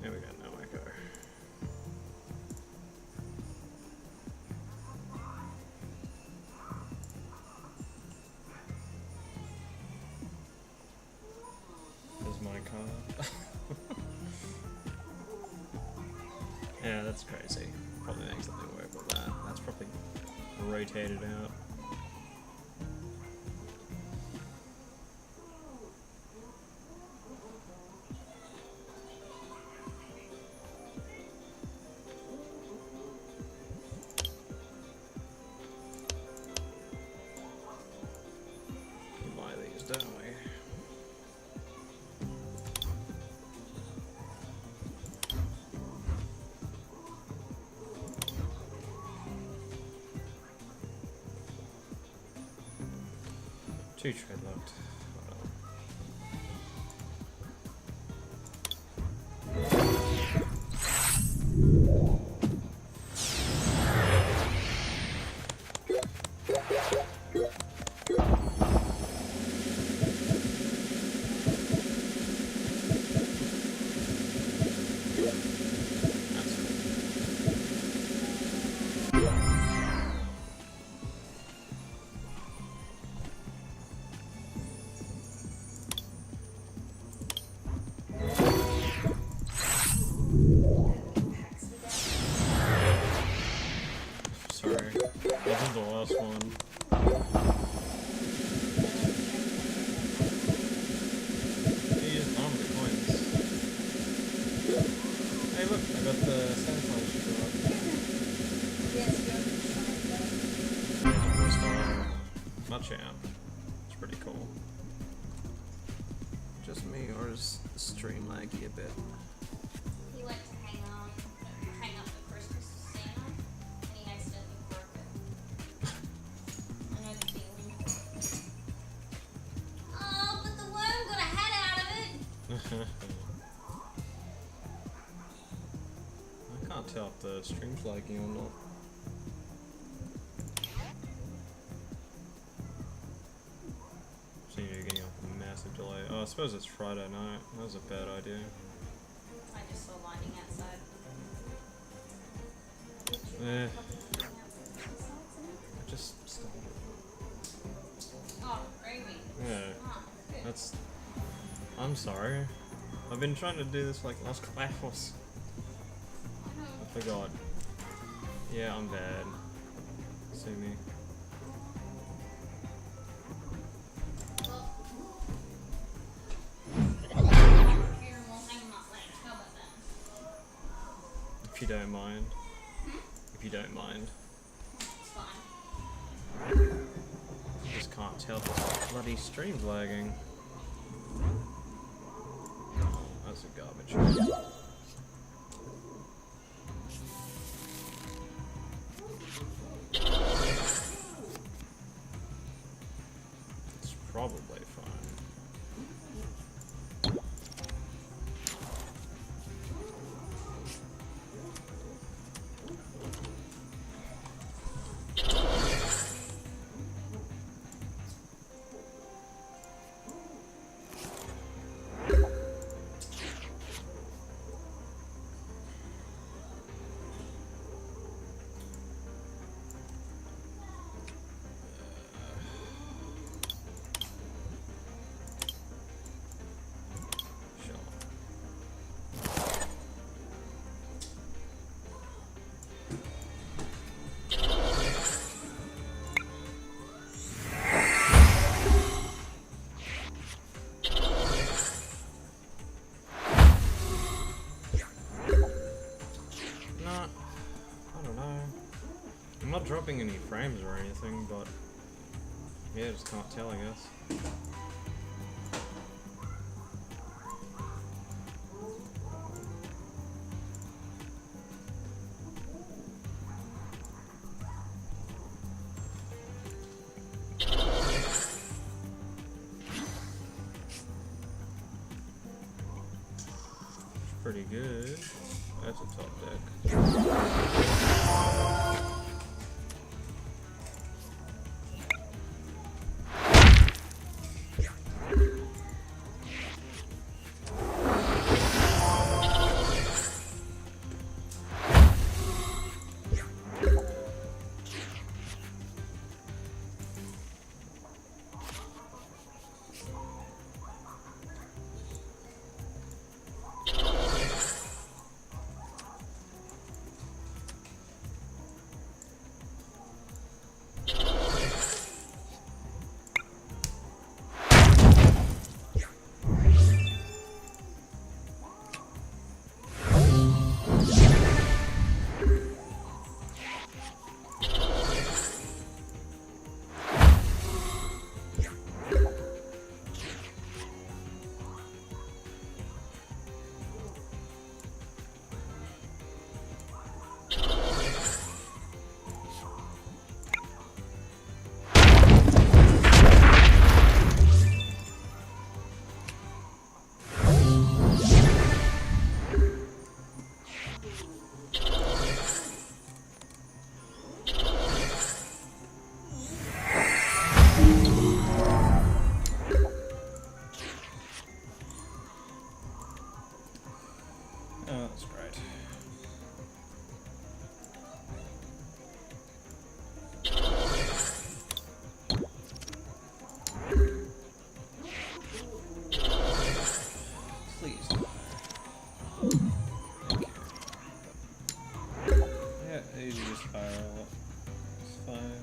There we go, no echo. There's my card. Yeah, that's crazy. Probably make something work with that. That's probably rotated out. Don't we? Two trade locked. Sorry, wasn't the last one. He used arm the coins. Hey look, I got the sunflower sugar up. Much out. It's pretty cool. Just me, or is the stream laggy a bit? He went to hang up the Christmas Santa, and he accidentally broke it. I know the feeling. Oh, but the worm got a head out of it! I can't tell if the stream's lagging or not. So you're getting off a massive delay. Oh, I suppose it's Friday night. That was a bad idea. I just saw lightning outside. Eh. I just started. Oh, gravy. Yeah. Oh, good. That's. I'm sorry. I've been trying to do this for like last couple hours. I know. I forgot. Yeah, I'm bad. See me. Well, here we'll hang my legs. How about that? If you don't mind. If you don't mind. It's fine. I just can't tell if this bloody stream's lagging. Oh, that's a garbage. It's probably fine. dropping any frames or anything, but yeah, just can't tell, I guess. Pretty good. That's a top deck. Oh, that's great. Please. Thank you. Yeah, easy to spiral. It's fine.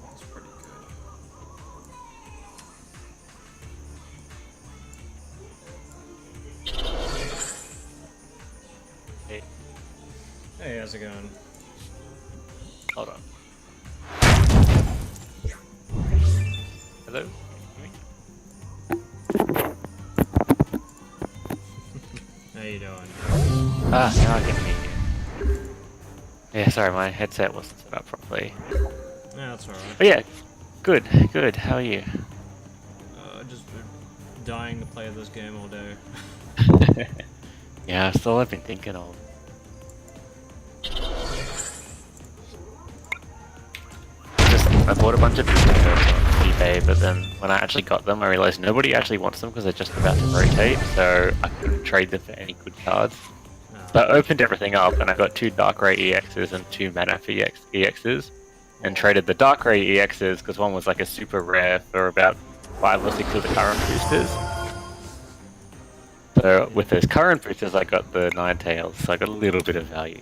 That's pretty good. Hey, Hey, how's it going? hold on. Hello? How you doing? Ah, now I can hear you. Yeah, sorry, my headset wasn't set up properly. No, that's alright. But yeah, good, good. How are you? Just dying to play this game all day. Yeah, that's all I've been thinking of. I bought a bunch of booster codes on eBay, but then when I actually got them, I realized nobody actually wants them because they're just about to rotate, so I couldn't trade them for any good cards. So I opened everything up, and I got 2 Darkrai EXs and 2 Mana for EXs, and traded the Darkrai EXs because one was like a super rare for about 5 or 6 of the current boosters. So with those current boosters, I got the Ninetales, so I got a little bit of value.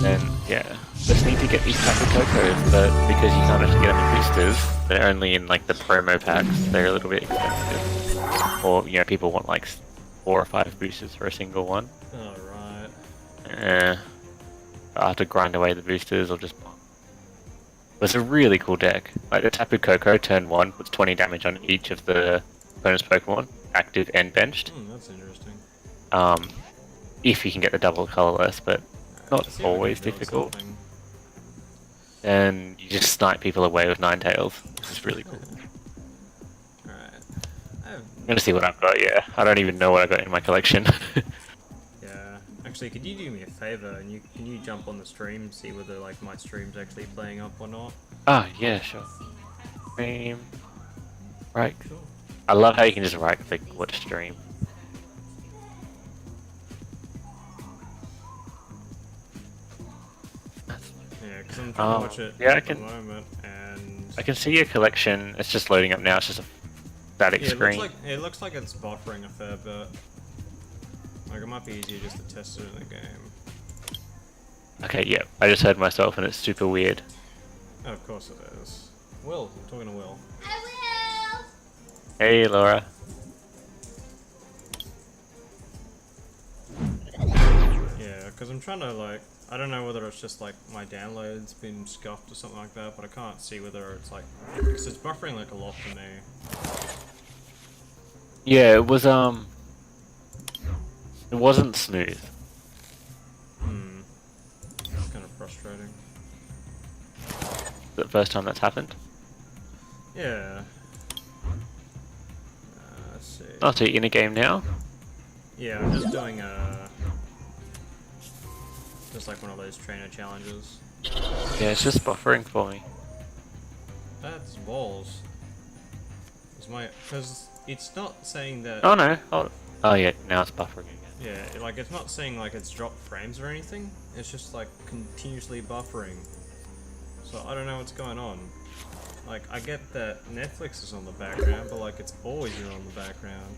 And yeah, just need to get these type of Cocos, but because you can't actually get them in boosters, they're only in like the promo packs, they're a little bit expensive. Or, you know, people want like 4 or 5 boosters for a single one. Alright. I have to grind away the boosters or just... It's a really cool deck. Like the Tapu Koko turn 1 puts 20 damage on each of the opponent's Pokemon, active and benched. That's interesting. If you can get the double colorless, but not always difficult. And you just snipe people away with Ninetales, which is really cool. Alright. I'm gonna see what I've got, yeah. I don't even know what I got in my collection. Yeah. Actually, could you do me a favor and can you jump on the stream, see whether like my stream's actually playing up or not? Ah, yeah, sure. Stream. Right. Cool. I love how you can just right click watch stream. Yeah, because I'm trying to watch it yeah, at the moment, and I can see your collection. It's just loading up now. It's just a static yeah, screen. it looks like it's buffering a fair bit. Like it might be easier just to test it in the game. Okay, yeah. I just heard myself, and it's super weird. Oh, of course it is. Will, I'm talking to Will. I will. Hey, Laura. Yeah, because I'm trying to like, I don't know whether it's just like my download's been scuffed or something like that, but I can't see whether it's like, because it's buffering like a lot for me. Yeah, it was it wasn't smooth. It's kind of frustrating. The first time that's happened. Yeah. Let's see. Oh, so you're in a game now? Yeah, I'm just doing just like one of those trainer challenges. Yeah, it's just buffering for me. That's balls. Because it's not saying that. Oh no. Oh yeah, now it's buffering again. Yeah, like it's not saying like it's dropped frames or anything. It's just like continuously buffering. So I don't know what's going on. Like I get that Netflix is on the background, but like it's always been on the background.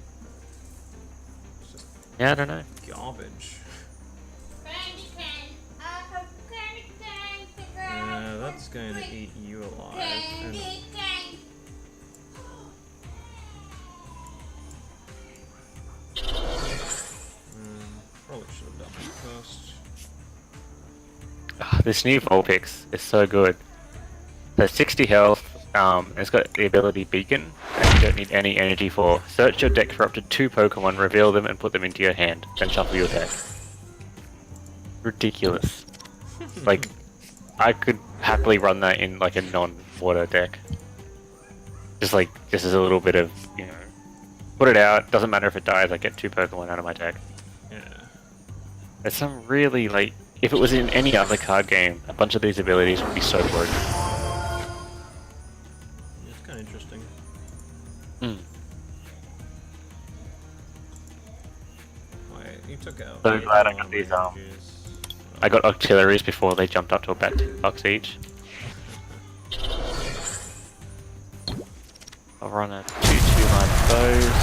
It's just Yeah, I don't know. garbage. Candy cane. I have candy cane. Figure out That's going to eat you alive. And candy cane. probably should have done that first. Ah, this new Vulpix is so good. So 60 health, it's got the ability Beacon, and you don't need any energy for. Search your deck for up to 2 Pokemon, reveal them, and put them into your hand. Then shuffle your deck. Ridiculous. Like, I could happily run that in like a non-water deck. Just as a little bit of, you know, put it out, doesn't matter if it dies, I get 2 Pokemon out of my deck. Yeah. There's some really, like, if it was in any other card game, a bunch of these abilities would be so broken. It's kind of interesting. Wait, you took out. So glad I got one of these, my energies. I got auxiliaries before they jumped up to about $2 each. I'll run a 2/2 line of those.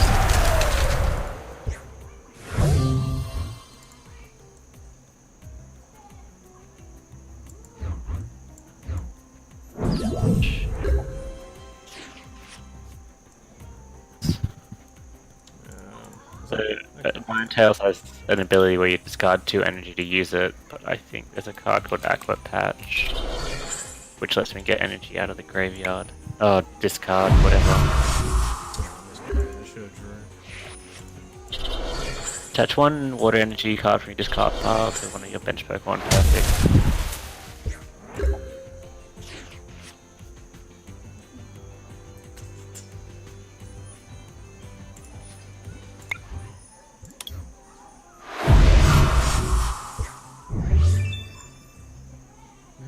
So, Ninetales has an ability where you discard 2 energy to use it, but I think there's a card called Aqua Patch, which lets me get energy out of the graveyard. Oh, discard, whatever. I should have drew. Attach 1 water energy card from your discard pile to one of your bench Pokemon. Perfect.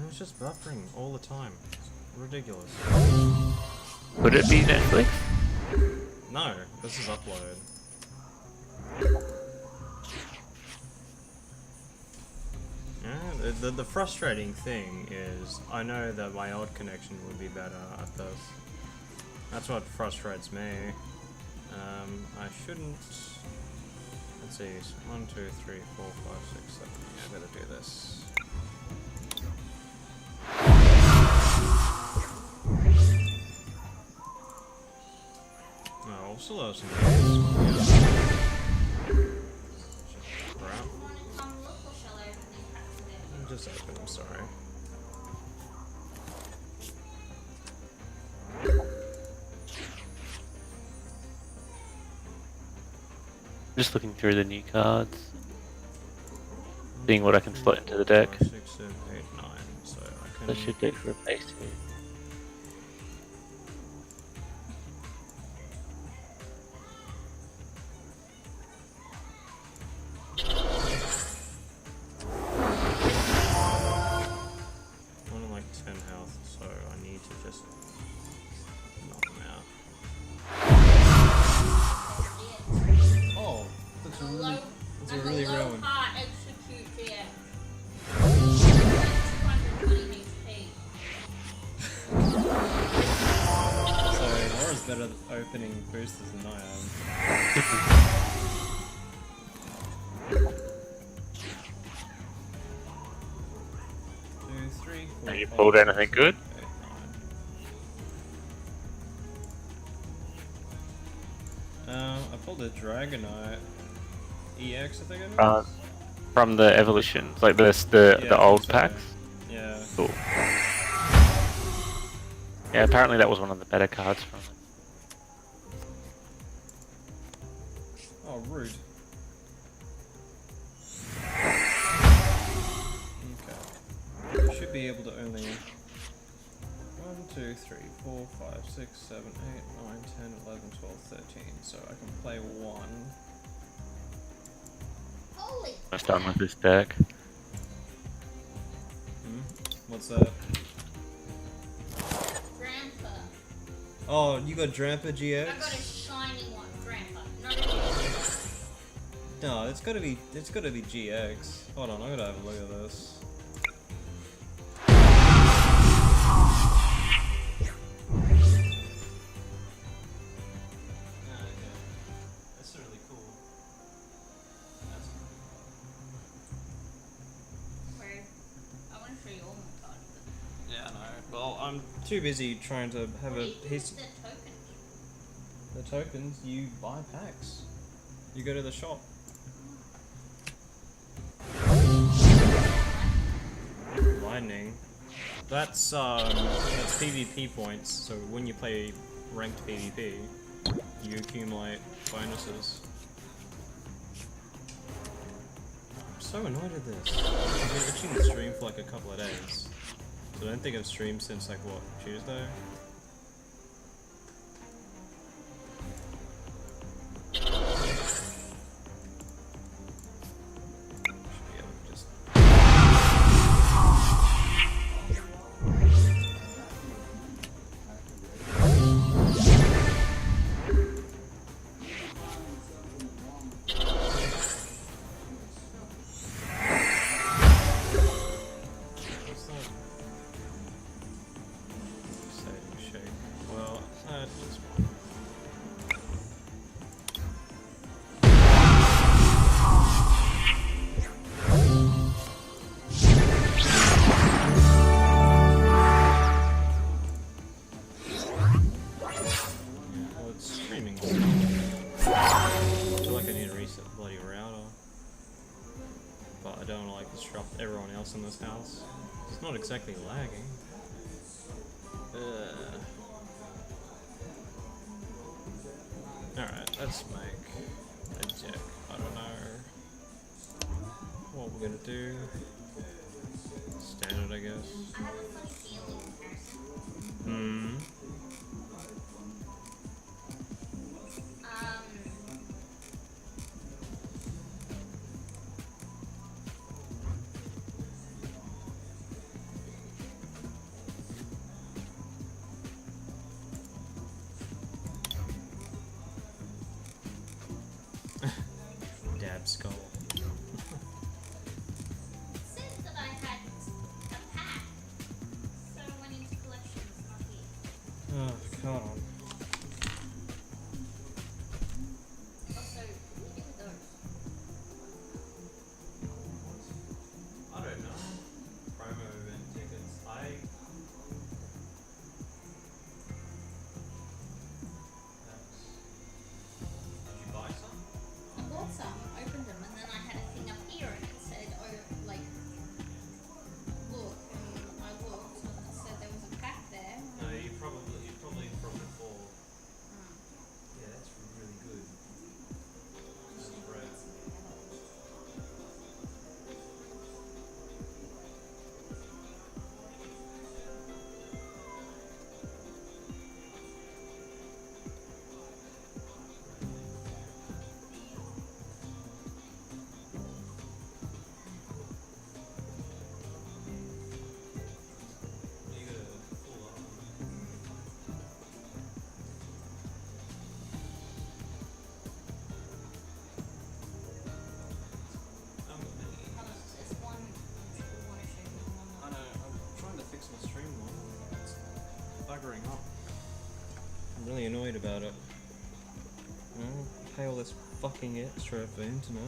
It's just buffering all the time. It's ridiculous. Would it be Netflix? No, this is upload. Yeah, the frustrating thing is, I know that my old connection would be better at this. That's what frustrates me. I shouldn't. Let's see. 1, 2, 3, 4, 5, 6, 7. Yeah, I better do this. No, also have some games. Crap. Want to come look or shall I open these packs again? Just open, I'm sorry. Just looking through the new cards, seeing what I can slot into the deck. 5, 6, 7, 8, 9. So I can. That should do for a base here. I'm on like 10 health, so I need to just knock him out. Oh, that's a really low real one. part execute there. 220 HP. better opening boosters than I am. 2, 3, 4, Have you 5, pulled 6, anything 7, good? 8, 9. I pulled a Dragonite EX, I think it is. From the evolutions, like the Yeah, I think old so. packs. Yeah. Cool. Yeah, apparently that was one of the better cards from it. Oh, rude. Okay. You should be able to only 1, 2, 3, 4, 5, 6, 7, 8, 9, 10, 11, 12, 13. So I can play 1. Holy Most done with this deck. What's that? Grandpa. Oh, you got Drampa I got a GX? shiny one, Grandpa. No, it's gotta be GX. Hold on, I gotta have a look at this. That's really cool. That's Where? I want to show you all my cards. Yeah, I know. Well, I'm too busy trying to have What do a. you do with the tokens? The tokens, you buy packs. You go to the shop. Lightning. That's PvP points, so when you play ranked PvP, you accumulate bonuses. I'm so annoyed at this. I've been itching to stream for like a couple of days. So I don't think I've streamed since like what, Tuesday? Everyone else in this house. It's not exactly lagging. Alright, let's make a deck. I don't know what we're gonna do. Standard, I guess. I have a funny feeling, Harrison. Dab skull. It says that I had a pack, so I went into collections, not here. Oh, come on. Also, what do you do with those? I don't know. Promo event tickets. Did you buy some? I bought some, opened them, and then I had a thing up here and it said, oh, like, look, and I looked and it said there was a pack there. No, you probably from before. really annoyed about it. Pay all this fucking extra for internet.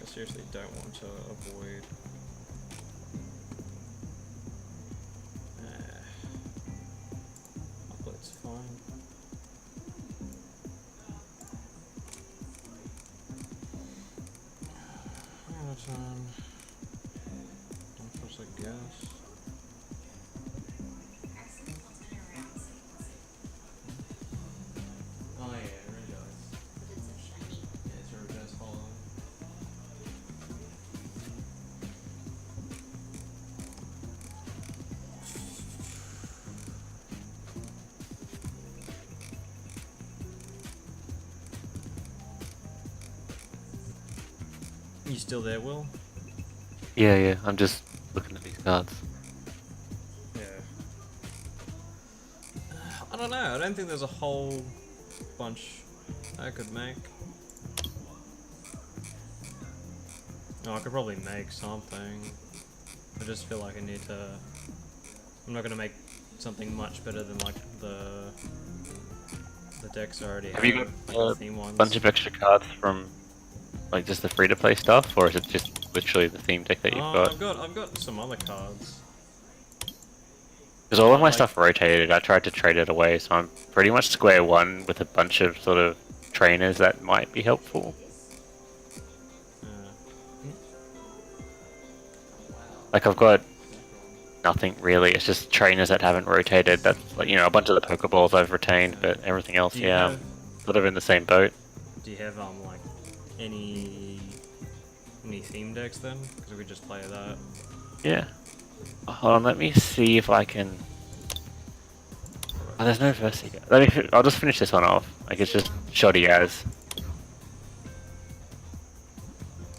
I seriously don't want to avoid. Upload's fine. Don't push the gas. Oh yeah, Rejoice. It's so shiny. Yeah, it's Rejoice Hollow. You still there, Will? Yeah, yeah. I'm just looking at these cards. Yeah. I don't know. I don't think there's a whole bunch I could make. Oh, I could probably make something. I just feel like I need to. I'm not gonna make something much better than like the decks I already have. Have you like got the a theme ones. bunch of extra cards from like just the free-to-play stuff, or is it just literally the theme deck that you've got? I've got some other cards. Because all of my like- stuff rotated. I tried to trade it away, so I'm pretty much square one with a bunch of sort of trainers that might be helpful. Like I've got nothing really. It's just trainers that haven't rotated. That's like, you know, a bunch of the Pokeballs I've retained, but everything else, Do you yeah, have- I'm sort of in the same boat. Do you have like any theme decks then? Because we could just play that. Yeah. Hold on, let me see if I can. Oh, there's no Versiga. I'll just finish this one off. Like it's just shoddy as.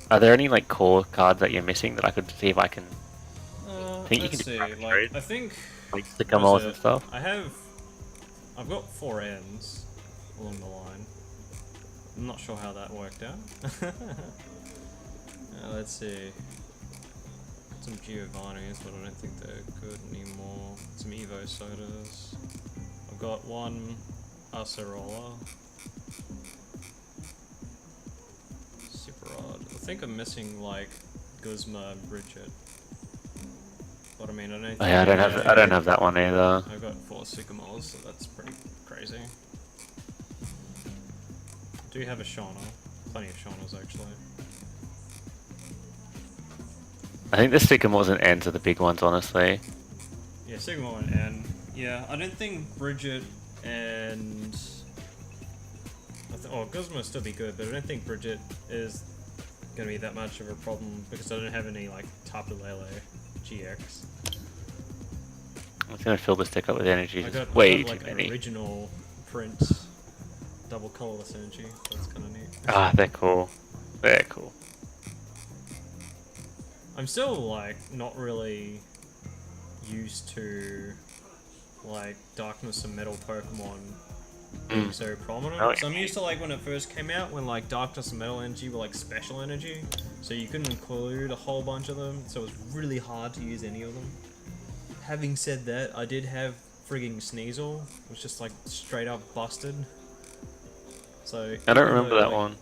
Are there any like core cards that you're missing that I could see if I can think you Let's can see. do rapid Like trade? I think like sycamores what is and it? stuff? I've got 4 ends along the line. I'm not sure how that worked out. Let's see. Some Giovanni's, but I don't think they're good anymore. Some Evo sodas. I've got 1 Acerola. Super odd. I think I'm missing like Guzma and Bridget. But I mean, I don't. Oh, yeah, I don't have that one either. I've got 4 Sycamores, so that's pretty crazy. Do you have a Shauna? Plenty of Shaunas actually. I think the sycamores and ends are the big ones, honestly. Yeah, Sycamore and N. Yeah, I don't think Bridget and Guzma will still be good, but I don't think Bridget is gonna be that much of a problem because I don't have any like Tapu Lele GX. I'm just gonna fill this deck up with energy. I Just got, way I got like too an many. original print double colorless energy. That's kind of neat. Ah, they're cool. They're cool. I'm still like not really used to like Darkness and Metal Pokemon being so prominent. Oh, So I'm used to like when it first came out when like Darkness and Metal Energy were like special energy, so you couldn't include a whole bunch of them, so it was really hard to use any of them. Having said that, I did have frigging Sneasel, it was just like straight up busted. So I don't even remember though, that like, one.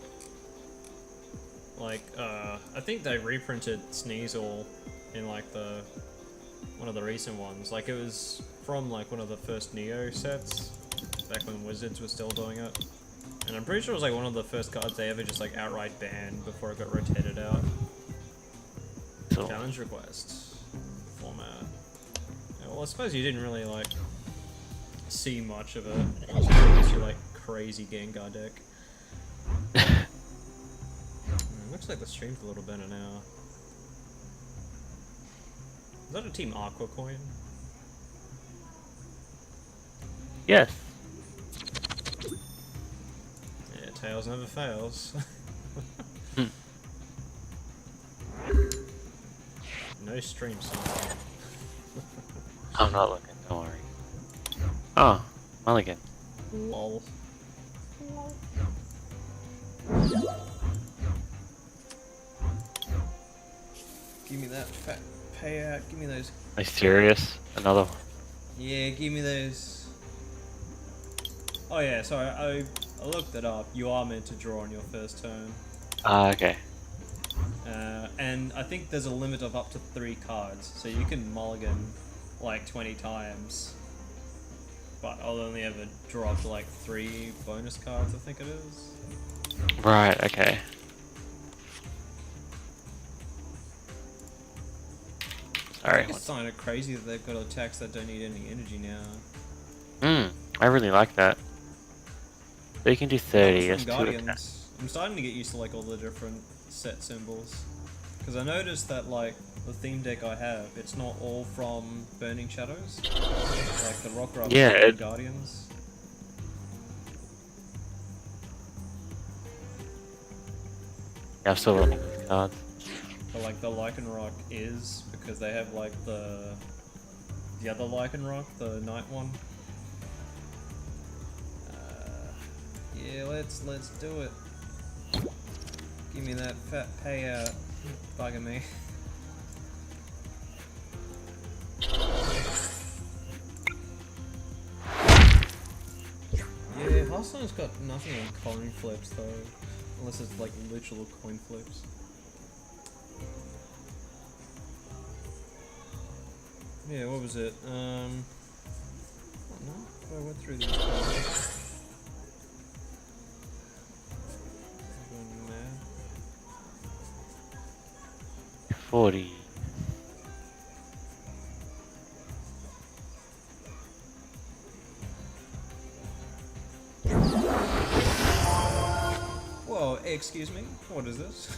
Like, I think they reprinted Sneasel in like one of the recent ones. Like it was from like one of the first Neo sets, back when Wizards were still doing it. And I'm pretty sure it was like one of the first cards they ever just like outright banned before it got rotated out. Cool. Challenge request format. Yeah, well, I suppose you didn't really like see much of it. Unless you're like crazy Gengar deck. Looks like the stream's a little better now. Is that a Team Aqua coin? Yes. Yeah, Tails never fails. No stream sound. I'm not looking, don't worry. Oh, Mulligan. Lol. Give me that fat payout. Give me those. Are you serious? Another one. Yeah, give me those. Oh yeah, sorry, I looked it up. You are meant to draw on your first turn. Ah, okay. And I think there's a limit of up to 3 cards, so you can mulligan like 20 times. But I'll only ever drop like 3 bonus cards, I think it is. Right, okay. Sorry. It's kind of crazy that they've got attacks that don't need any energy now. I really like that. So you can do 30, From that's 2 attacks. Guardians. I'm starting to get used to like all the different set symbols. Because I noticed that like the theme deck I have, it's not all from Burning Shadows. Like the Rock Rubber Yeah, Guardians. Yeah, I've still got those cards. But like the Lycanroc is because they have like the other Lycanroc, the night one. Yeah, let's do it. Give me that fat payout. Bugging me. Yeah, Hearthstone's got nothing on coin flips though, unless it's like literal coin flips. Yeah, what was it? Oh no, I went through these. Going mad. 40. Whoa, excuse me? What is this?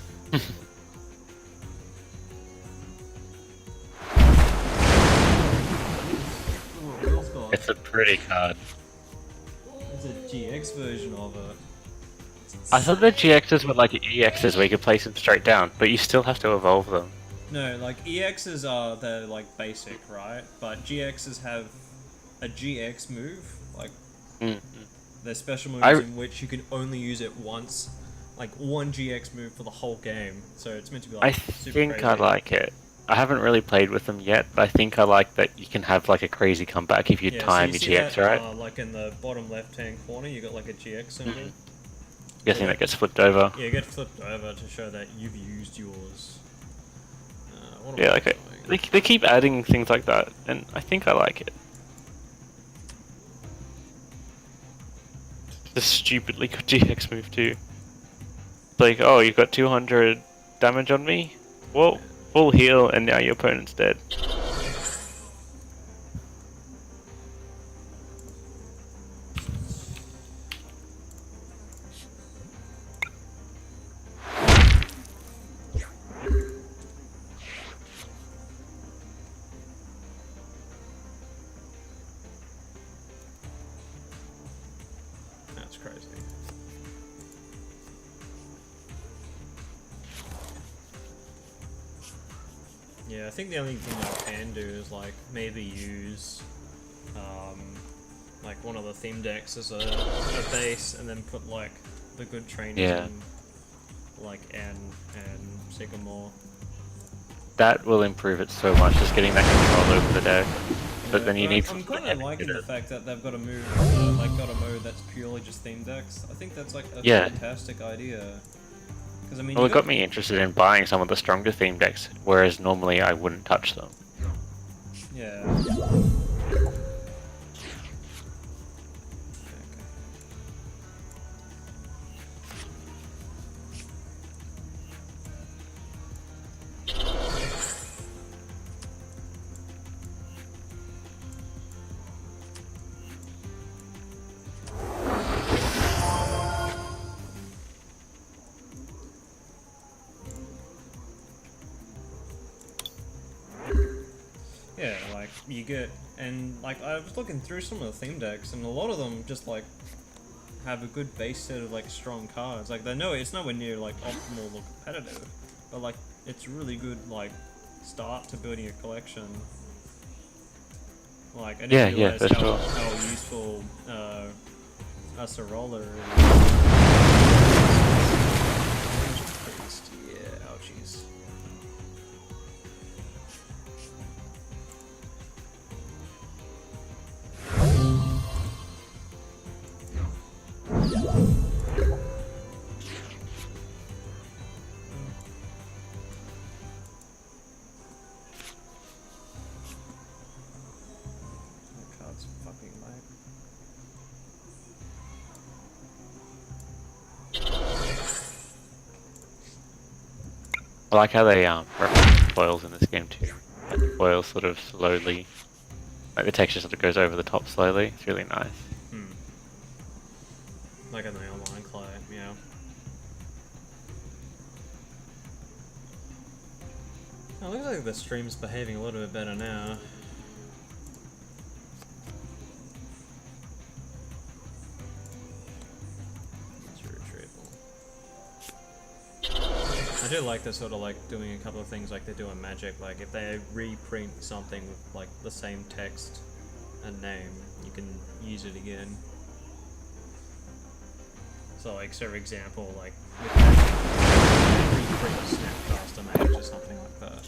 It's a pretty card. It's a GX version of it. I thought the GXs were like EXs where you could place them straight down, but you still have to evolve them. No, like EXs are the like basic, right? But GXs have a GX move, like they're special moves in which you can only use it once, like one GX move for the whole game. So it's meant to be like I super think crazy. I like it. I haven't really played with them yet, but I think I like that you can have like a crazy comeback if you time so your you GX see that, right. like in the bottom left-hand corner, you got like a GX symbol. Guessing that gets flipped over. Yeah, get flipped over to show that you've used yours. What am Yeah, I like doing? they keep adding things like that, and I think I like it. The stupidly good GX move too. It's like, oh, you've got 200 damage on me? Well, full heal, and now your opponent's dead. That's crazy. Yeah, I think the only thing I can do is like maybe use like one of the theme decks as a base, and then put like the good trainers in, like N and Sycamore. That will improve it so much, just getting that control over the deck. But then you need I'm something kind of liking the fact that they've got a mode that's purely just theme decks. I think that's like a fantastic idea. Because I mean, well, it got me interested in buying some of the stronger theme decks, whereas normally I wouldn't touch them. Yeah. Yeah, like, you get, and like, I was looking through some of the theme decks, and a lot of them just like, have a good base set of like, strong cards. Like, they know it's nowhere near like, optimal or competitive, but like, it's really good, like, start to building a collection. Like, I didn't realize how useful, Acerola is. Yeah, ouchies. I like how they reference foils in this game too. Like the foil sort of slowly, like the texture sort of goes over the top slowly. It's really nice. Hmm. Like in the online clay, yeah. Oh, looks like the stream's behaving a little bit better now. It's retrieval. I do like this sort of like doing a couple of things like they do in Magic. Like if they reprint something with like the same text and name, you can use it again. So like, for example, like with Magic, they reprint Snapcaster Mage or something like that.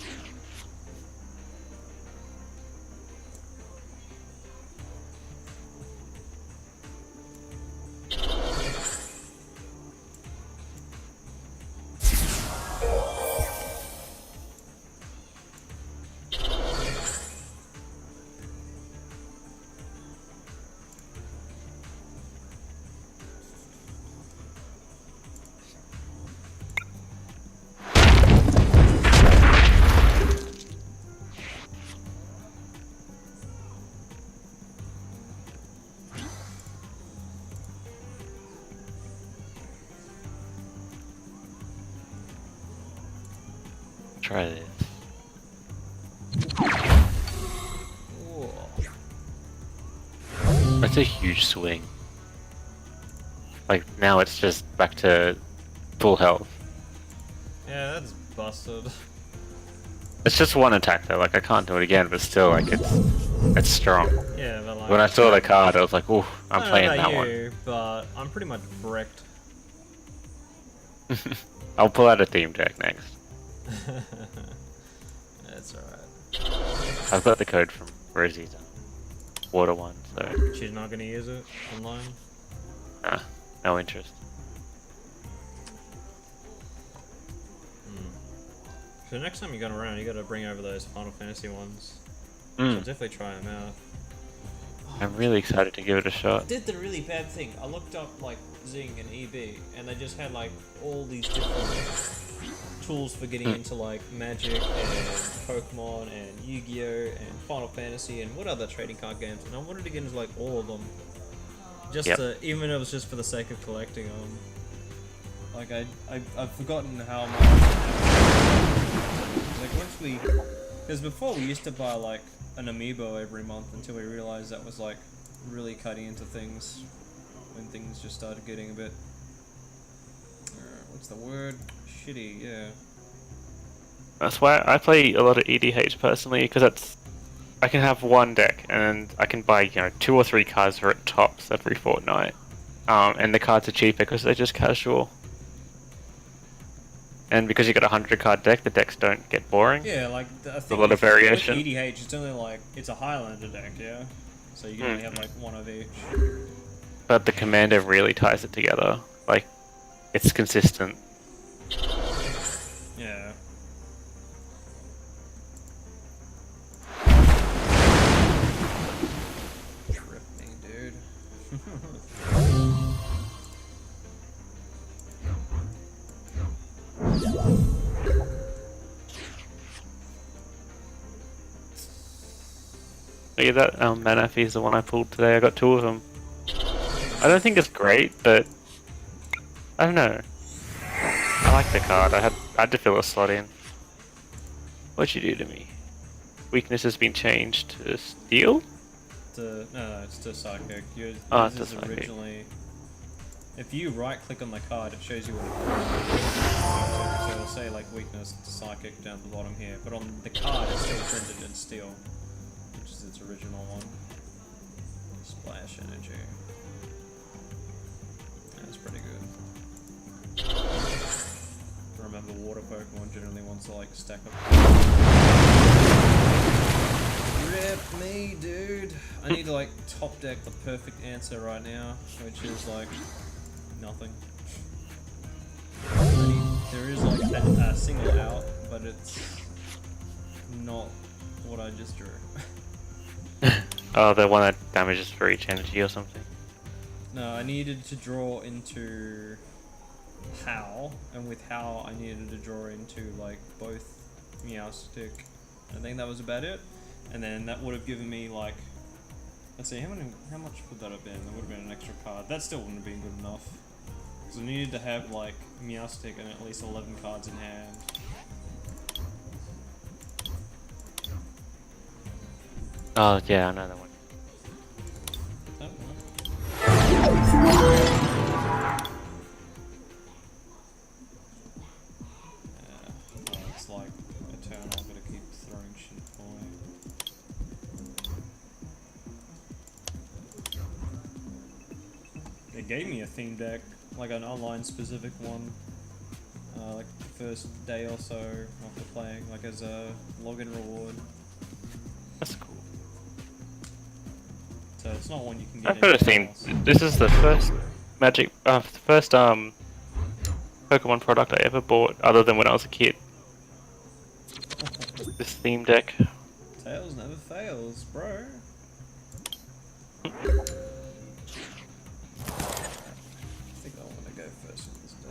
Try this. Whoa. That's a huge swing. Like now it's just back to full health. Yeah, that's busted. It's just one attack though. Like I can't do it again, but still, like it's strong. Yeah, but like... When I saw the card, I was like, "Ooh, I'm I don't playing know that about you, but I'm pretty much wrecked. one." I'll pull out a theme deck next. That's alright. I've got the code from Rosie's water one, so She's not gonna use it online? nah, no interest. So next time you go around, you gotta bring over those Final Fantasy ones. So definitely try them out. I'm really excited to give it a I shot. did the really bad thing. I looked up like Zing and EB, and they just had like all these different tools for getting into like Magic and Pokemon and Yu-Gi-Oh and Final Fantasy and what other trading card games, and I wanted to get into like all of them, just to, even if it was just for the sake of collecting them. Like I've forgotten how much. Like once we, because before we used to buy like an amiibo every month until we realized that was like really cutting into things when things just started getting a bit, what's the word? Shitty, yeah. That's why I play a lot of EDH personally, because I can have one deck and I can buy 2 or 3 cards for it tops every fortnight, and the cards are cheaper because they're just casual. And because you got a 100 card deck, the decks don't get boring. Yeah, like I think a lot of variation. with EDH, it's only like it's a Highlander deck, yeah. So you can only have like one of each. But the commander really ties it together. Like, it's consistent. Yeah. Trip me, dude. Look at that Manaphy is the one I pulled today. I got 2 of them. I don't think it's great, but I don't know. I like the card. I had to fill a slot in. What'd you do to me? Weakness has been changed to steel? No, it's to Psychic. Yours It's is to Psychic. originally... If you right-click on the card, it shows you what it is. So it'll say like weakness to Psychic down the bottom here, but on the card it's still printed in steel, which is its original one. Splash energy. That's pretty good. Remember, water Pokemon generally wants to like stack up. Rip me, dude. I need to like top deck the perfect answer right now, which is like nothing. There is like a single out, but it's not what I just drew. Oh, the one that damages for each energy or something? No, I needed to draw into how, and with how I needed to draw into like both Meowstic. I think that was about it. And then that would have given me like, let's see, how much would that have been? That would have been an extra card. That still wouldn't have been good enough. Because I needed to have like Meowstic and at least 11 cards in hand. Oh yeah, I know that one. That one. Yeah, oh, it's like a turn I've got to keep throwing shit away. They gave me a theme deck, like an online specific one, like the first day or so after playing, like as a login reward. That's cool. So it's not one you can get. I've got a theme. This is the first Pokemon product I ever bought, other than when I was a kid. This theme deck. Tails never fails, bro. I think I want to go first with this deck.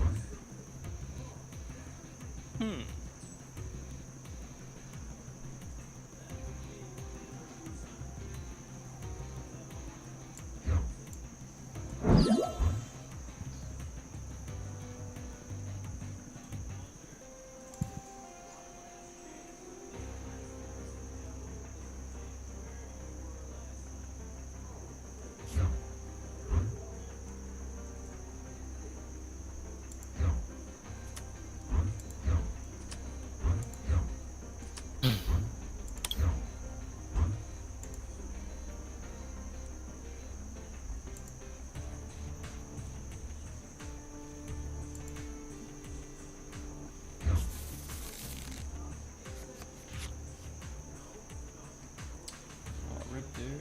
Oh, rip, dude.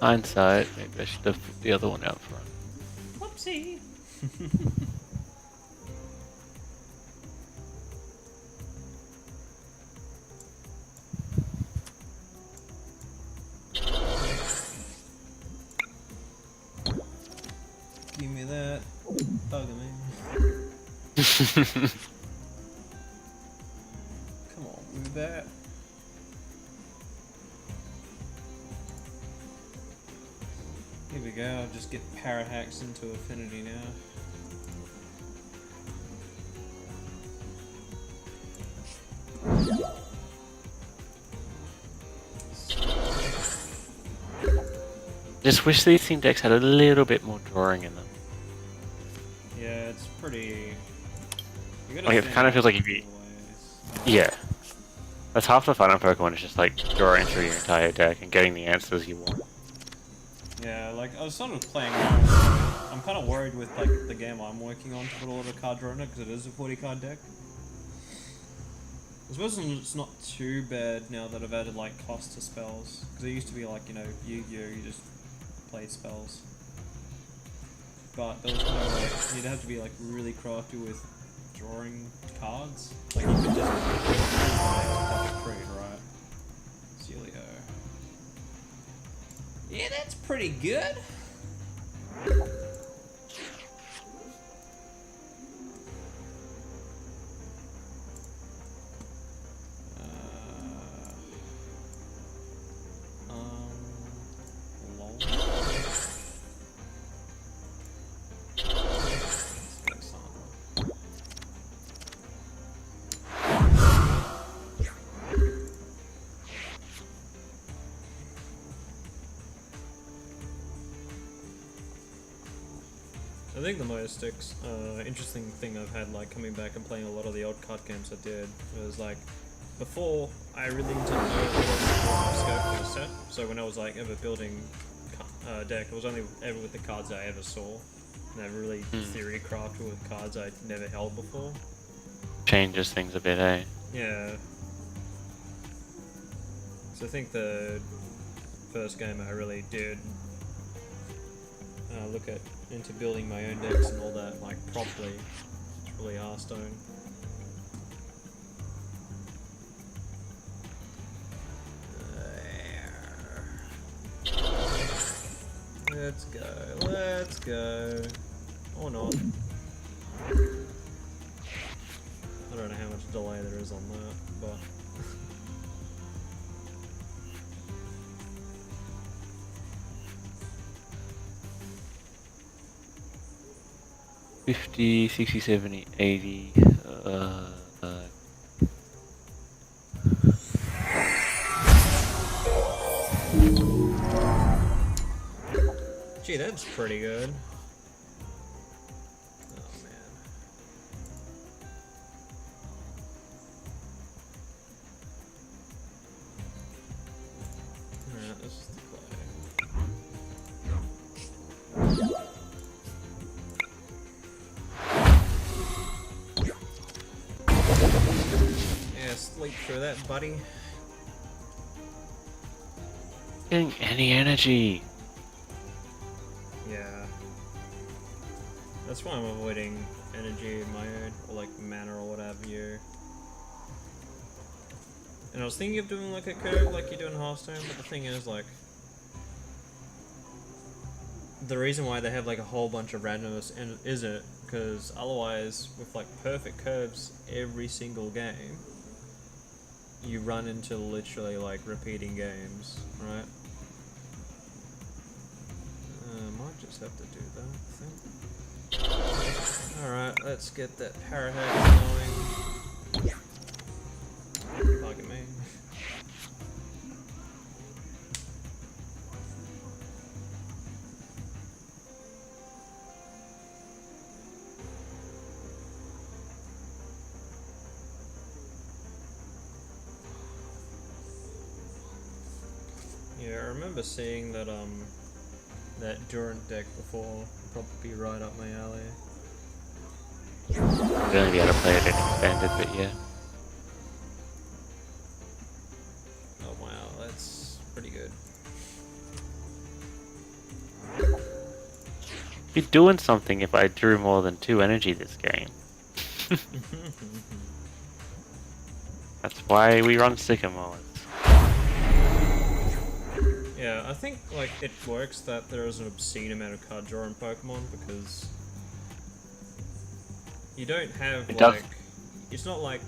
Hindsight, maybe I should have put the other one out front. Whoopsie. Give me that. Bugger me. Come on, move that. Here we go, I'll just get Parahacks into Affinity now. Just wish these theme decks had a little bit more drawing in them. Yeah, it's pretty... You gotta Like, it think kind of feels like if other you... ways. Yeah. That's half the fun of Pokemon, is just like drawing through your entire deck and getting the answers you want. Yeah, like, I was sort of playing around. I'm kind of worried with, like, the game I'm working on to put a lot of card draw in it, because it is a 40 card deck. I suppose it's not too bad now that I've added, like, cost to spells. Because it used to be like, you know, Yu-Gi-Oh! You just play spells. But there was no, like, you'd have to be, like, really crafty with drawing cards. Like, you could just pop trade, right? Celio. Yeah, that's pretty good. Lol. think the most interesting thing I've had, like coming back and playing a lot of the old card games I did, was like before I really didn't know what scope for the set. So when I was like ever building deck, it was only ever with the cards I ever saw. And I really theory crafted with cards I'd never held before. Changes things a bit, eh? Yeah. So I think the first game I really did look into building my own decks and all that like properly. It's really Hearthstone. Let's go, let's go. Or not. I don't know how much delay there is on that, but... 50, 60, 70, 80. Gee, that's pretty good. Oh man. Alright, this is the play. Yeah, sleep through that, buddy. Getting any energy. Yeah. That's why I'm avoiding energy in my own, or like mana or whatever you. And I was thinking of doing like a curve like you do in Hearthstone, but the thing is like, the reason why they have like a whole bunch of randomness is it because otherwise with like perfect curves every single game, you run into literally like repeating games, right? Might just have to do that, I think. Alright, let's get that parrot going. Bugging me. Yeah, I remember seeing that that Durant deck before, probably be right up my alley. I'd only be able to play it in expanded, but yeah. Oh wow, that's pretty good. Be doing something if I drew more than 2 energy this game. That's why we run Sycamores. Yeah, I think like it works that there is an obscene amount of card draw in Pokemon because you don't have it's not like,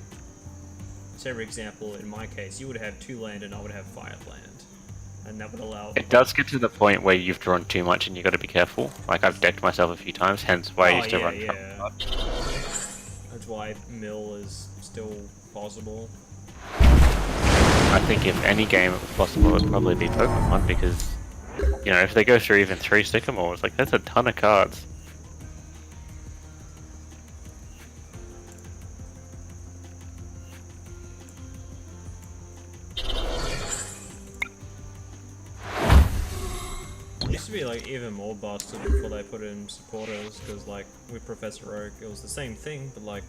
say for example in my case you would have 2 land and I would have 5 land, and that would allow. It does get to the point where you've drawn too much and you got to be careful. Like I've decked myself a few times, hence why I used to run. Yeah. That's why mill is still possible. I think if any game it was possible, it would probably be Pokemon because, you know, if they go through even 3 Sycamores, like that's a ton of cards. It used to be like even more busted before they put in supporters, because like with Professor Oak it was the same thing, but like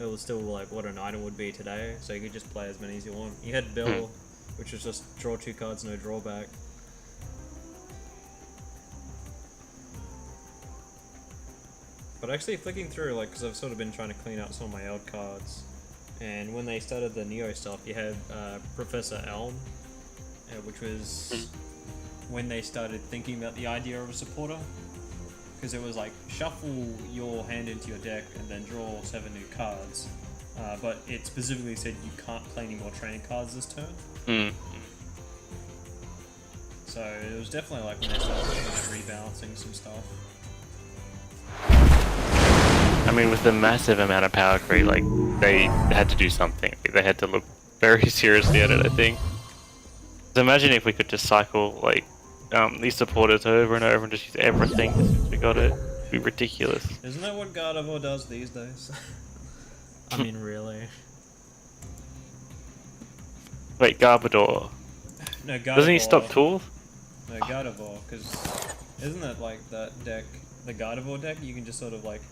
it was still like what an item would be today, so you could just play as many as you want. You had Bill, which was just draw 2 cards, no drawback. But actually flicking through, like, because I've sort of been trying to clean out some of my old cards, and when they started the Neo stuff, you had Professor Elm, which was when they started thinking about the idea of a supporter. Because it was like, shuffle your hand into your deck and then draw 7 new cards. But it specifically said you can't play any more training cards this turn. So it was definitely like when they started looking at rebalancing some stuff. I mean, with the massive amount of power creep, like, they had to do something. They had to look very seriously at it, I think. So imagine if we could just cycle, like, these supporters over and over and just use everything as soon as we got it. It'd be ridiculous. Isn't that what Gardevoir does these days? I mean, really. Wait, Garbodor. No, Gardevoir. Doesn't he stop tools? No, Gardevoir, because isn't it like that deck, the Gardevoir deck? You can just sort of like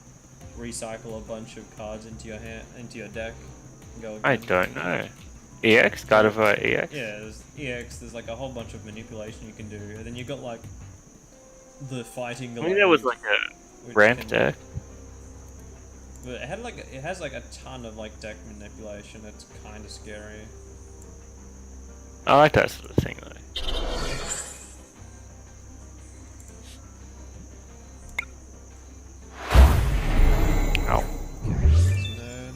recycle a bunch of cards into your into your deck. And go I again. don't know. EX? Gardevoir EX? Yeah, there's EX. There's like a whole bunch of manipulation you can do, and then you got like the fighting. I mean, there was like a ramp deck. But it had like it has like a ton of like deck manipulation. It's kind of scary. I like that sort of thing though. Ow. Nerd.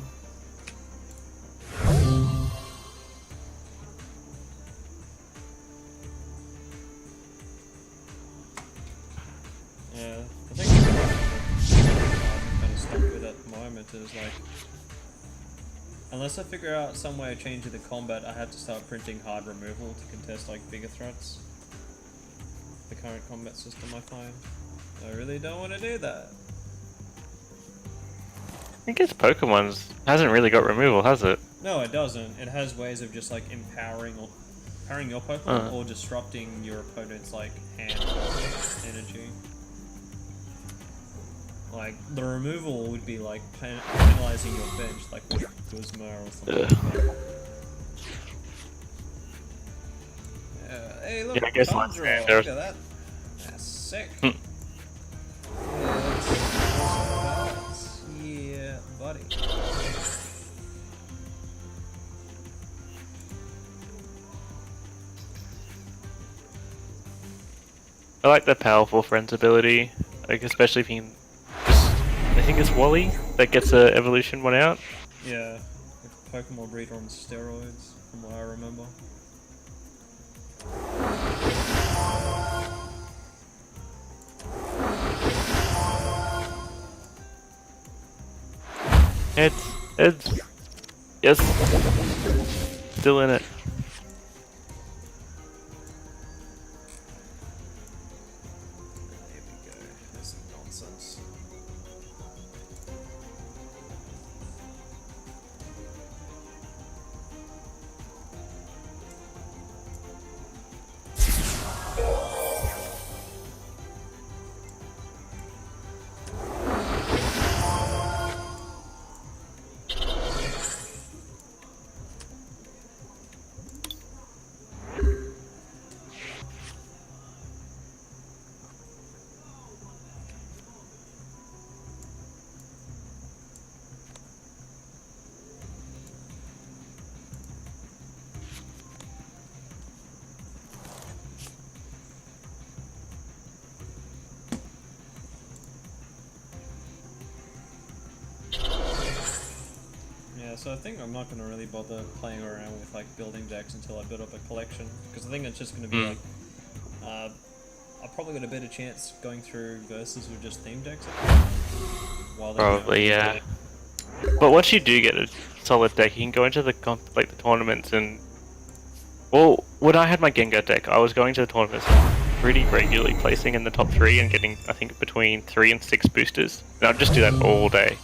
Yeah, I think I'm kind of stuck with at the moment is like, unless I figure out some way of changing the combat, I have to start printing hard removal to contest like bigger threats. The current combat system I find. I really don't want to do that. I guess Pokemon's hasn't really got removal, has it? No, it doesn't. It has ways of just like empowering your Pokemon or disrupting your opponent's like hand energy. Like the removal would be like penalizing your bench, like with Guzma or something like that. Hey, look, Yeah, I guess Tundra, that's look at that. That's sick. Yeah, buddy. I like the powerful friends ability, like especially if you can just, I think it's Wally that gets a evolution one out. Yeah, Pokemon breeder on steroids, from what I remember. It's yes, still in it. Here we go. This is nonsense. So I think I'm not going to really bother playing around with like building decks until I build up a collection, because I think it's just going to be like, I've probably got a better chance going through versus with just theme decks. While Probably, yeah. But once you do get a solid deck, you can go into the the tournaments and. Well, when I had my Gengar deck, I was going to the tournaments pretty regularly, placing in the top 3 and getting, I think, between 3 and 6 boosters. And I'd just do that all day.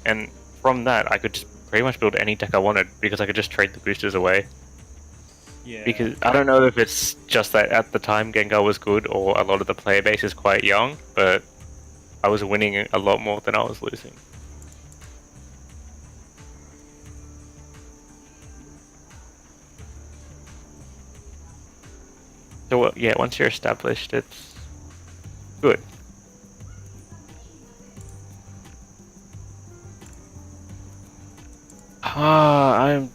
And from that, I could just pretty much build any deck I wanted because I could just trade the boosters away. Yeah. Because I don't know if it's just that at the time Gengar was good or a lot of the player base is quite young, but I was winning a lot more than I was losing. So yeah, once you're established, it's good. Ah, I'm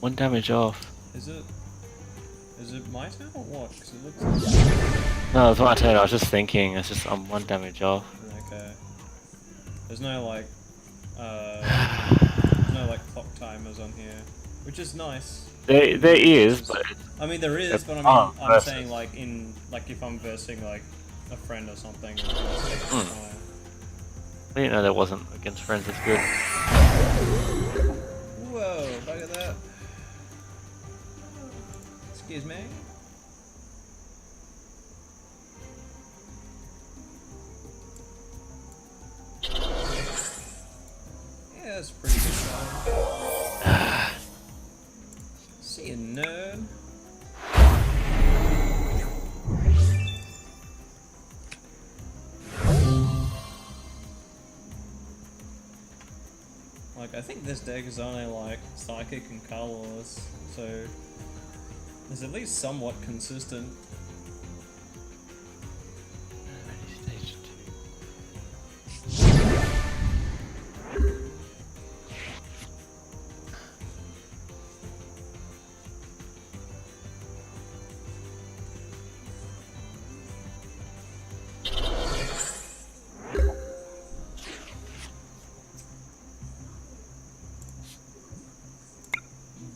1 damage off. Is it my turn or what? 'Cause it looks. No, it's my turn. I was just thinking. It's just I'm 1 damage off. Okay. There's no like, there's no like clock timers on here, which is nice. There is, but I mean there is, but I mean I'm saying like if I'm versing like a friend or something. It just takes time. I didn't know there wasn't against friends. It's good. Whoa! Look at that. Excuse me. Yeah, it's a pretty good card. See you, nerd. Like, I think this deck is only like psychic and colorless, so it's at least somewhat consistent. Stage 2.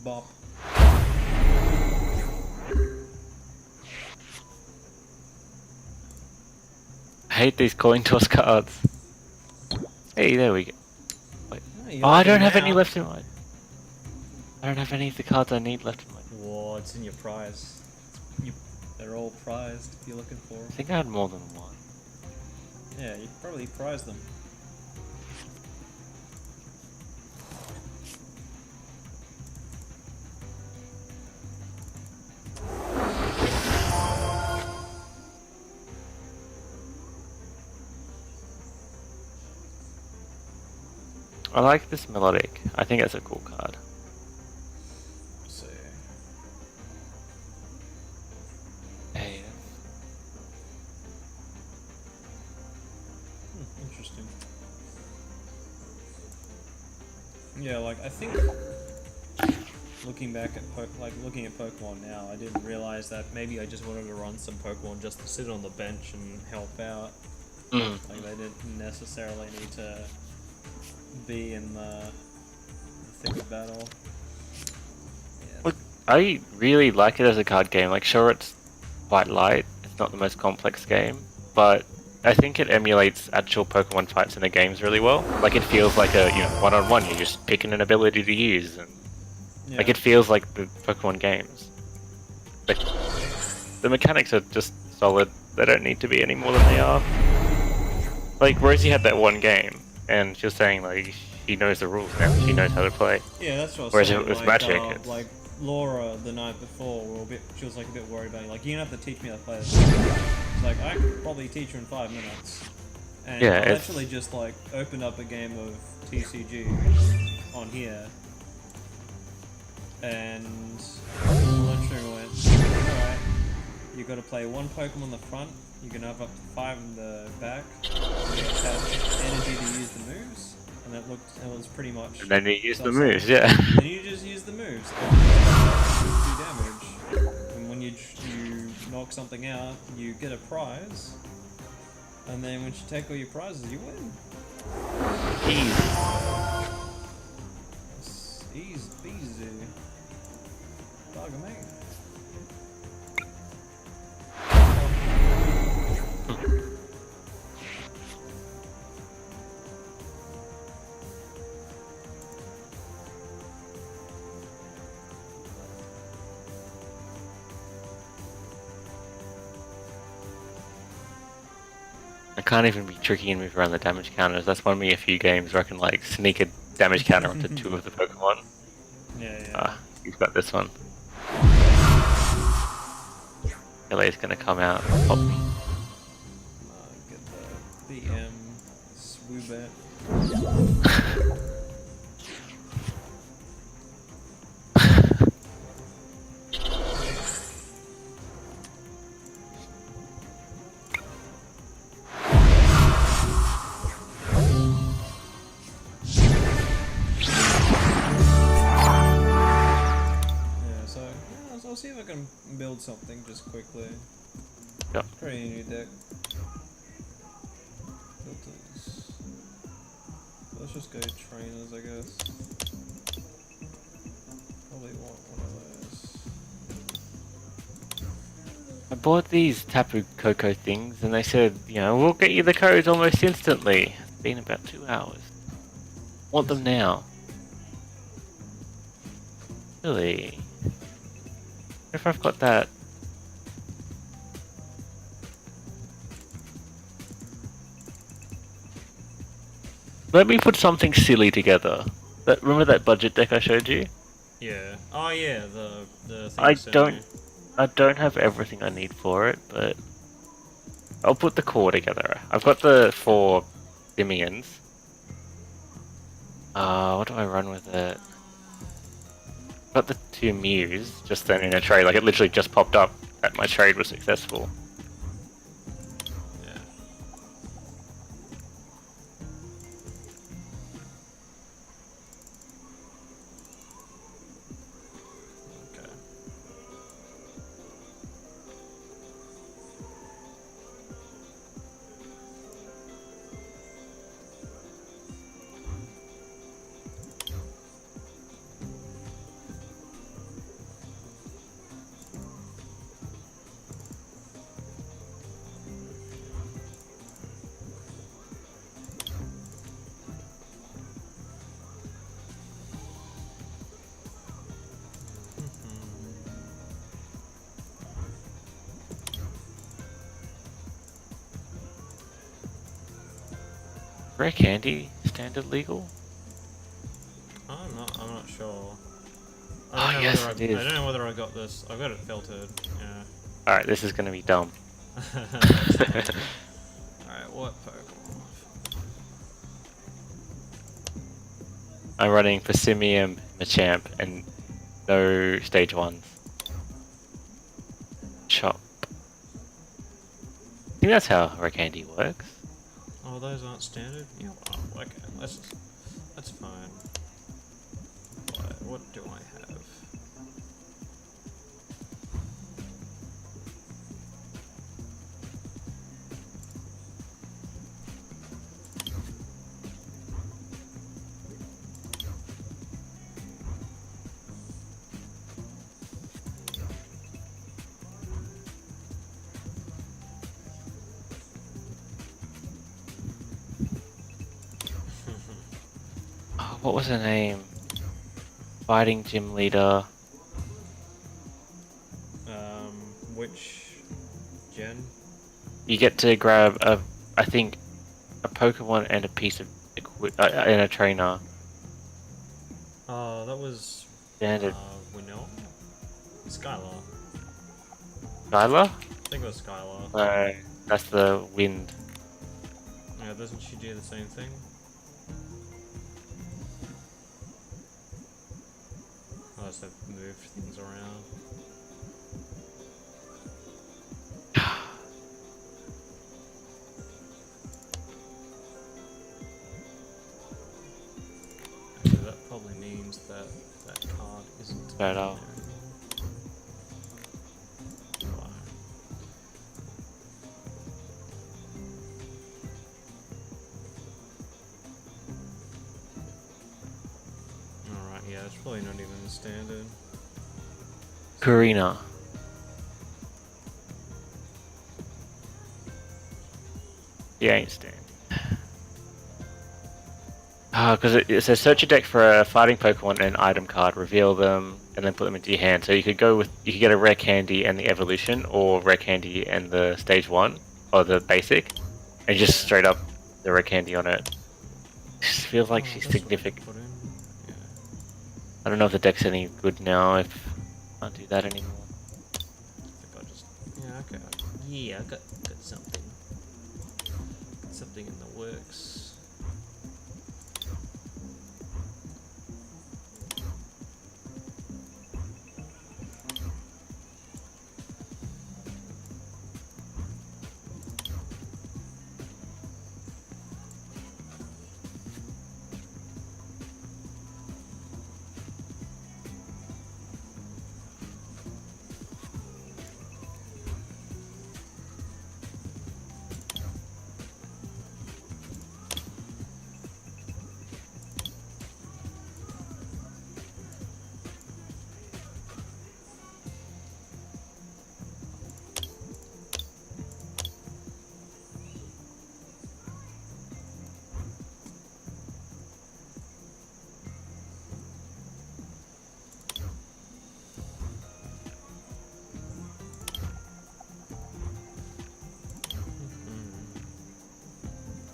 Bop. I hate these coin toss cards. Hey, there we go. Wait. You Oh, I like don't them have any now. left in my... I don't have any of the cards I need left in my... Whoa, it's in your prize. They're all prized if you're looking for them. I think I had more than one. Yeah, you probably prize them. I like this melodic. I think it's a cool card. Let's see. Hey, Interesting. Yeah, like I think looking back at looking at Pokemon now, I didn't realize that maybe I just wanted to run some Pokemon just to sit on the bench and help out. Like they didn't necessarily need to be in the thick of battle. Yeah. Look, I really like it as a card game. Like, sure, it's quite light. It's not the most complex game, but I think it emulates actual Pokemon fights in the games really well. Like, it feels like a one-on-one. You're just picking an ability to use, and like it feels like the Pokemon games. Like, the mechanics are just solid. They don't need to be any more than they are. Like, Rosie had that one game, and she was saying, like, she knows the rules now. She knows how to play. Yeah, that's what I was Whereas saying. it was like, Magic, it's... like Laura the night before, she was like a bit worried about it. Like, you're gonna have to teach me how to play this. It's like, I could probably teach her in 5 minutes. And Yeah, I literally just like opened up a game of TCG on here, and literally went, alright, you gotta play one Pokemon in the front, you can have up to 5 in the back, you have energy to use the moves, and it was pretty much... And then you use the moves, yeah. And you just use the moves, and do damage, and when you knock something out, you get a prize, and then once you take all your prizes, you win. Easy. It's easy peasy. Dog me. I can't even be tricky and move around the damage counters. That's one of me a few games where I can like sneak a damage counter onto 2 of the Pokemon. Yeah. You've got this one. LA's gonna come out and pop me. Get the BM Swoobet. I'll see if I can build something just quickly. Yep. Pretty new deck. Filters. Let's just go trainers, I guess. Probably want one of those. I bought these Tapu Koko things and they said, we'll get you the codes almost instantly. It's been about 2 hours. Want them now. Really? If I've got that. Let me put something silly together. Remember that budget deck I showed you? Yeah. Oh yeah, the thing I you sent me. don't have everything I need for it, but I'll put the core together. I've got the 4 simians. What do I run with it? Got the 2 Mews just then in a trade. Like it literally just popped up that my trade was successful. Yeah. Okay. Rare candy standard legal? I'm not sure. Oh yes, it is. I don't know whether I got this. I got it filtered. Yeah. All right, this is gonna be dumb. That's fine. Alright, what Pokemon? I'm running for Simium, Machamp, and no stage 1s. Chop. I think that's how rare candy works. Oh, those aren't standard? Yeah, well, okay, that's fine. What do I have? Oh, what was her name? Fighting gym leader. Which gen? You get to grab I think, a Pokemon and a piece of and a trainer. Oh, that was Standard. Winnow? Skylar. Skylar? I think it was Skylar. No, that's the wind. Yeah, doesn't she do the same thing? Unless they've moved things around. Actually, that probably means that that card isn't Right in off. there anymore. Wow. Alright, yeah, it's probably not even the standard. Karina. Yeah, ain't standard. Because it says search your deck for a fighting Pokemon and an item card, reveal them, and then put them into your hand. So you could get a rare candy and the evolution, or rare candy and the stage 1, or the basic, and just straight up the rare candy on it. Just feels like she's That's what I significant. put in. Yeah. I don't know if the deck's any good now, if I can't do that anymore. I think I just. Yeah, okay. Yeah, I got something. Got something in the works.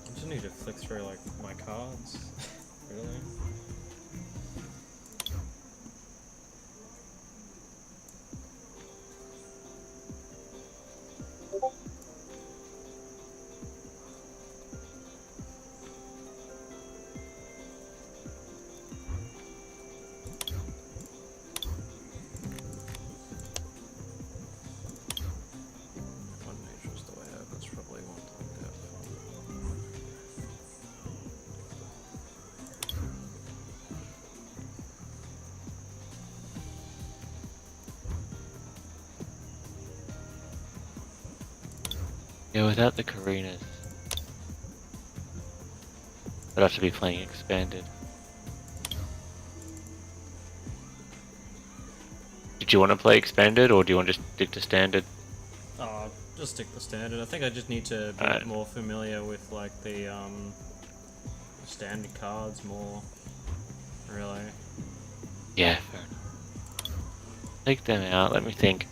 I just need to flick through like my cards. Really? One nature's the way out, that's probably one time death. Yeah, without the Karinas, I'd have to be playing expanded. Did you want to play expanded, or do you want to just stick to standard? Just stick to standard. I think I just need to be Alright. more familiar with like the standard cards more. Really. Yeah, fair enough. Take them out, let me think.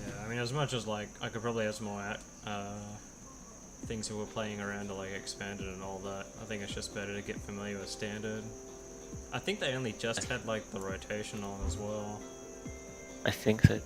Yeah, I mean, as much as like I could probably have some more things that we're playing around to like expanded and all that, I think it's just better to get familiar with standard. I think they only just had like the rotation on as well. I think so too.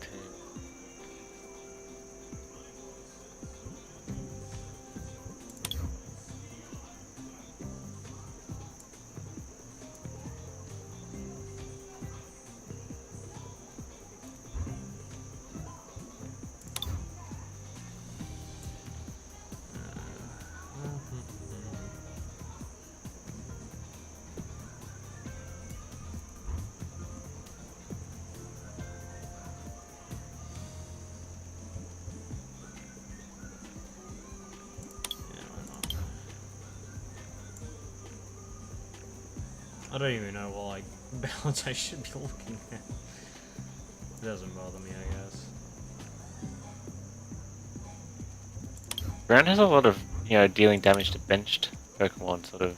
Yeah, why not? I don't even know what like balance I should be looking at. It doesn't bother me, I guess. Brown has a lot of, dealing damage to benched Pokemon sort of.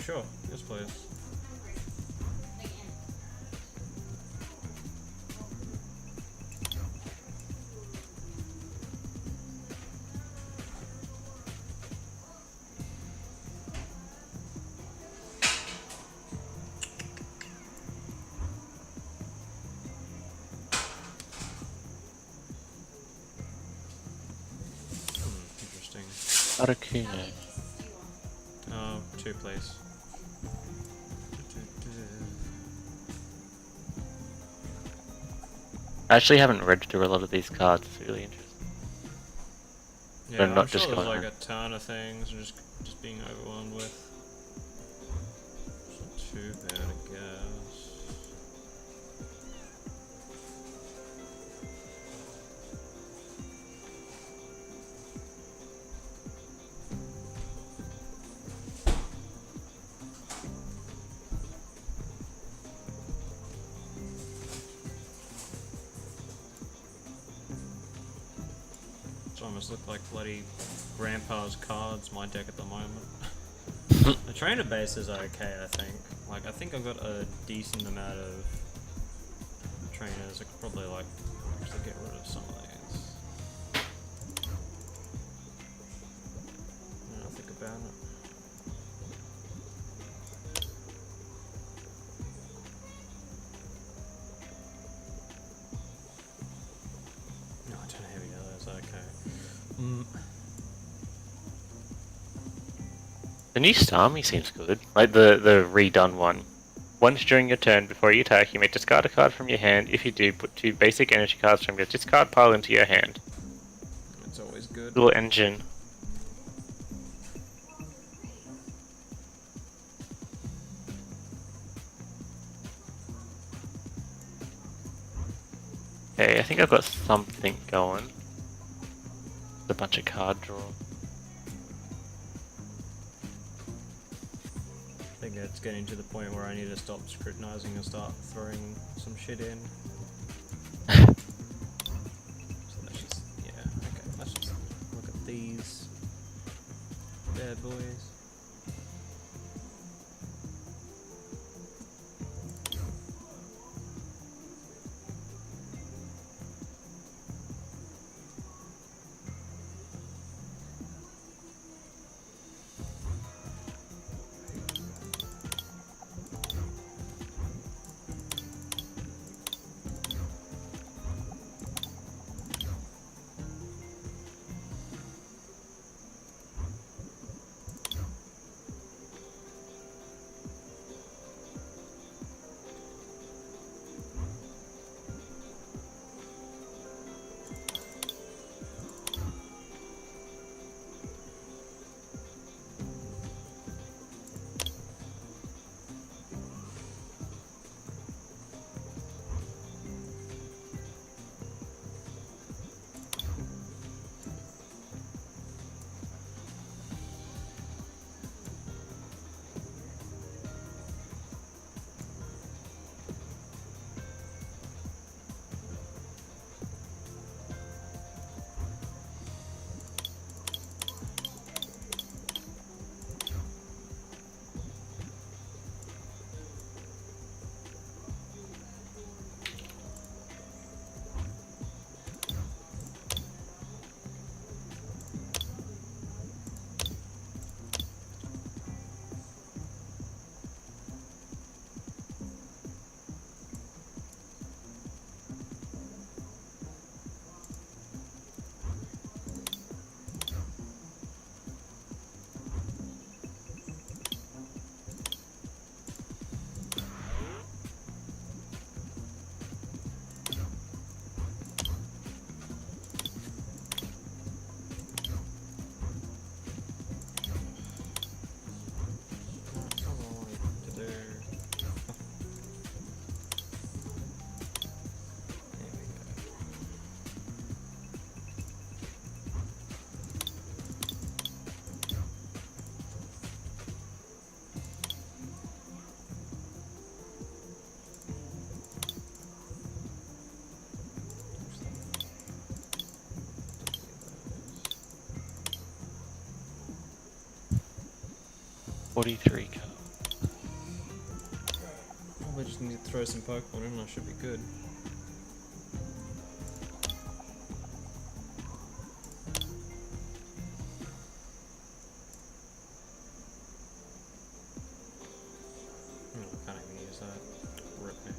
Sure. Yes, please. Again. Interesting. How Articuno. many pieces do you want? 2, please. I actually haven't read through a lot of these cards, it's really interesting. Yeah, They're not I'm sure just there's going like around. a ton of things and just being overwhelmed with. It's not too bad, I guess. almost look like bloody grandpa's cards, my deck at the moment. The trainer base is okay, I think. Like, I think I've got a decent amount of trainers. I could probably, like, actually get rid of some of these. Now I think about it. No, I don't have any of those, okay. The new Starmie seems good. Like the redone one. Once during your turn, before you attack, you may discard a card from your hand. If you do, put 2 basic energy cards from your discard pile into your hand. It's always good. Little engine. Okay, I think I've got something going. A bunch of card draw. I think it's getting to the point where I need to stop scrutinizing and start throwing some shit in. So let's just, yeah, okay, let's just look at these bad boys. $43. Probably just need to throw some Pokemon in and I should be good. Oh, I can't even use that. Rip me.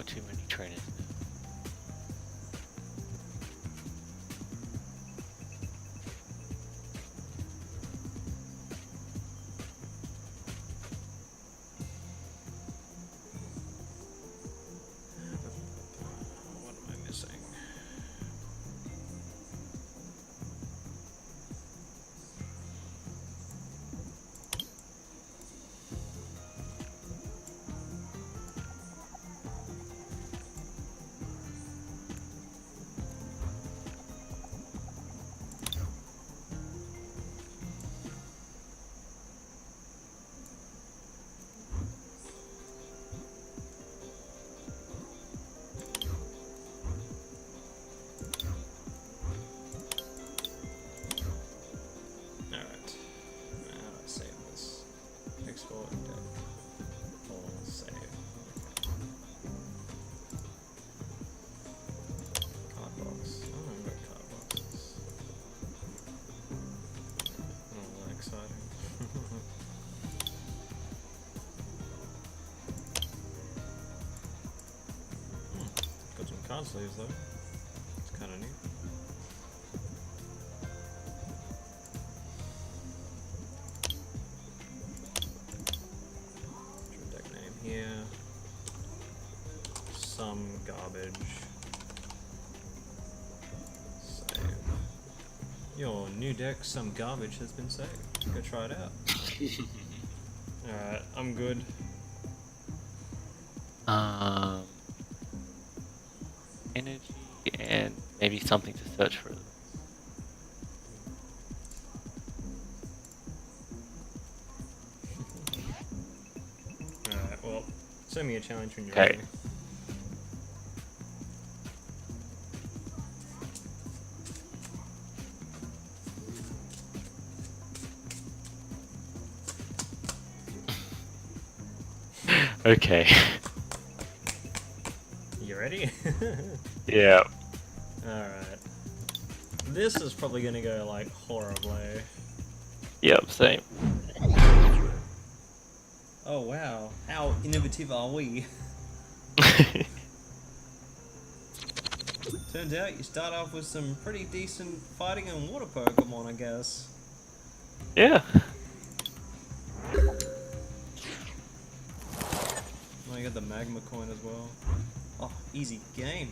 got too many trainers. What am I missing? Alright. How do I save this? Export deck. All save. Card box. Oh, I've got card boxes. Oh, that exciting. Got some card sleeves though. It's kinda neat. Deck name here. Some garbage. Save. Your new deck, some garbage, has been saved. Go try it out. Alright, I'm good. Energy and maybe something to search for. Alright, well, send me a challenge when you're Okay. ready. Okay. You ready? Yeah. Alright. This is probably gonna go like horribly. Yep, same. Oh wow, how innovative are we? Turns out you start off with some pretty decent fighting and water Pokemon, I guess. Yeah. Oh, you got the magma coin as well. Oh, easy game.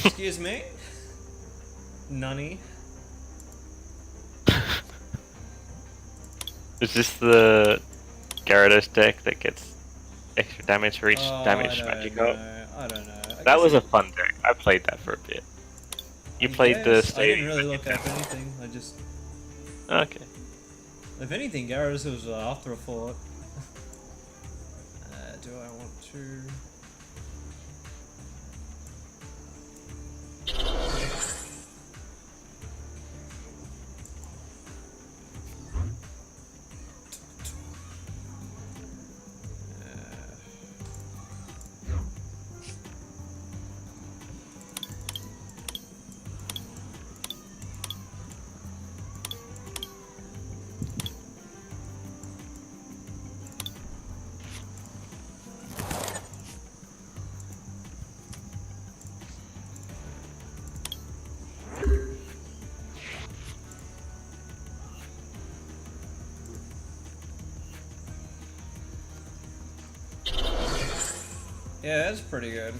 Excuse me? Nunny? Is this the Gyarados deck that gets extra damage for each damaged magic up? I don't know. That was a fun deck. I played that for a bit. You played the I stage. didn't really look up anything. I just... Okay. If anything, Gyarados was after a thought. Do I want to... Yeah, that's pretty good.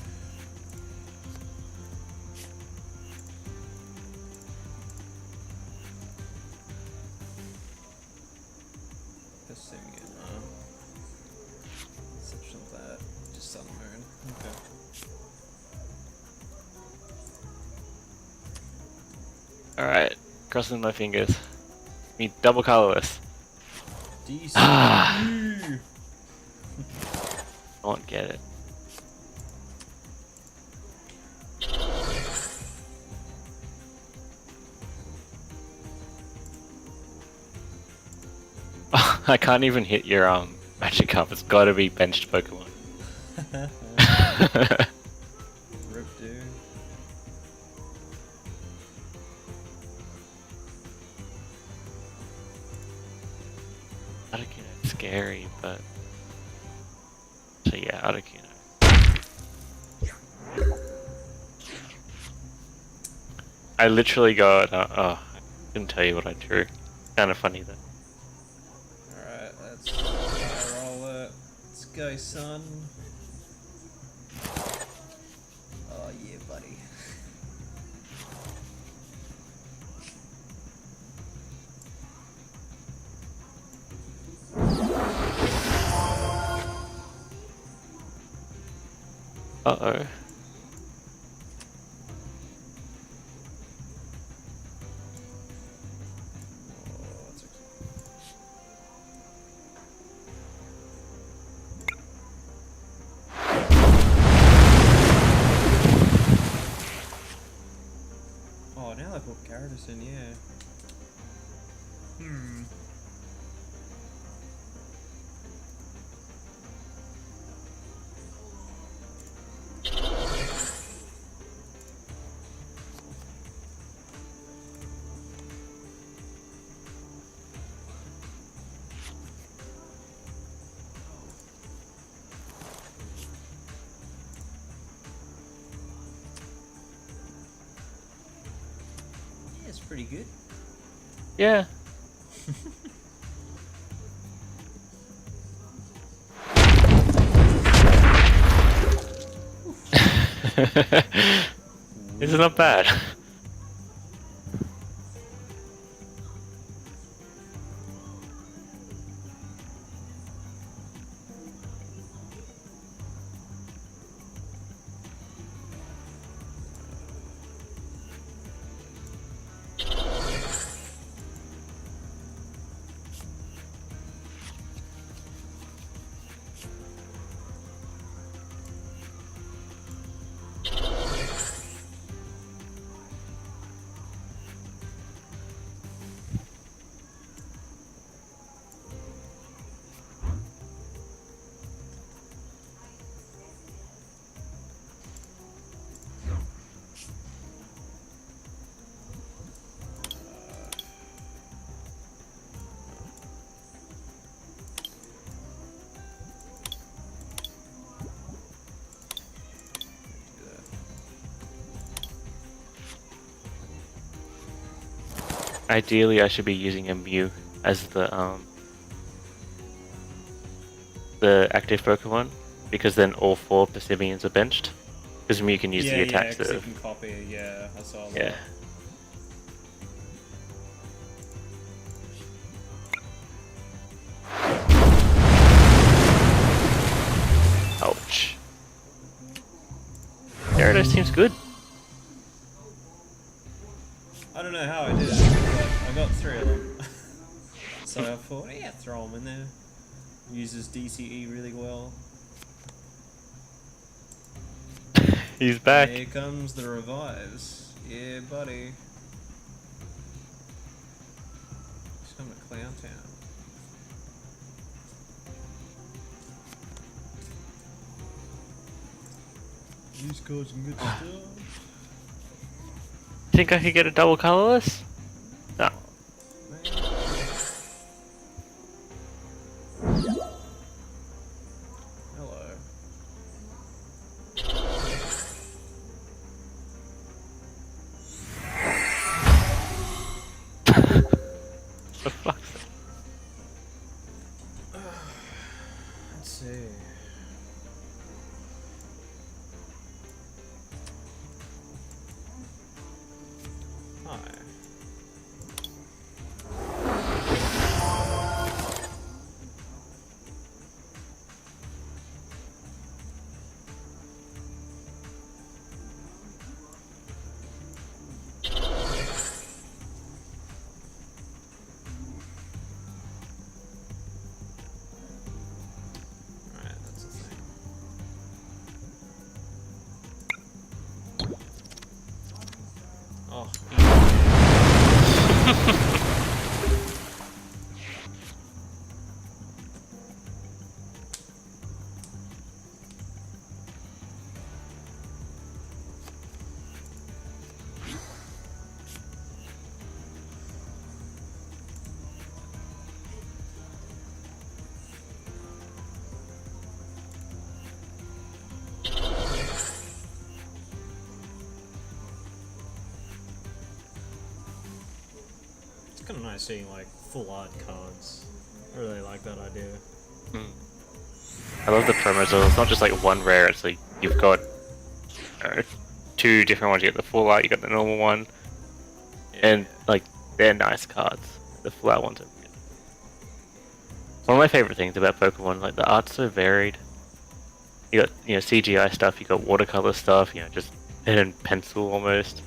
Passing such of that. Just Sun Moon. Okay. Alright. Crossing my fingers. Me double colorless. DC. I won't get it. I can't even hit your magic up. It's got to be benched Pokemon. Rip, dude. Articuno's scary, but so yeah, Articuno. I literally got oh, I couldn't tell you what I drew. Kind of funny though. Alright, let's fire roll it. Let's go, son. Oh yeah, buddy. Uh-oh. Oh, that's oh, now they put Gyarados in, yeah. Hmm. Yeah, it's pretty good. Yeah. This is not bad. Ideally, I should be using a Mew as the active Pokemon, because then all 4 Passimians are benched. Because Mew can use the attacks. Yeah, because it can copy. Yeah, I saw that. Yeah. Ouch. Gyarados seems good. I don't know how I did it, but I got 3 of them. So I thought, yeah, throw them in there. Uses DCE really well. He's back. Here comes the revives. Yeah, buddy. He's coming to Clown Town. He's causing good stuff. Think I could get a double colorless? No. Hello. For fuck's sake. Let's see. Hi. Alright, that's the thing. Oh, seeing like full art cards. I really like that idea. I love the promos. So it's not just like one rare. It's like you've got two different ones. You got the full art, you got the normal one, and like they're nice cards. The full art ones are good. One of my favorite things about Pokemon, like the art's so varied. You got CGI stuff, you got watercolor stuff, just pen and pencil almost.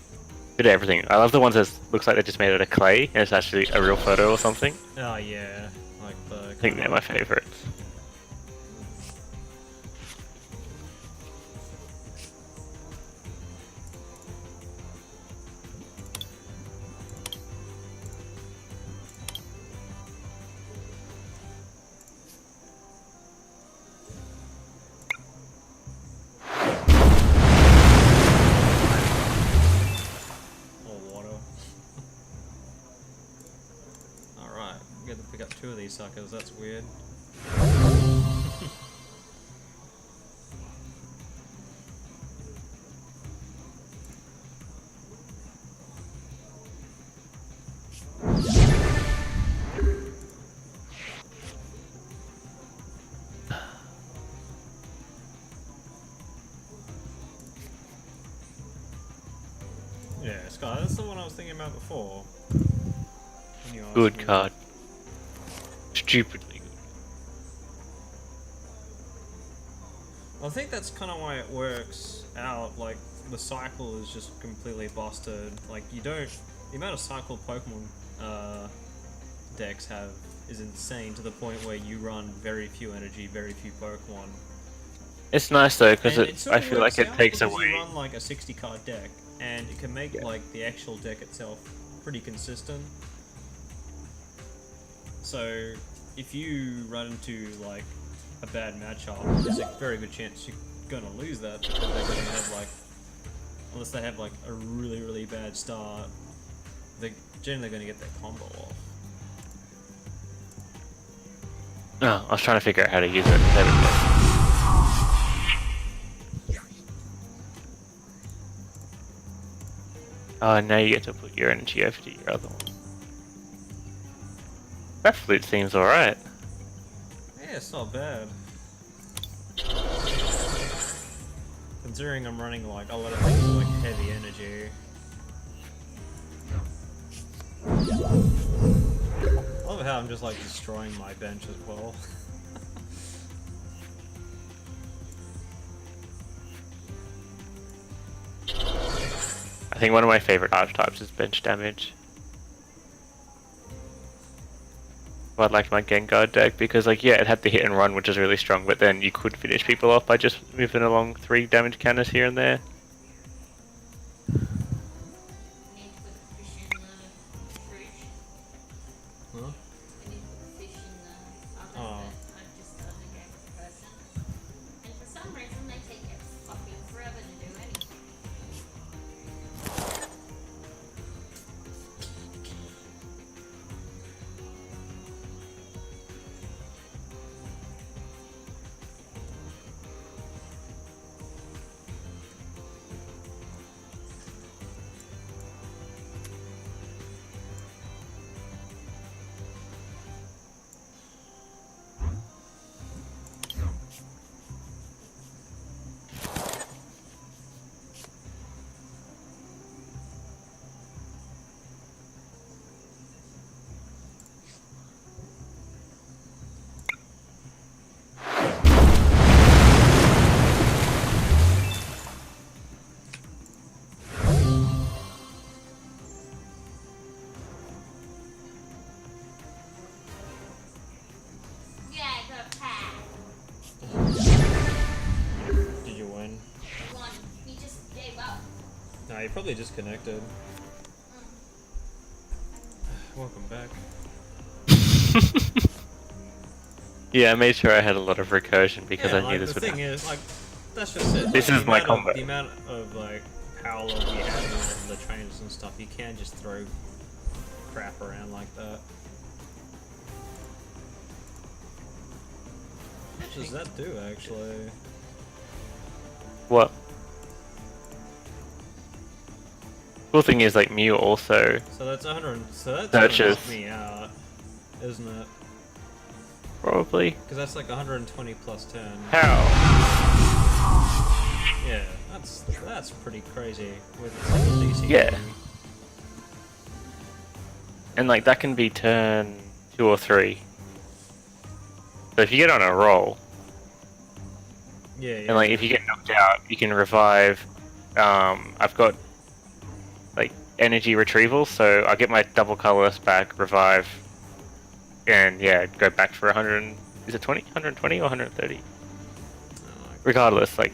Bit of everything. I love the ones that looks like they just made out of clay and it's actually a real photo or something. Oh yeah, like the. I think they're my favorites. Pick up two of these suckers, that's weird. Yeah, Sky, that's the one I was thinking about before. Good card. Stupidly good. I think that's kind of why it works out. Like the cycle is just completely busted. Like the amount of cycle Pokemon decks have is insane to the point where you run very few energy, very few Pokemon. It's nice though because I feel like it takes away. away. You run like a 60 card deck, and it can make like the actual deck itself pretty consistent. So if you run into like a bad matchup, there's a very good chance you're gonna lose that because they're gonna have like, unless they have like a really bad start, they're generally gonna get their combo off. Oh, I was trying to figure out how to use it. There we go. Oh, now you get to put your energy over to your other one. That flute seems alright. Yeah, it's not bad. Considering I'm running like a lot of things with like heavy energy. I love how I'm just like destroying my bench as well. I think one of my favorite archetypes is bench damage. I liked my Gengar deck because, like, yeah, it had the hit and run, which is really strong, but then you could finish people off by just moving along 3 damage counters here and there. Huh? Oh. And for some reason they take fucking forever to do anything. Yeah, I got a pack. Did you win? One. He just gave up. No, you probably disconnected. Welcome back. Yeah, I made sure I had a lot of recursion because Yeah, I knew like, this the would thing happen. is, like, that's just it. This Like, is my combo. The amount of like power level we have in the trainers and stuff, you can't just throw crap around like that. What does that do, actually? What? Cool thing is, like, Mew also So that's 100. So that's searches. gonna knock me out, isn't it? Probably. Because that's like 120 plus 10. How? Yeah, that's pretty crazy with a single DC. Yeah. game. And, like, that can be turn 2 or 3. So if you get on a roll, Yeah, yeah. and, like, if you get knocked out, you can revive. I've got, like, energy retrieval, so I get my double colorless back, revive, and, yeah, go back for 100. Is it 20? 120 or 130? Regardless, like,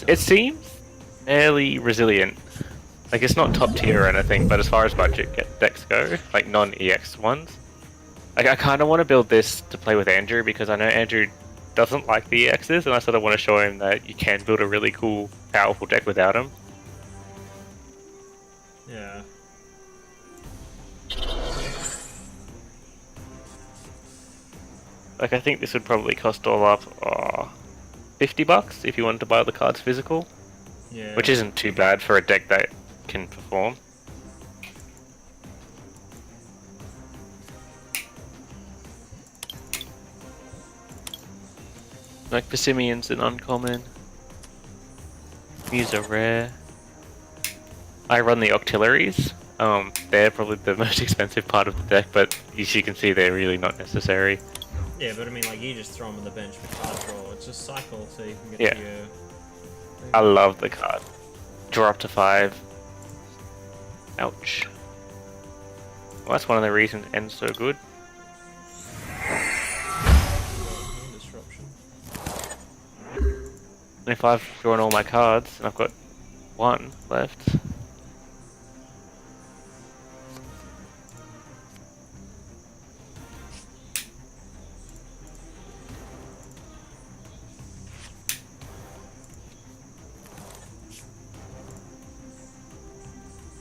it seems fairly resilient. Like, it's not top tier or anything, but as far as budget decks go, like non-EX ones, like, I kind of want to build this to play with Andrew, because I know Andrew doesn't like the EXs, and I sort of want to show him that you can build a really cool, powerful deck without them. Yeah. Like, I think this would probably cost all up $50 if you wanted to buy the cards physical, Yeah. which isn't too bad for a deck that can perform. Like, Persimmion's an uncommon. These are rare. I run the Octilleries. They're probably the most expensive part of the deck, but as you can see, they're really not necessary. Yeah, but I mean, like, you just throw them on the bench for card draw. It's just cycle, so you can get Yeah. to your... I love the card. Draw up to 5. Ouch. Well, that's one of the reasons End's so good. Disruption. And if I've drawn all my cards, and I've got 1 left...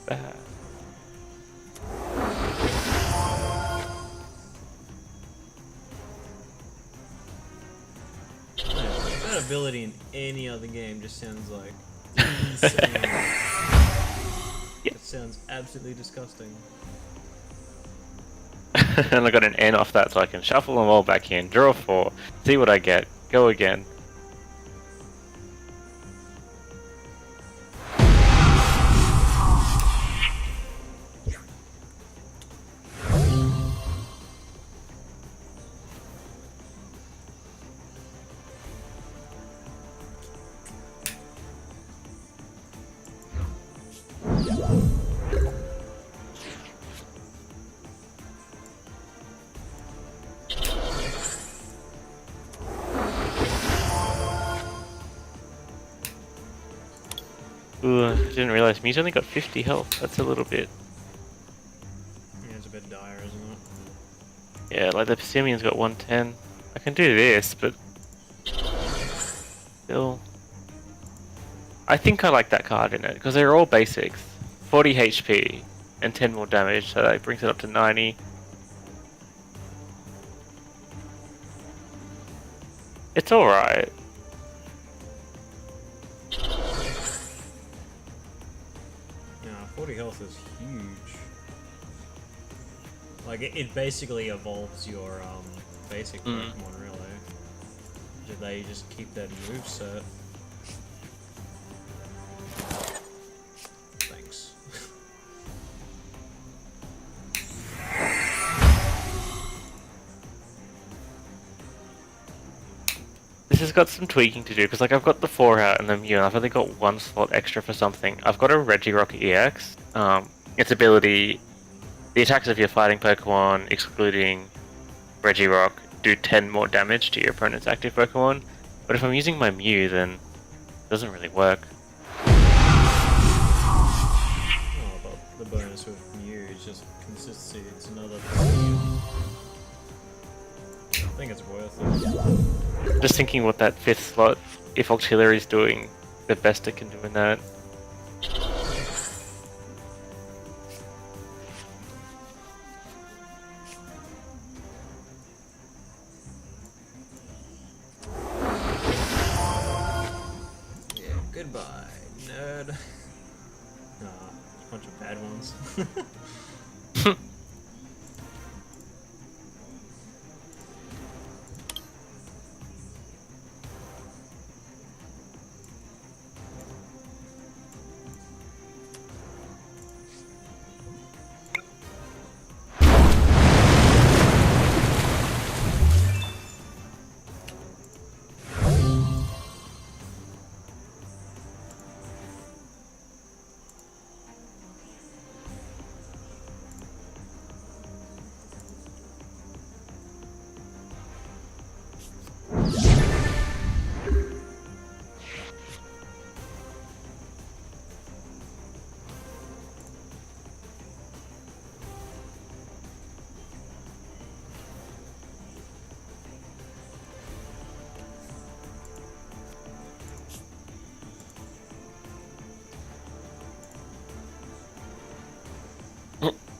Bad. That ability in any other game just sounds like insane. Yeah. It sounds absolutely disgusting. And I got an N off that, so I can shuffle them all back in, draw 4, see what I get, go again. Ooh, I didn't realize Mew's only got 50 health. That's a little bit. Yeah, it's a bit dire, isn't it? Yeah, like the Persimion's got 110. I can do this, but still. I think I like that card in it, because they're all basics. 40 HP and 10 more damage, so that brings it up to 90. It's alright. Yeah, 40 health is huge. Like, it basically evolves your basic Pokemon, really. Do they just keep that moveset? Thanks. This has got some tweaking to do, because like I've got the 4 out and the Mew, and I've only got 1 slot extra for something. I've got a Regirock EX. Its ability, the attacks of your fighting Pokemon, excluding Regirock, do 10 more damage to your opponent's active Pokemon. But if I'm using my Mew, then it doesn't really work. Oh, but the bonus with Mew is just consistency. It's another thing. I think it's worth it. Just thinking what that 5th slot, if Octillery's doing the best it can do in that. Yeah, goodbye, nerd. Nah. bunch of bad ones.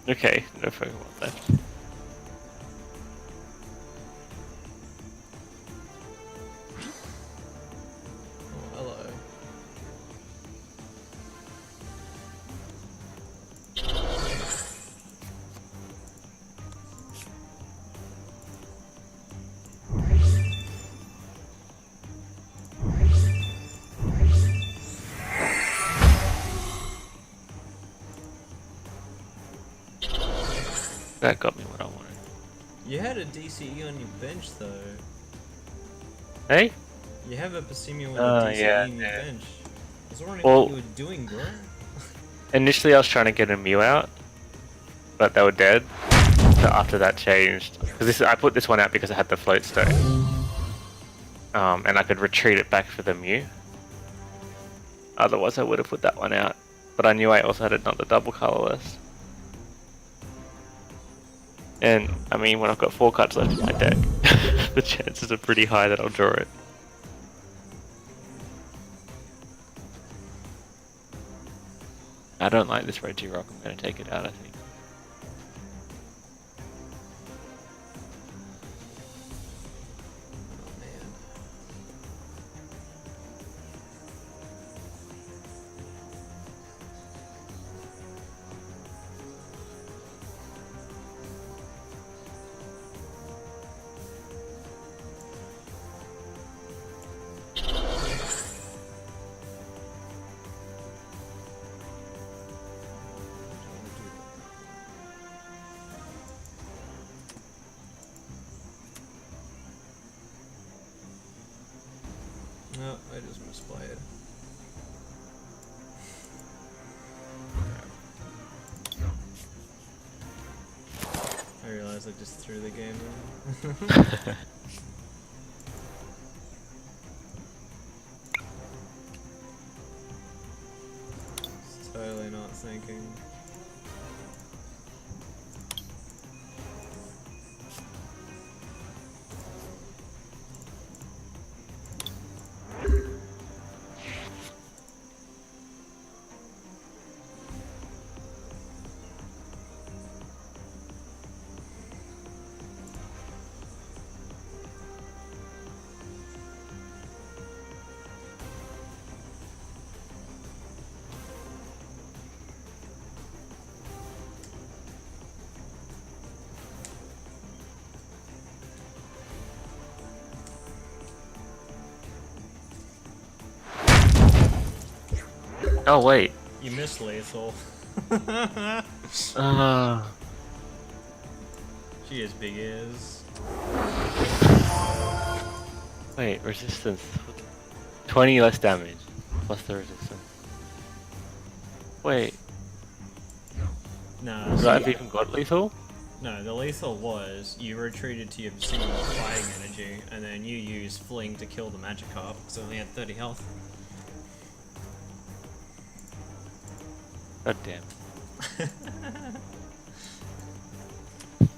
Okay, no Pokemon left. Oh, hello. That got me what I wanted. You had a DCE on your bench though. Hey? You have a Pacimia with a DCE yeah, on your yeah. bench. I was wondering Well- what you were doing, bro. Initially I was trying to get a Mew out, but they were dead. So after that changed, because I put this one out because I had the float stone. And I could retreat it back for the Mew. Otherwise I would have put that one out. But I knew I also had another double colorless. And, I mean, when I've got 4 cards left in my deck, the chances are pretty high that I'll draw it. I don't like this Regirock, I'm going to take it out, I think. Oh man. No, I just misplayed. I realized I just threw the game in. It's totally not thinking. Oh, wait. You missed lethal. She has big ears. Wait, resistance. 20 less damage, plus the resistance. Wait, No, did I have even got lethal? no, the lethal was you retreated to your single fighting energy, and then you used Fling to kill the Magikarp because it only had 30 health. God damn.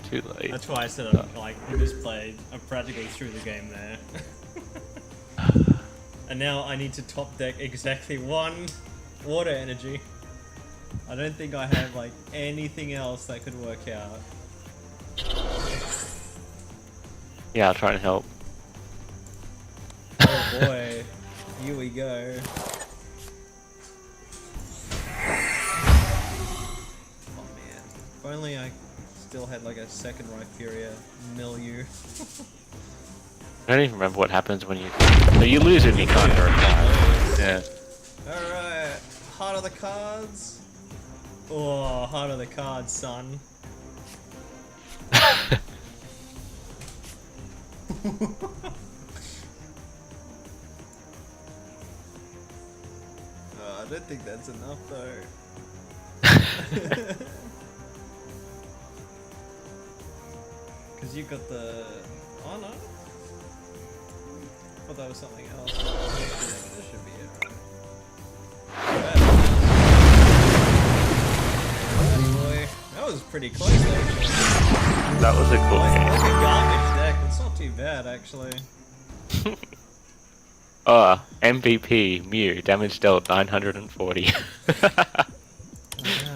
Too late. That's why I said I like misplayed. I practically threw the game there. And now I need to top deck exactly 1 water energy. I don't think I have like anything else that could work out. Yeah, I'll try and help. Oh boy, here we go. had like a second Rhypheria milieu. I don't even remember what happens when you. So you lose when you can't draw a card. Yeah. Alright, heart of the cards. Oh, heart of the cards, son. Oh, I don't think that's enough though. Because you got the. Oh no. I thought that was something else. That should be it, right? Boy. That was pretty close actually. That was a cool Like game. a garbage deck. It's not too bad actually. Oh, MVP Mew damage dealt 940. Now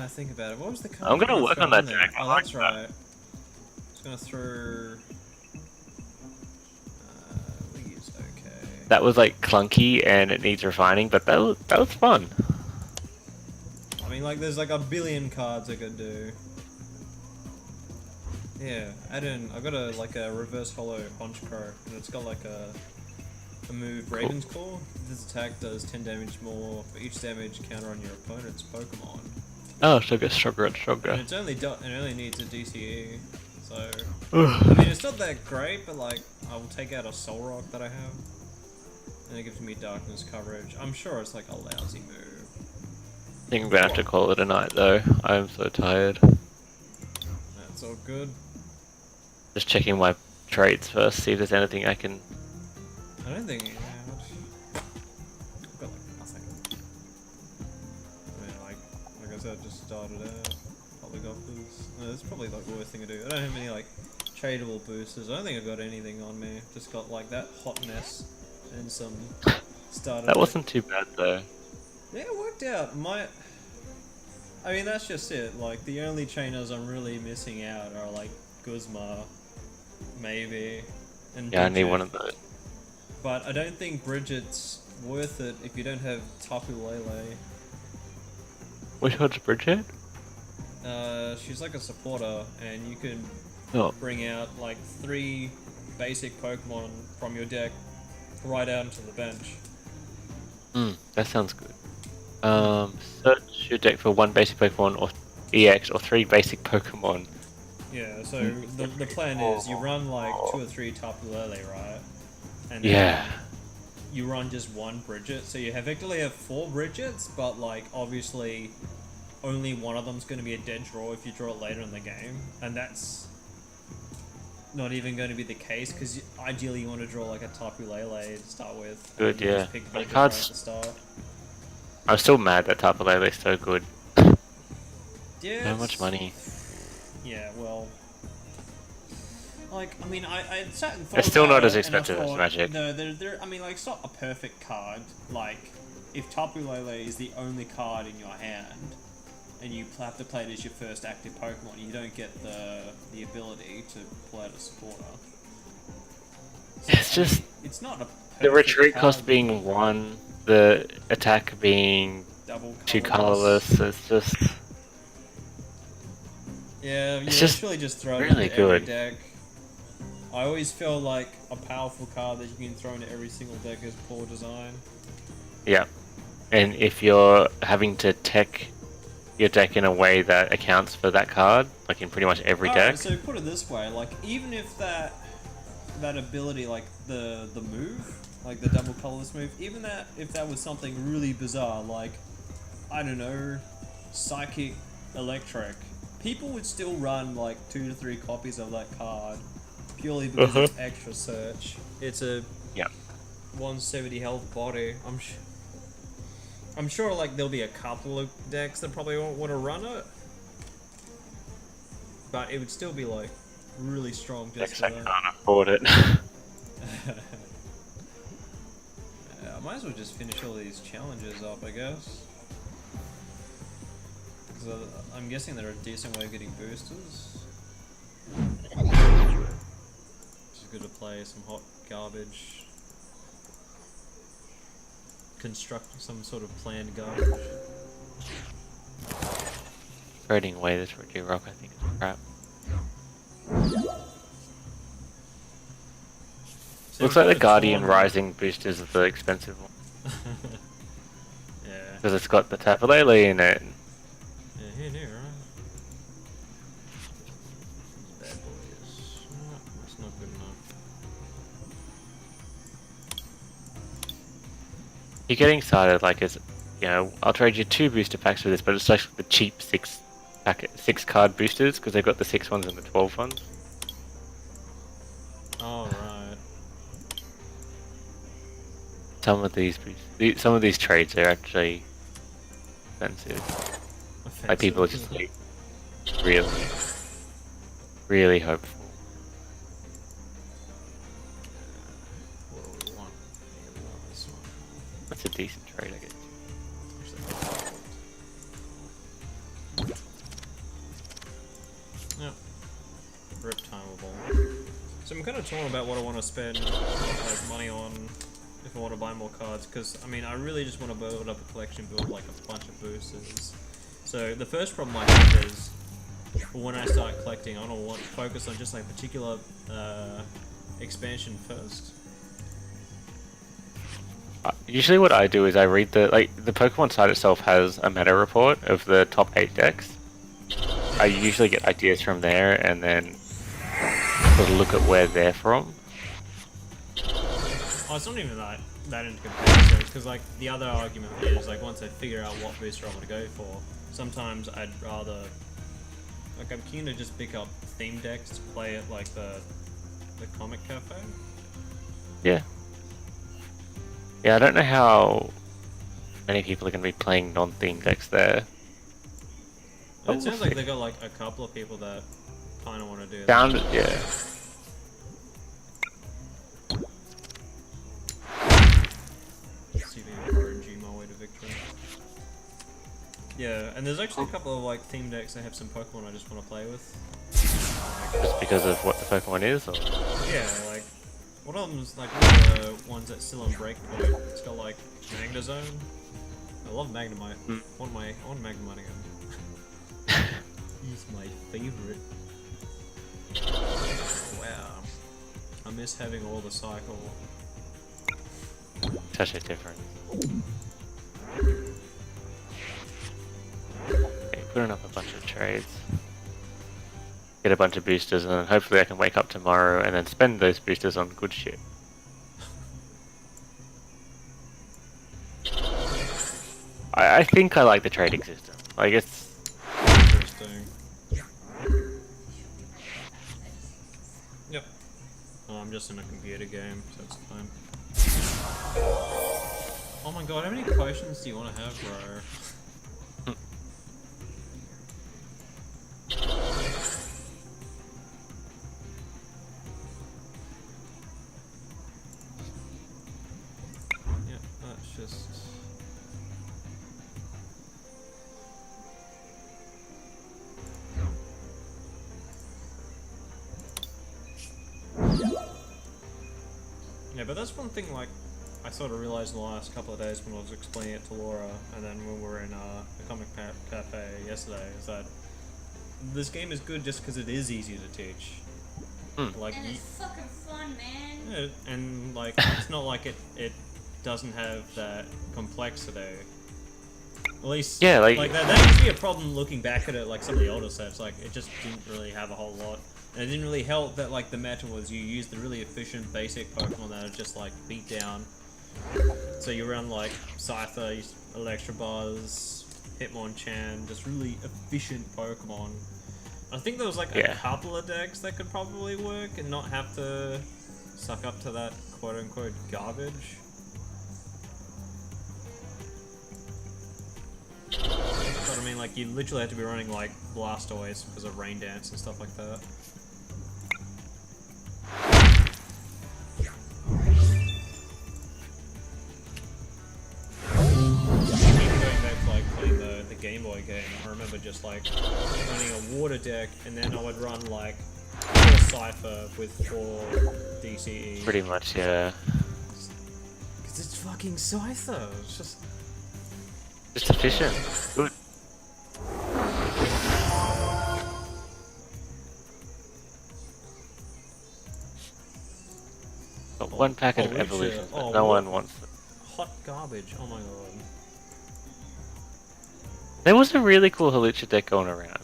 I think about it. What was the card? I'm gonna I work throw on that in there? deck. I Oh, like that's that. right. Just gonna throw. We use okay. That was like clunky and it needs refining, but that was fun. I mean, like, there's like a billion cards I could do. Yeah, add in. I got a reverse hollow Honchkrow, and it's got like a move Raven's Claw. This attack does 10 damage more for each damage counter on your opponent's Pokemon. Oh, sugar. And it only needs a DCE, so I mean it's not that great, but like I will take out a Soul Rock that I have, and it gives me darkness coverage. I'm sure it's like a lousy move. I think I'm gonna have to call it a night though. I'm so tired. That's all good. Just checking my traits first, see if there's anything I can. I don't think. I've got like nothing. I mean, like I said, just started out. Probably got boosts. No, that's probably like the worst thing to do. I don't have any like tradable boosters. I don't think I got anything on me. Just got like that hotness and some starter. That wasn't too bad though. Yeah, it worked out. I mean, that's just it. Like the only trainers I'm really missing out are like Guzma, maybe, and Yeah, I need Bridget. one of those. But I don't think Bridget's worth it if you don't have Tapu Lele. Which one's Bridget? She's like a supporter, and you can Oh, bring out like 3 basic Pokemon from your deck right out into the bench. that sounds good. Search your deck for 1 basic Pokemon or EX or 3 basic Pokemon. Yeah, so the plan is you run like 2 or 3 Tapu Lele, right? And then Yeah. you run just 1 Bridget, so you effectively have 4 Bridgets, but like obviously only one of them's going to be a dead draw if you draw it later in the game, and that's not even going to be the case because ideally you want to draw like a Tapu Lele to start with. and Good, you yeah. just pick My Bridget cards- right at the start. I'm still mad that Tapu Lele is so good. Yeah, So much money. Yeah, well, like I mean, I sat and thought It's still about not as it, and I expensive as thought, Magic. No, I mean, like it's not a perfect card. Like if Tapu Lele is the only card in your hand, and you have to play it as your first active Pokemon, you don't get the ability to pull out a supporter. So, It's I mean, just it's not a the perfect retreat card, cost being 1, the attack being double 2 colorless. It's just Yeah, you It's just literally just throw it really into every good. deck. I always feel like a powerful card that you can throw into every single deck is poor design. yeah. And if you're having to tech your deck in a way that accounts for that card, like in pretty much every Alright, deck. so put it this way, like even if that ability, like the move, like the double colorless move, even that if that was something really bizarre, like I don't know, Psychic Electric, people would still run like 2 to 3 copies of that card purely because it's extra search. It's a Yeah. 170 health body. I'm sure like there'll be a couple of decks that probably won't want to run it, but it would still be like really strong just Decks for I that. can't afford it. Yeah, I might as well just finish all these challenges up, I guess. So I'm guessing they're a decent way of getting boosters. It's good to play some hot garbage. Construct some sort of planned garbage. Trading away this Reggie Rock, I think, is crap. Looks like the Guardian Rising boosters are the expensive one. Yeah. Because it's got the Taphylele in it. Yeah, here, right? Bad boys. No, that's not good enough. You're getting excited, like, I'll trade you 2 booster packs for this, but it's actually the cheap 6 card boosters, because they've got the 6 ones and the 12 ones. Oh, right. Some of these trades are actually expensive. Like, people are just like really, really hopeful. What do we want? Yeah, we want this one. That's a decent trade, I guess. Yep. Rip timeable. So I'm kind of torn about what I want to spend like money on if I want to buy more cards, because I mean I really just want to build up a collection, build like a bunch of boosters. So the first problem I have is when I start collecting, I don't want to focus on just like a particular expansion first. Usually what I do is I read the Pokemon site itself has a meta report of the top 8 decks. I usually get ideas from there and then sort of look at where they're from. Oh, it's not even that into comparison, because like the other argument is like once I figure out what booster I want to go for, sometimes I'd rather like I'm keen to just pick up theme decks to play at like the comic cafe. Yeah. Yeah, I don't know how many people are going to be playing non-theme decks there. It sounds like they got like a couple of people that kind of want to do that. Found it, yeah. CVRNG my way to victory. Yeah, and there's actually a couple of like theme decks that have some Pokemon I just want to play with. Just because of what the Pokemon is? Or? Yeah, like one of them's like one of the ones that's still on Breakpoint. It's got like Magnezone. I love Magnemite. I want Magnemite again. He's my favorite. Wow. I miss having all the cycle. Such a difference. Okay, putting up a bunch of trades. Get a bunch of boosters, and then hopefully I can wake up tomorrow and then spend those boosters on good shit. I think I like the trading system. Like, it's Interesting. Yep. Oh, I'm just in a computer game, so it's fine. Oh my god, how many potions do you want to have, bro? Yep, that's just... Yeah, but that's one thing, like, I sort of realized in the last couple of days when I was explaining it to Laura, and then when we were in the comic cafe yesterday, is that this game is good just because it is easy to teach. Like, and it's fucking fun, man. yeah, and like, it's not like it doesn't have that complexity. At least, yeah, like that used to be a problem looking back at it, like some of the older sets. Like, it just didn't really have a whole lot. And it didn't really help that like the meta was you used the really efficient basic Pokemon that are just like beat down. So you run like Scyther, Electabuzz, Hitmonchan, just really efficient Pokemon. I think there was like a couple of decks that could probably work and not have to suck up to that quote-unquote garbage. But I mean, like, you literally have to be running like Blastoise because of Rain Dance and stuff like that. Game Boy game, I remember just like running a water deck, and then I would run like 4 Cypher with 4 DCE. pretty much, yeah. Because it's fucking Scyther. It's just efficient. Good. Oh, one packet of Lucha. evolutions, but Oh, no what? one wants them. Hot garbage. Oh my god. There was a really cool Halucha deck going around.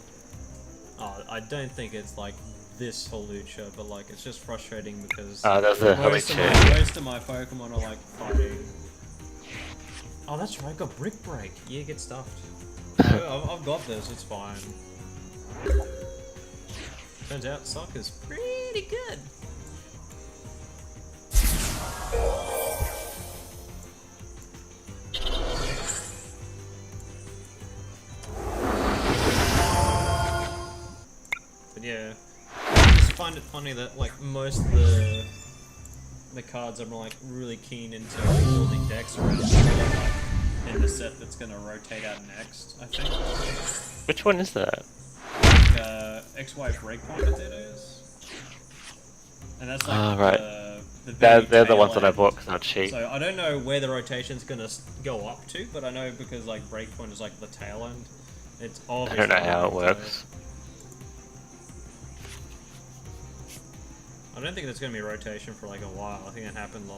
Oh, I don't think it's like this Holucha, but like it's just frustrating because There's a most of Halucha. my Pokemon are like fighting. Oh, that's right. I got Brick Break. Yeah, get stuffed. I've got this. It's fine. Turns out Soccer's pretty good. But yeah, I just find it funny that like most of the cards I'm like really keen into like building decks around like, in the set that's gonna rotate out next. I think. Which one is that? XY Breakpoint potatoes. And that's like Right. the very They're the tail ones that I end. bought because they're cheap. So I don't know where the rotation's gonna go up to, but I know because like Breakpoint is like the tail end. It's I obviously. don't know how it going to- works. I don't think there's gonna be a rotation for like a while. I think it happened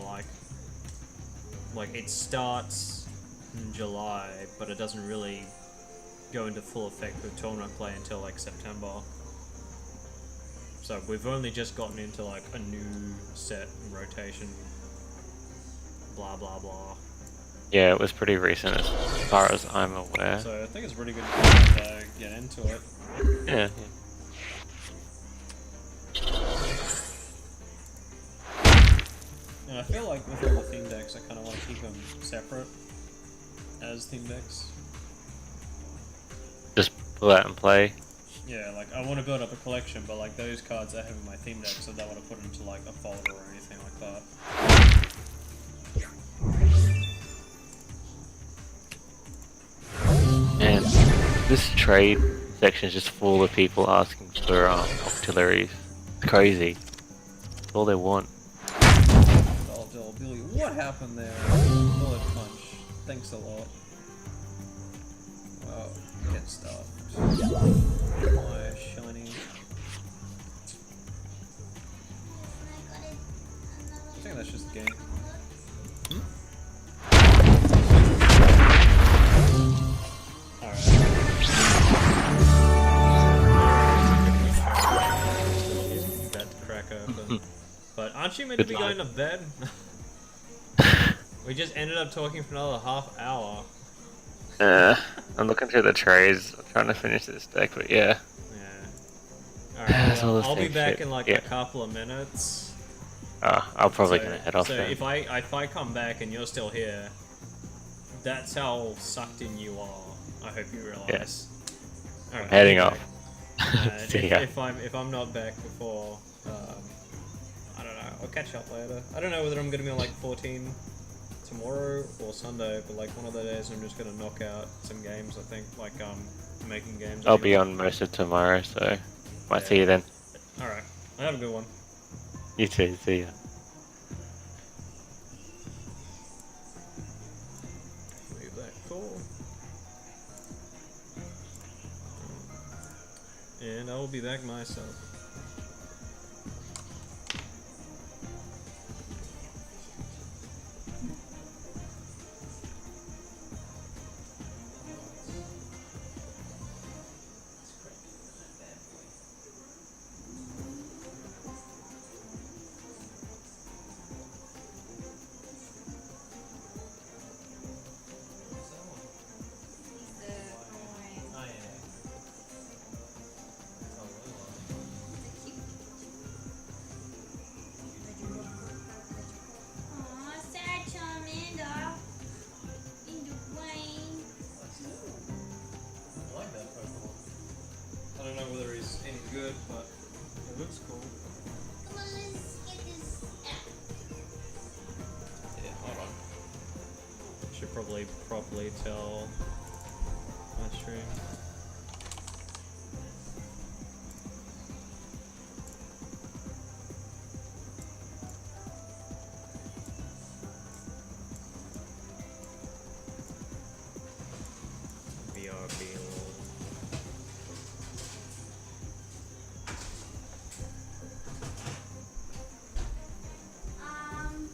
like it starts in July, but it doesn't really go into full effect with tournament play until like September. So we've only just gotten into like a new set and rotation. Blah blah blah. Yeah, it was pretty recent as far as I'm aware. So I think it's really good to get into it. Yeah. And I feel like with all the theme decks, I kind of want to keep them separate as theme decks. Just pull out and play. Yeah, like I want to build up a collection, but like those cards I have in my theme deck, so I don't want to put into like a folder or anything like that. And this trade section is just full of people asking for auxiliaries. It's crazy. That's all they want. Oh, Billy, what happened there? Bullet punch. Thanks a lot. Wow, get stuffed. My shiny. I think that's just a game. That to crack open. But aren't you meant to be going to bed? We just ended up talking for another half hour. I'm looking through the trades. I'm trying to finish this deck, but yeah. Yeah. Alright, all well, the I'll be same back shit. in like Yeah. a couple of minutes. I'm probably gonna head off So then. if I come back and you're still here, that's how sucked in you are. I hope you realize. Yes. Alright, Heading I'll off. be back. See ya. If I'm not back before, I don't know. I'll catch up later. I don't know whether I'm gonna be on like 14 tomorrow or Sunday, but like one of the days I'm just gonna knock out some games. I think like making games. I'll be on most of tomorrow, so might Yeah. see you then. All right. Have a good one. You too. See ya. Leave that cool. And I will be back myself. Aw, sad Charmander. In the rain. I like that Pokemon. I don't know whether he's any good, but it looks cool. Come on, let's get this out. Yeah, hold on. Should probably properly tell my stream. BRB. Um,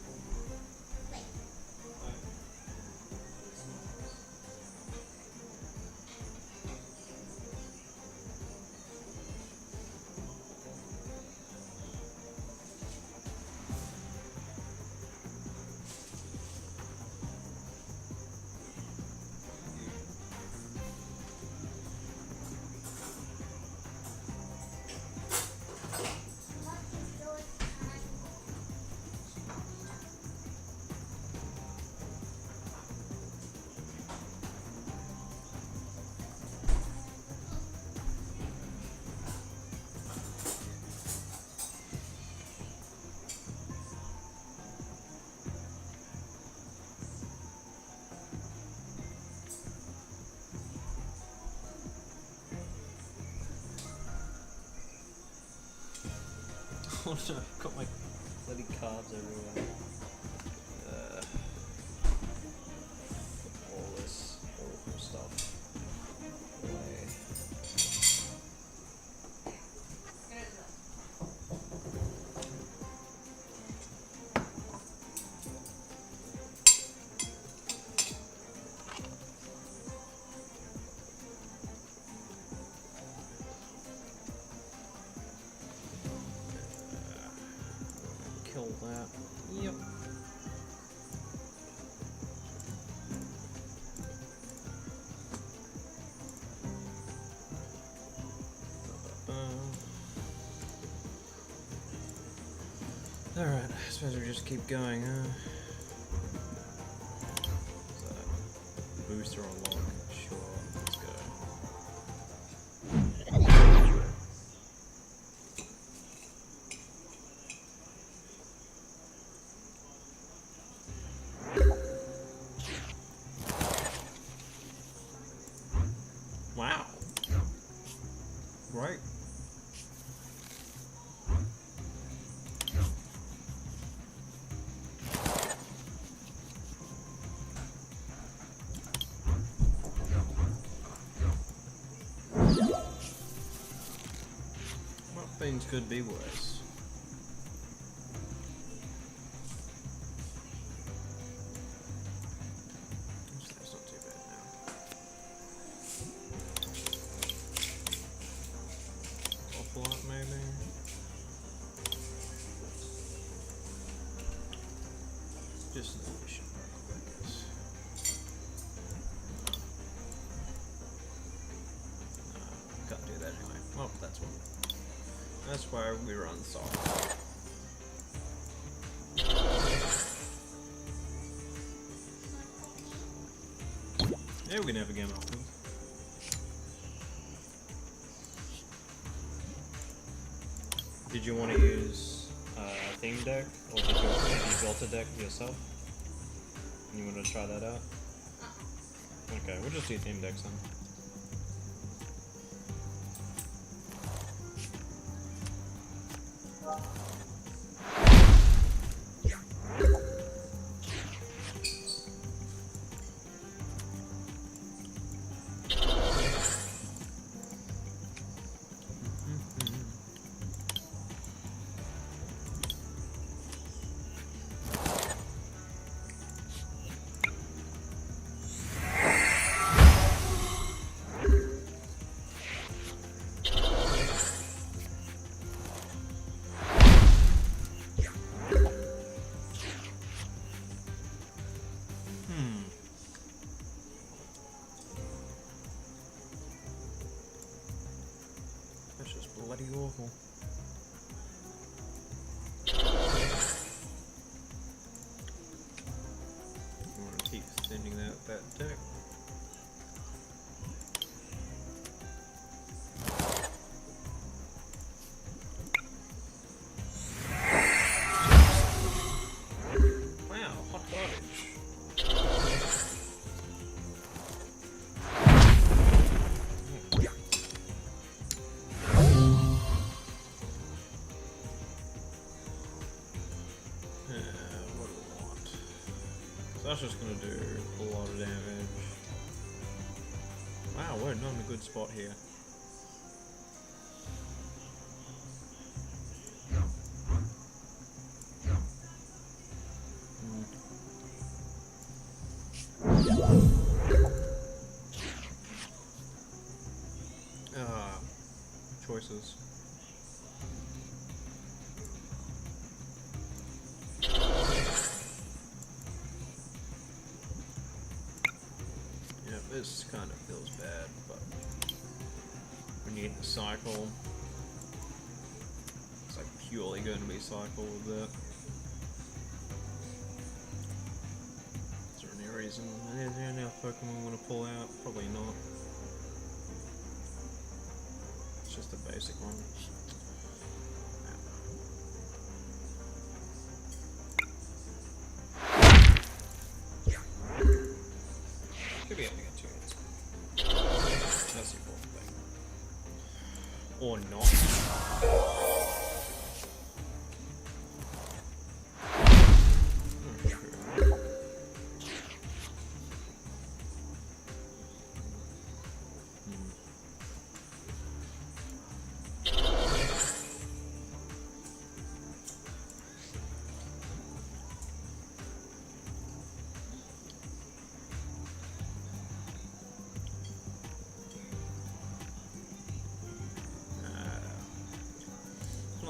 Oh no, got my bloody cards everywhere. All this awful stuff away. Kill that. Yep. Alright, I suppose we just keep going, huh? Is that booster or log? Sure, let's go. Wow. Right. Well, things could be worse. That's not too bad now. Awful lot, maybe. Just an efficient record, I guess. No, can't do that anyway. Well, that's what. That's why we run soft. Yeah, we can have a game often. Did you want to use theme deck, or did you have you built a deck yourself? You want to try that out? Okay, we'll just do theme decks then. That's just bloody awful. You want to keep sending that deck. Wow, hot garbage. What do we want? So that's just gonna do a lot of damage. Wow, we're not in a good spot here. Choices. Yeah, this kind of feels bad, but we need the cycle. It's like purely going to be cycle with that. Is there any reason any other Pokemon want to pull out? Probably not. It's just a basic one. Could be able to get 2 hits. That's the important thing. Or not.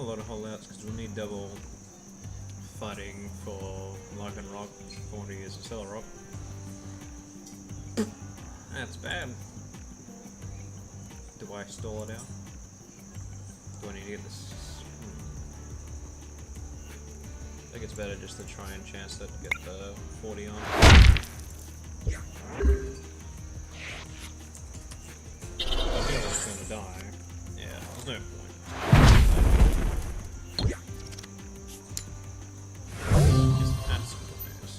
a lot of holdouts because we'll need double fighting for Lycan Rock if I want to use a Cellar Rock. That's bad. Do I stall it out? Do I need to get this? I think it's better just to try and chance it, get the 40 on. I feel it's gonna die. Yeah, there's no point. Just absolute mess.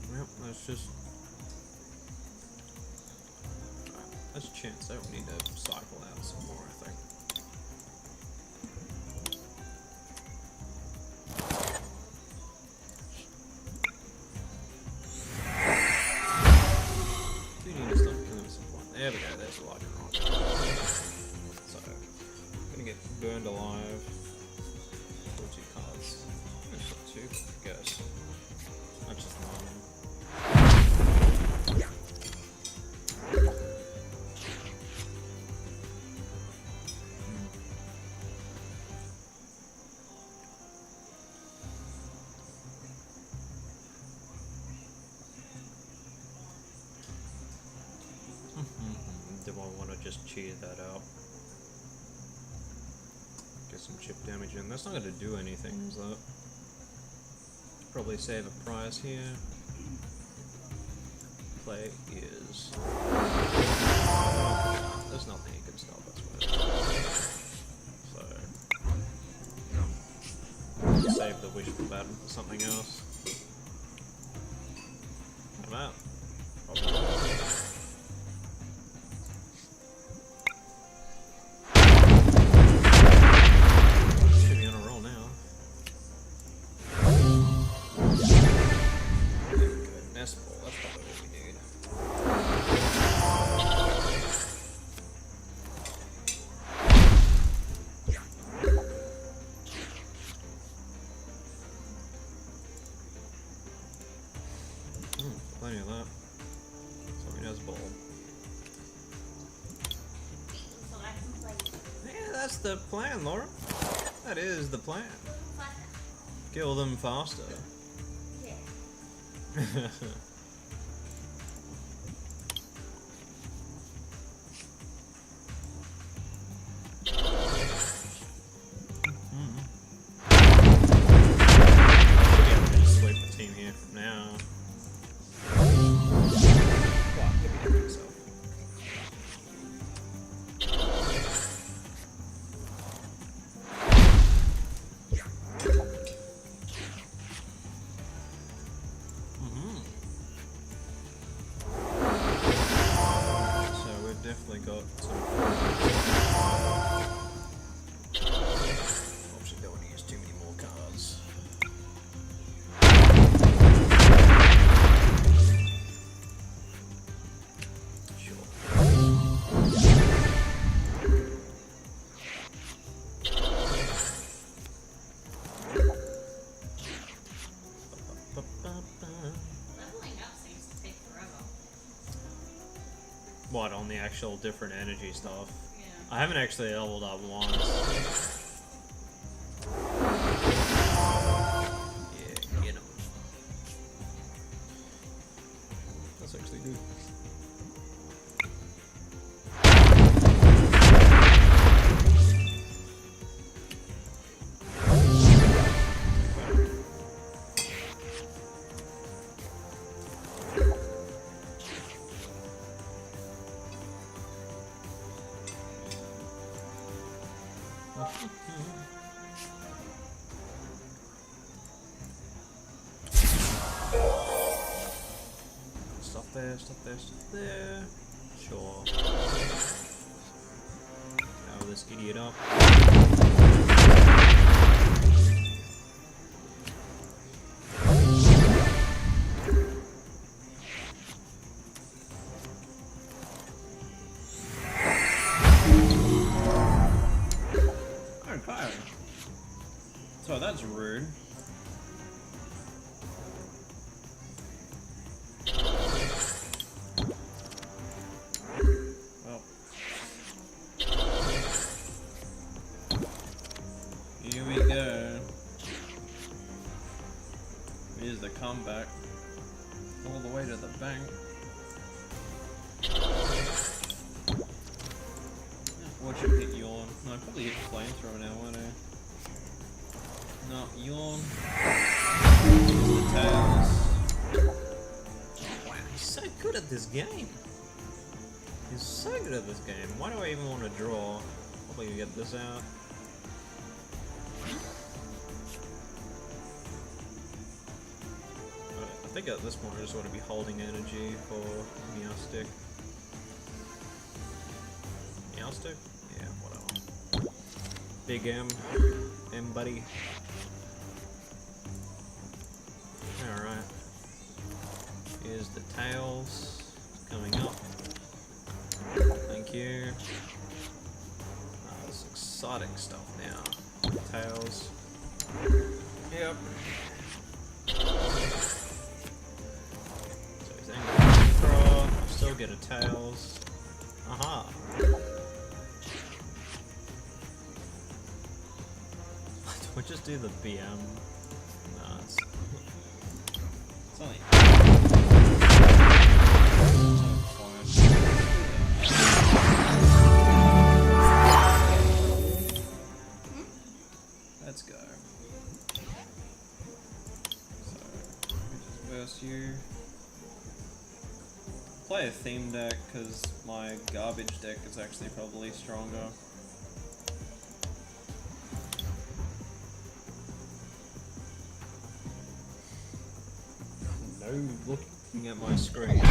Well, let's just. There's a chance that we need to cycle out some more, I think. We need to start killing some point. There we go, there's a larger rock. So, gonna get burned alive. 42 cards. That's not two, I guess. That's just normal. Do I want to just cheer that out? Get some chip damage in. That's not going to do anything, is that? Probably save a prize here. Play is. There's nothing you can stop us with. So. Save the wishful battle for something else. I'm out. Plenty of that. So he does bowl. Yeah, that's the plan, Laura. That is the plan. Kill them faster. Yeah. Just sweep the team here from now. Definitely got some. Obviously, don't want to use too many more cards. Sure. Leveling up seems to take forever. What, on the actual different energy stuff? Yeah. I haven't actually leveled up once. Yeah, get him. That's actually good. Stuff there, stuff there, stuff there. Sure. Power this idiot up. Okay. So that's rude. comeback. All the way to the bank. Watch him hit yawn. No, probably hit flamethrower now, won't I? No, yawn. The tails. Wow, he's so good at this game. He's so good at this game. Why do I even want to draw? Probably get this out. I think at this point I just want to be holding energy for Meowstick. Meowstick? Yeah, whatever. Big M. M buddy. Alright. Here's the tails coming up. Thank you. This exotic stuff now. Tails. Yep. So he's angry. Throw. I still get a tails. Aha. Do I just do the BM? No, it's only. Let's go. So, we just verse you. Play a theme deck because my garbage deck is actually probably stronger. No looking at my screen.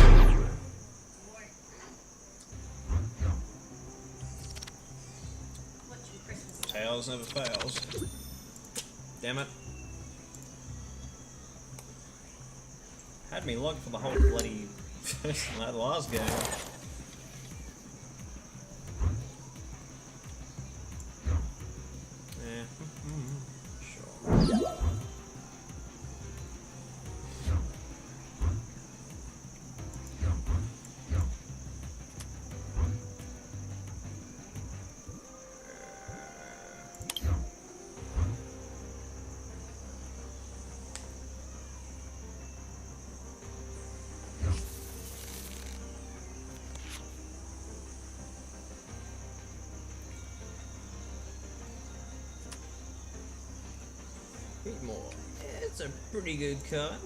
Tails never fails. Damn it. Had me locked for the whole bloody that last game. Yeah. Sure. More. Yeah, it's a pretty good card.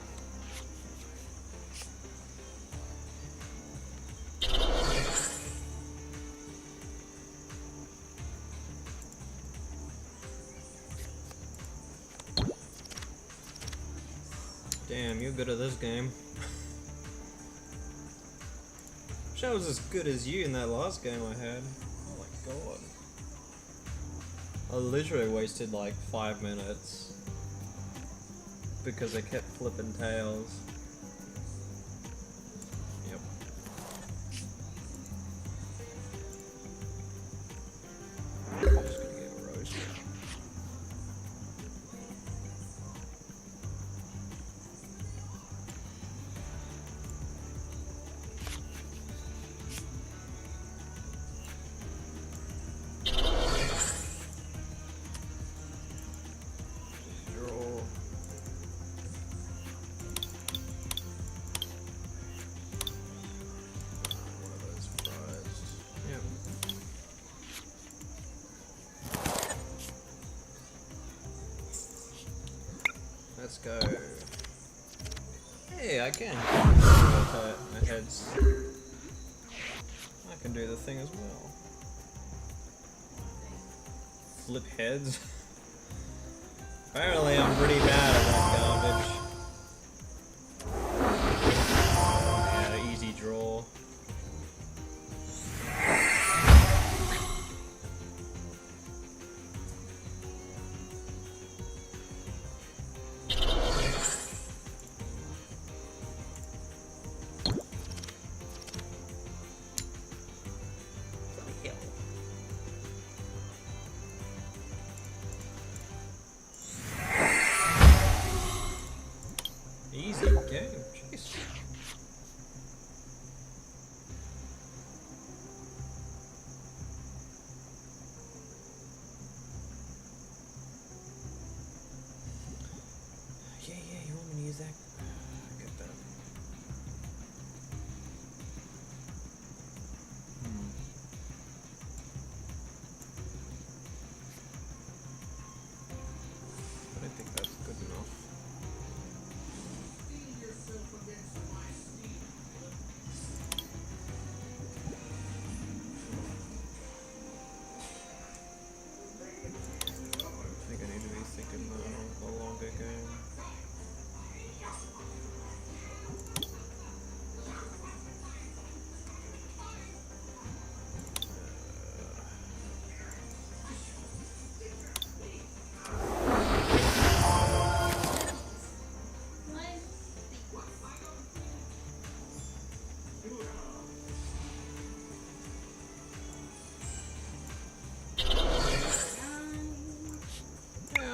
Damn, you're good at this game. Wish I was as good as you in that last game I had. Oh my god. I literally wasted like 5 minutes. Because I kept flipping tails. Yep. I'm just gonna get a roast. Let's go. Hey, I can. My heads. I can do the thing as well. Flip heads. Apparently, I'm pretty bad at that garbage. Yeah, easy draw.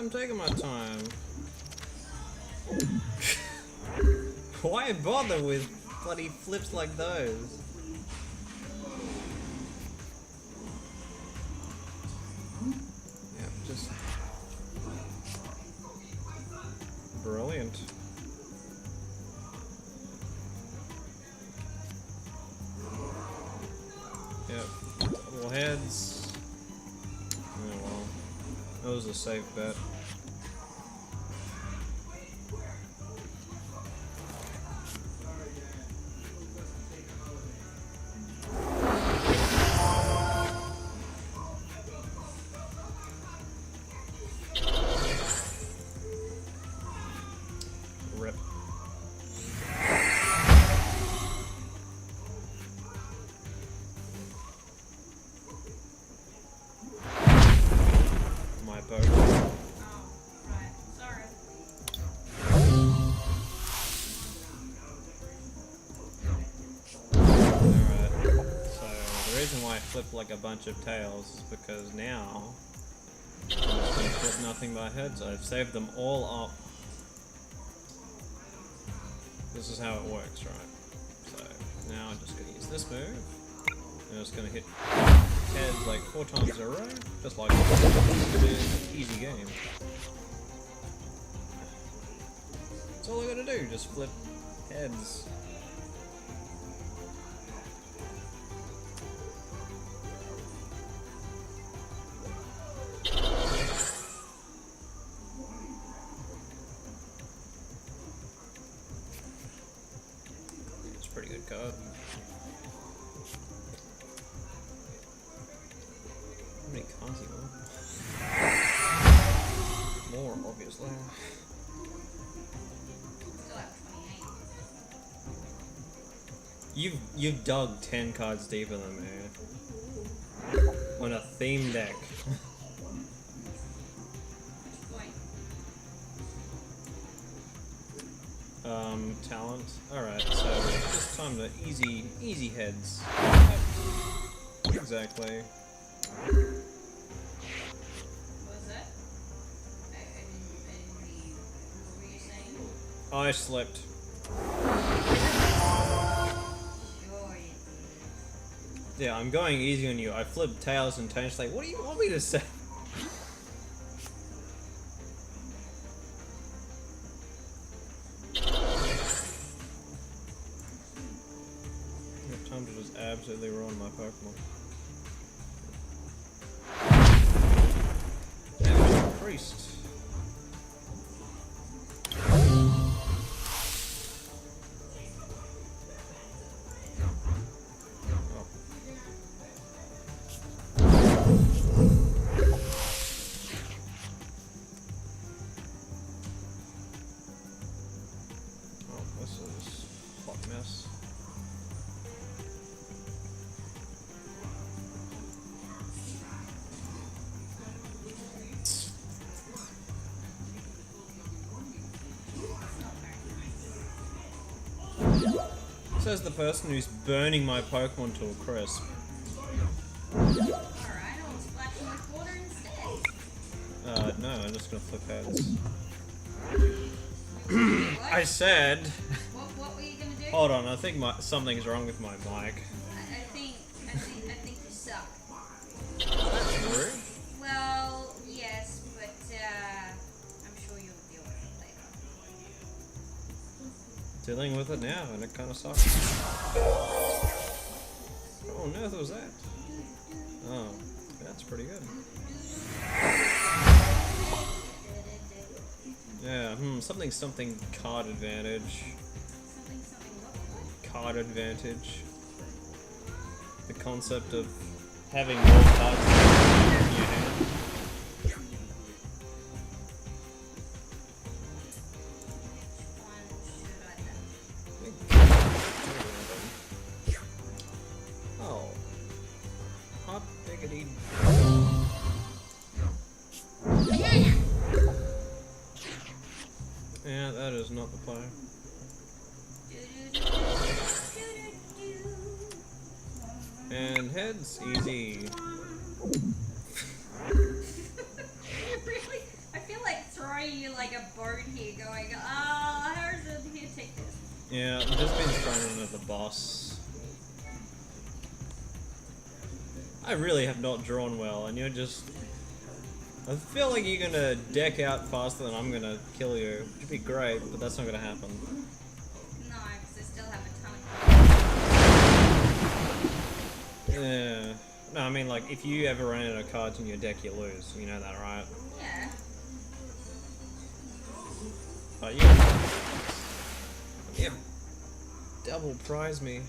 I'm taking my time. Why bother with bloody flips like those? Yeah, just brilliant. Yep, double heads. Oh well, that was a safe bet. Rip. My boat. Oh, right. Sorry. Alright. So the reason why I flipped like a bunch of tails is because now I'm just gonna flip nothing but heads. I've saved them all up. This is how it works, right? So now I'm just gonna use this move. I'm just gonna hit heads like 4 times in a row, just like this. Easy game. That's all I gotta do, just flip heads. It's a pretty good card. How many cards you want? More, obviously. Still have 28. You've dug 10 cards deeper than me. On a theme deck. Point. Talent. Alright, so just time to easy heads. Yep. Exactly. What was that? I didn't read. What were you saying? I slipped. Sure you did. Yeah, I'm going easy on you. I flipped tails and Tane's like, what do you want me to say? I have time to just absolutely ruin my Pokemon. Damage increased. Oh, this is a hot mess. Says the person who's burning my Pokemon to a crisp. Alright, I'll splash them with water instead. No, I'm just gonna flip heads. What? I said. What were you gonna do? Hold on, I think something's wrong with my mic. I think you suck. That's rude. Well, yes, but I'm sure you'll deal with it later. Dealing with it now, and it kind of sucks. Oh, on earth was that? Oh, that's pretty good. Yeah, something card advantage. Something what? Card advantage. The concept of having more cards in your hand. Oh. Hot diggity. Yeah, that is not the play. And heads, easy. Really? I feel like going. Oh, Harrison, here, take this. Yeah, I've just been thrown into the boss. I really have not drawn well, and you're just... I feel like you're gonna deck out faster than I'm gonna kill you, which would be great, but that's not gonna happen. No, because I still have a ton of cards. Yeah. No, I mean, like, if you ever run out of cards in your deck, you lose. You know that, right? Yeah. But yeah. Yeah. Double prize me.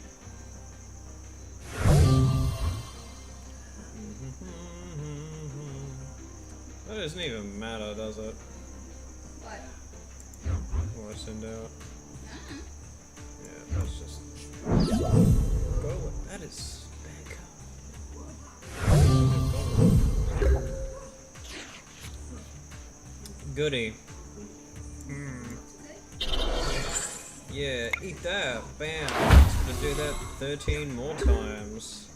That doesn't even matter, does it? What? What I send out. Mm. Yeah, that's just... Go with... That is... bad card. Goody. Yeah, eat that. Bam. Gonna do that 13 more times.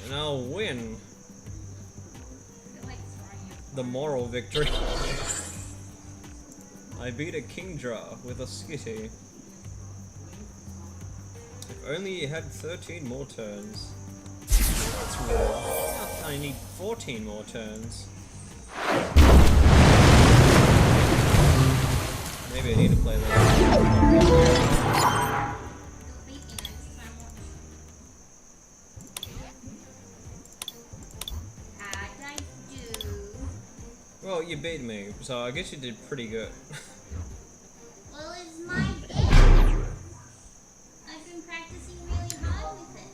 And I'll win. I feel like throwing it. The moral victory. I beat a Kingdra with a Skitty. If only you had 13 more turns. That's wrong. I need 14 more turns. Maybe I need to play that. It'll beat me next time. How'd I do? Well, you beat me, so I guess you did pretty good. Well, it's my day. I've been practicing really hard with it.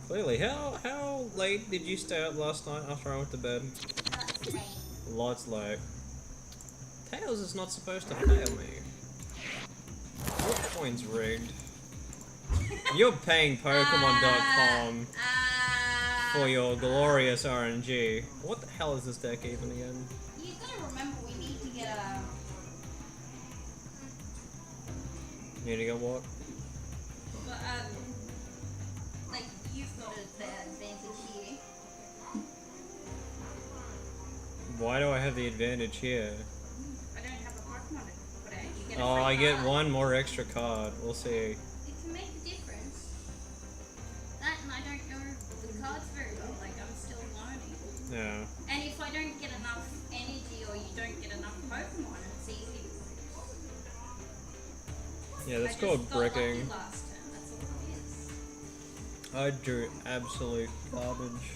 Clearly, how late did you stay up last night after I went to bed? That's lame. Lots late. Tails is not supposed to fail me. Your coin's rigged. You're paying Pokemon.com for your glorious RNG. What the hell is this deck even again? You gotta remember, we need to get a. Need to get what? Like, you've got the advantage here. Why do I have the advantage here? I don't have a Pokemon to put out. You get a Oh, free I get card. one more extra card. We'll see. It can make a difference. That, and I don't know the cards very well. Like, I'm still learning. Yeah. And if I don't get enough energy or you don't get enough Pokemon, it's easy to lose. Yeah, that's I called just got bricking. lucky last turn. That's all it is. I drew absolute garbage.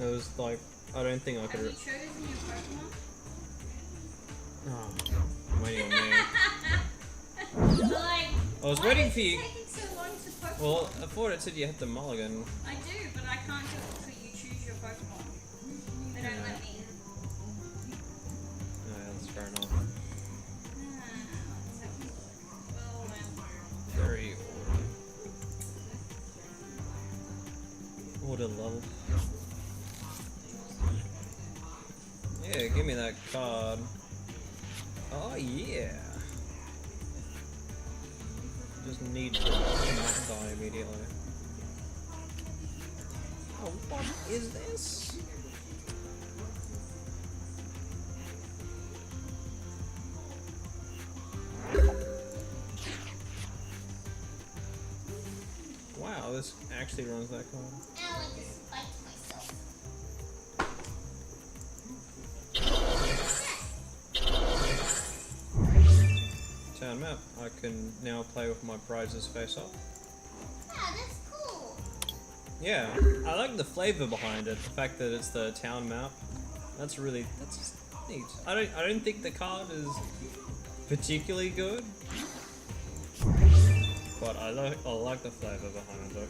It was like, I don't think I Have you could. chosen your Pokemon? Oh, waiting on me. Like, I was why waiting is for it you. taking so long to Pokemon? Well, I thought it said you had to mulligan. I do, but I can't do it until you choose your Pokemon. They don't let me in. Yeah, that's fair enough. Let's have a look. Well, Very order level. Yeah, give me that card. Oh yeah. Just need to not die immediately. Oh, what is this? Wow, this actually runs that card. ow, I just spiked myself. Town map. I can now play with my prizes face up. Ah, that's cool. Yeah, I like the flavor behind it. The fact that it's the town map. That's neat. I don't think the card is particularly good, but I like the flavor behind it.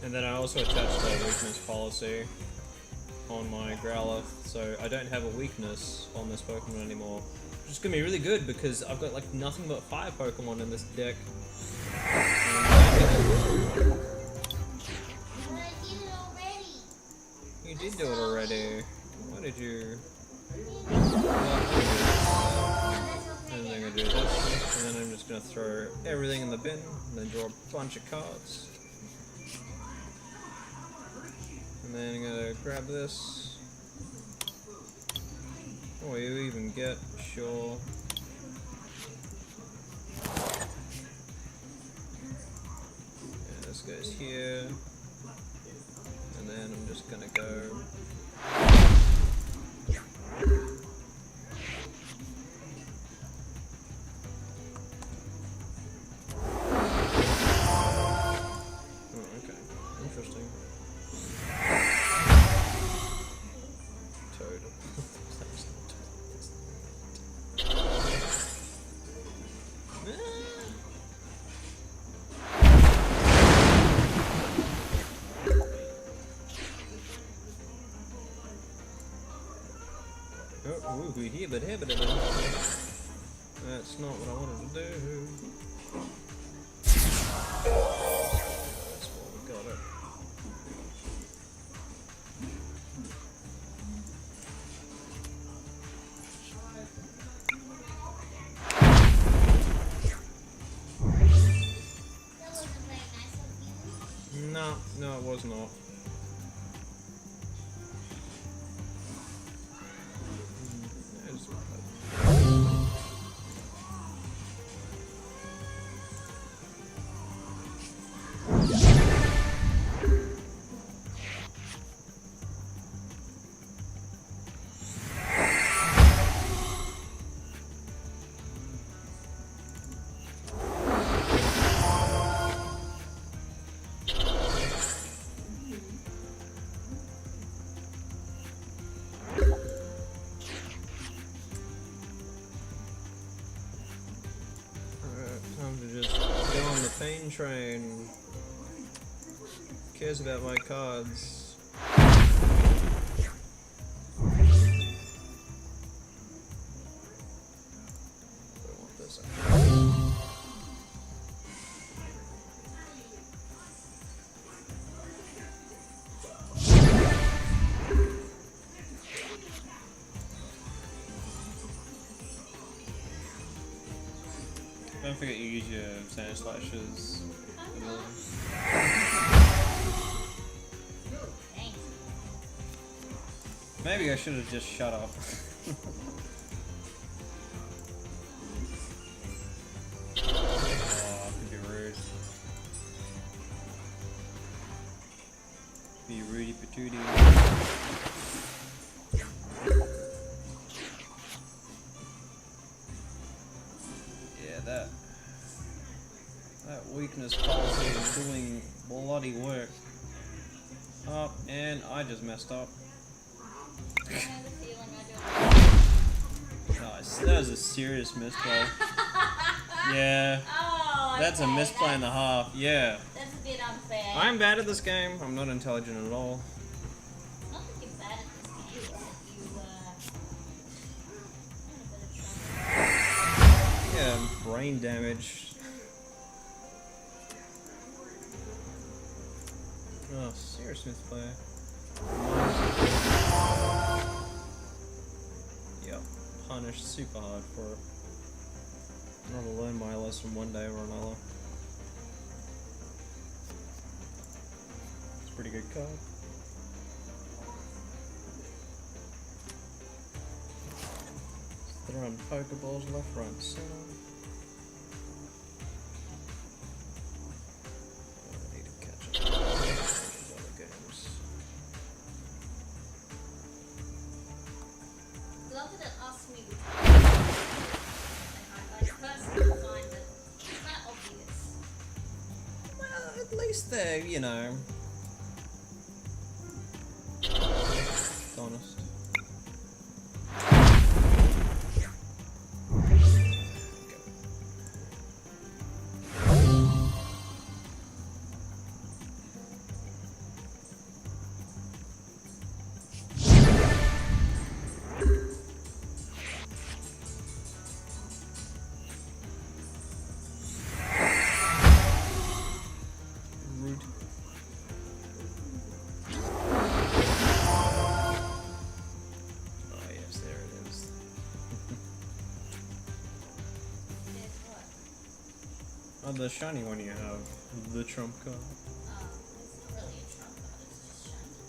And then I also attached a weakness policy on my Growlithe, so I don't have a weakness on this Pokemon anymore. Which is gonna be really good because I've got like nothing but fire Pokemon in this deck. But I did it already. You did do it already. Why did you? And then I'm gonna do this, and then I'm just gonna throw everything in the bin, and then draw a bunch of cards. And then I'm gonna grab this, Or you even get, sure. Yeah, this goes here. And then I'm just gonna go. Oh, okay. Interesting. Toad. Oh, ooh, here, but that's not what I wanted to do. That's what we got it. That wasn't very nice of you. No, it was not. Time to just go on the pain train. Who cares about my cards? I want this. Don't forget you use your sand slashes. Thanks. Maybe I should have just shut up. Oh, I can be rude. Be rudy patootie. Yeah, that weakness policy is doing bloody work. Oh, and I just messed up. I have the feeling I don't. Nice. That was a serious misplay. Yeah. Oh, That's a okay, misplay and a half. Yeah. That's a bit unfair. I'm bad at this game. I'm not intelligent at all. Not that you're bad at this game, it's that you, you're in a bit of trouble. Yeah, brain damage. Oh, serious misplay. Yep, punished super hard for it. I'm gonna learn my lesson one day or another. It's a pretty good card. Throwing Pokeballs left, right, and center. I need to catch up with these other games. Love that it asks me which one. I personally find that it's not obvious. Well, at least they're, you know, honest. Rude. Oh yes, there it is. There's what? Oh, the shiny one you have, the trump card. Oh, it's not really a trump card, it's just shiny.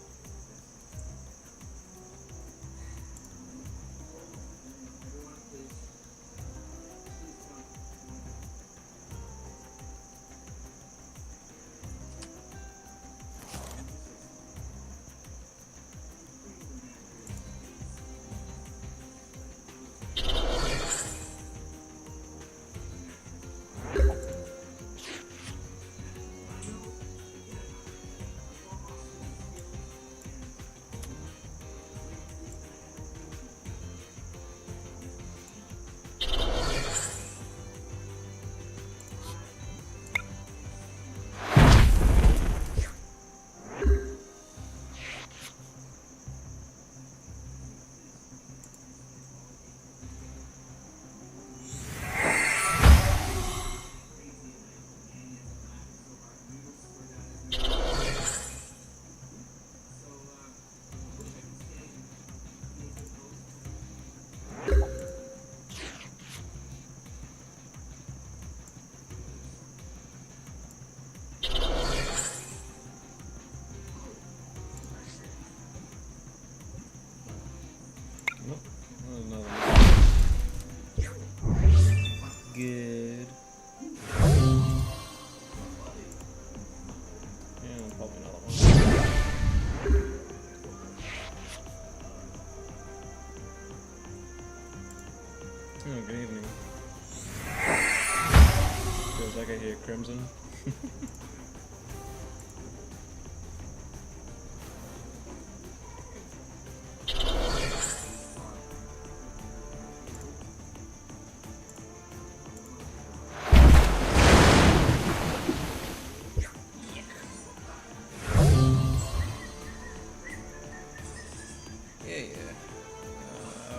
Crimson.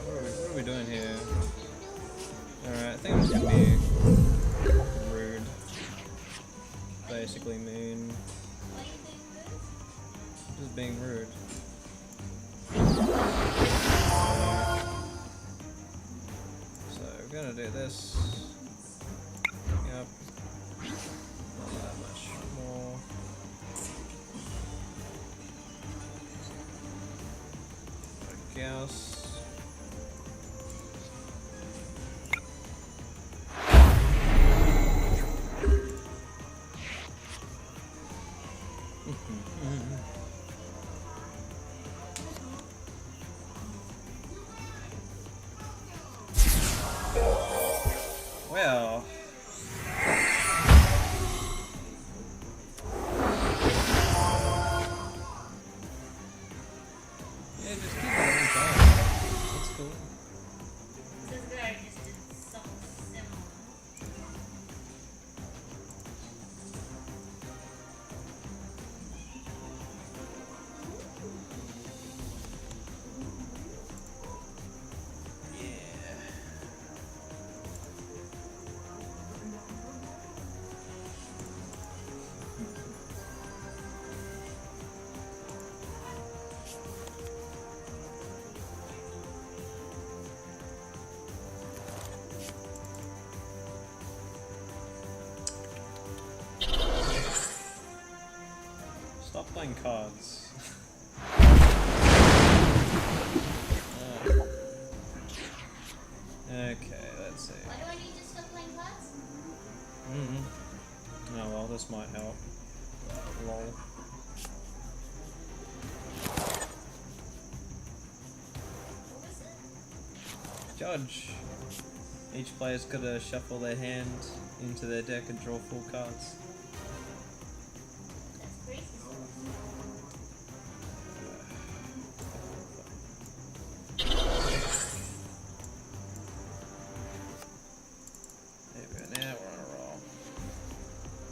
What are we doing here? Alright, I think I'm just gonna be rude. Basically mean. Just being rude. So we're gonna do this. Yep. Not that much more. I guess. Well, yeah, just keep it every time. That's cool. This guy just did something similar. Stop playing cards. Okay, let's see. Why do I need to stop playing cards? Oh well, this might help. Lol. What was it? Judge. Each player's got to shuffle their hand into their deck and draw full cards. That's crazy. There we go, now we're on a roll.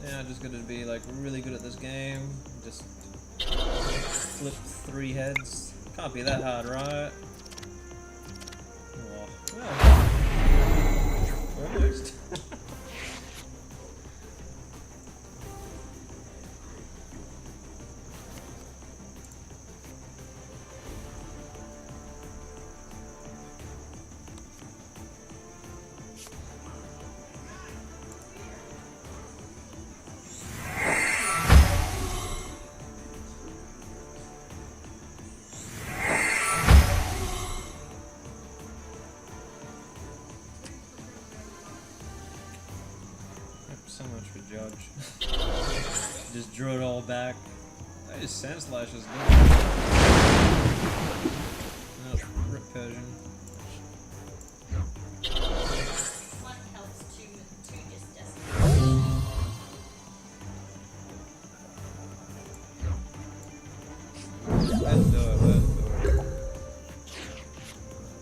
Now I'm just gonna be like really good at this game. Just flip 3 heads. Can't be that hard, right? Oh, well, almost. So much for Judge. Just drew it all back. That is Sand Slash is good. No, Rip Persian. One helps two just decimate. Let's do it, let's do it.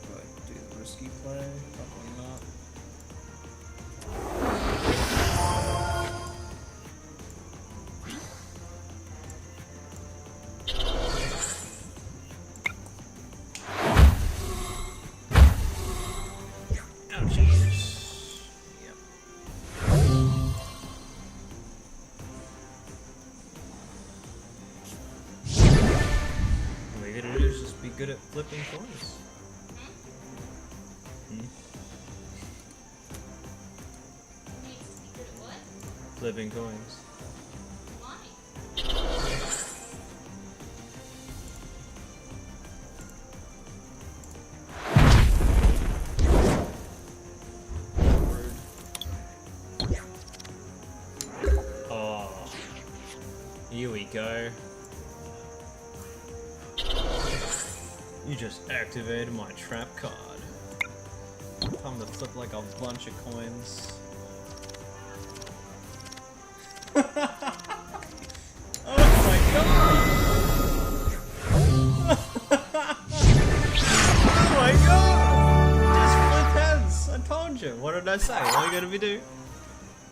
Do I do the risky play? Probably not. Be good at flipping coins. You need to be good at what? Flipping coins. Why? Oh, here we go. You just activated my trap card. Time to flip like a bunch of coins. Oh my god! Oh my god! Just flip heads! I told you. What did I say? All you gotta be do?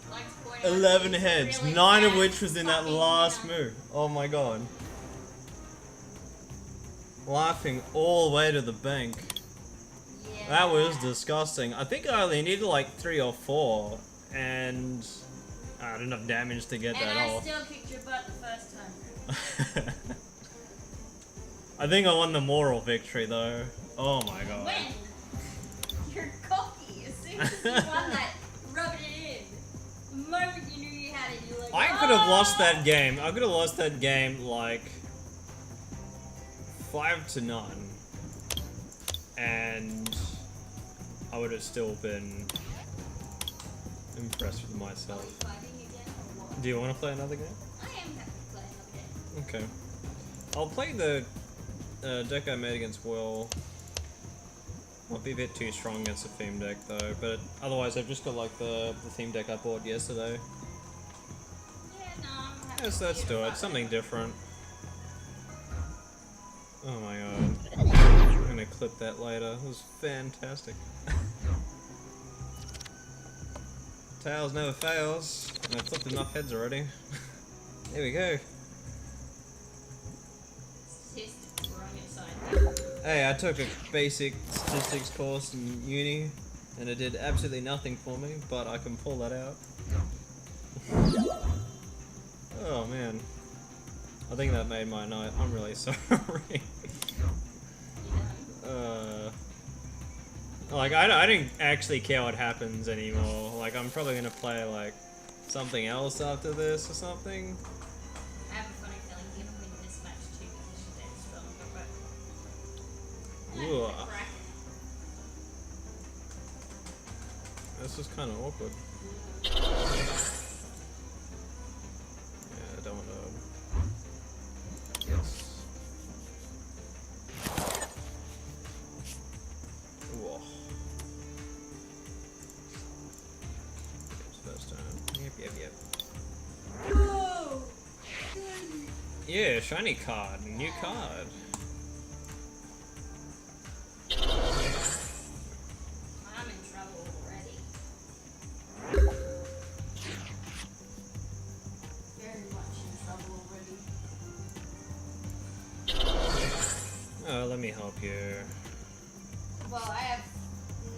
Like to point out 11 that heads, it's really 9 of bad which was in that fucking last down. move. Oh my god. Laughing all the way to the bank. Yeah. That was disgusting. I think I only needed like 3 or 4, and I had enough damage to get And that I off. still kicked your butt the first time. I think I won the moral victory though. Oh my god. When? You're cocky. As soon as you won that, rubbing it in. The moment you knew you had it, you were like, I could have lost "Ah!" that game. I could have lost that game like 5-0, and I would have still been impressed with Are we myself. fighting again or what? Do you want to play another game? I am happy to play another game. Okay. I'll play the deck I made against Will. Might be a bit too strong against the theme deck though, but otherwise I've just got like the theme deck I bought yesterday. Yeah, no, I'm happy Yes, for let's you to do it. fight Something that. different. Oh my god. I'm gonna clip that later. It was fantastic. Tails never fails. And I've flipped enough heads already. There we go. Statistics were on your side. Hey, I took a basic statistics course in uni, and it did absolutely nothing for me, but I can pull that out. Oh man. I think that made my night. I'm really sorry. Like, I don't actually care what happens anymore. Like, I'm probably gonna play, like, something else after this or something. I have a funny feeling you're gonna win this match too because your deck's stronger, but... Ooh. This is kind of awkward. Yeah, I don't want to... Yes. Whoa. First time. Yep. Whoa! Yeah, shiny card. New card. I'm in trouble already. Very much in trouble already. Oh, let me help you. Well, I have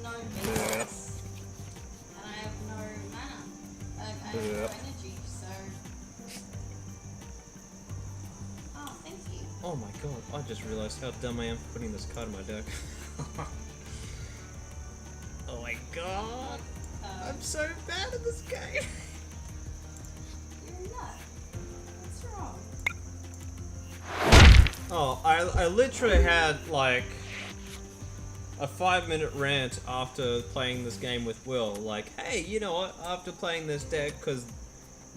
no basics. And I have no mana. I have no energy, so... Oh, thank you. Oh my god, I just realized how dumb I am for putting this card in my deck. Oh my god, I'm so bad at this game. You're not. What's wrong? Oh, I literally had like a 5-minute rant after playing this game with Will. Like, hey, you know what? After playing this deck, because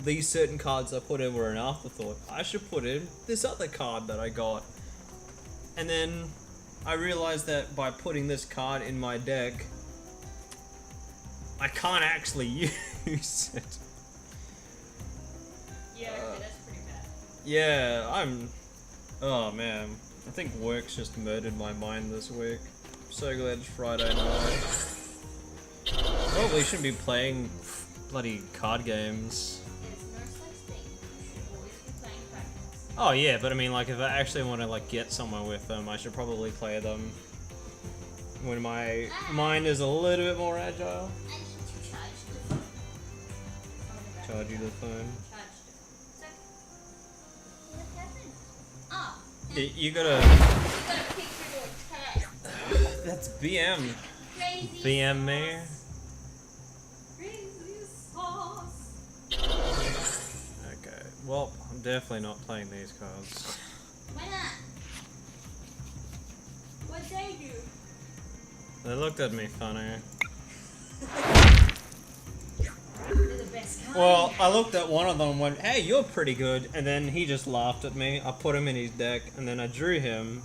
these certain cards I put in were an afterthought, I should put in this other card that I got. And then I realized that by putting this card in my deck, I can't actually use it. Yeah, okay, that's pretty bad. Yeah, oh man. I think work's just murdered my mind this week. I'm so glad it's Friday night. Probably shouldn't be playing bloody card games. There's no such thing. You should always be playing practice. Oh yeah, but I mean, like, if I actually want to like get somewhere with them, I should probably play them when my mind is a little bit more agile. I need to charge the phone. Charge you the phone. Charge the phone. What happened? Oh. You gotta. You got a picture to attach. That's BM. Crazy BM me. Crazy sauce. Okay. Well, I'm definitely not playing these cards. Why not? What'd they do? They looked at me funny. They're the best kind. Well, I looked at one of them and went, hey, you're pretty good. And then he just laughed at me. I put him in his deck, and then I drew him.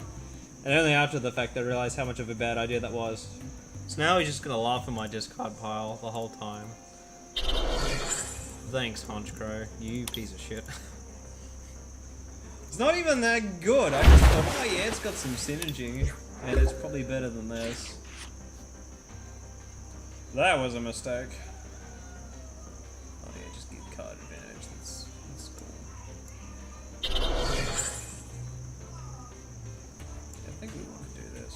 And only after the fact I realized how much of a bad idea that was. So now he's just gonna laugh at my discard pile the whole time. Thanks, Honchcrow. You piece of shit. It's not even that good. I just thought, oh yeah, it's got some synergy, and it's probably better than this. That was a mistake. Oh yeah, just get card advantage. That's cool. Yeah, I think we want to do this.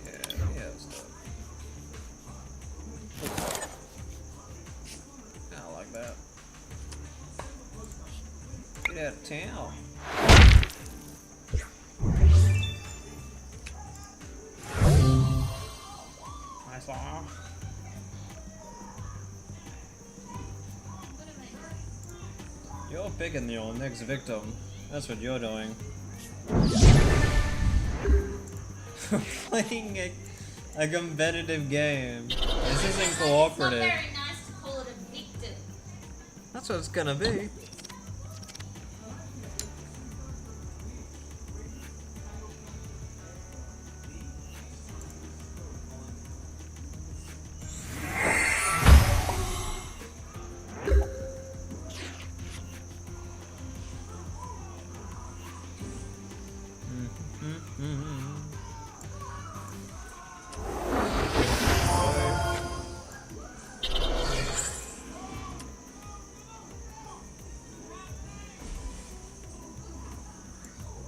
Yeah, let's do it. I like that. Get out of town. Nice law. You're picking your next victim. That's what you're doing. Playing a competitive game. This isn't cooperative. It's not very nice to call it a victim. That's what it's gonna be.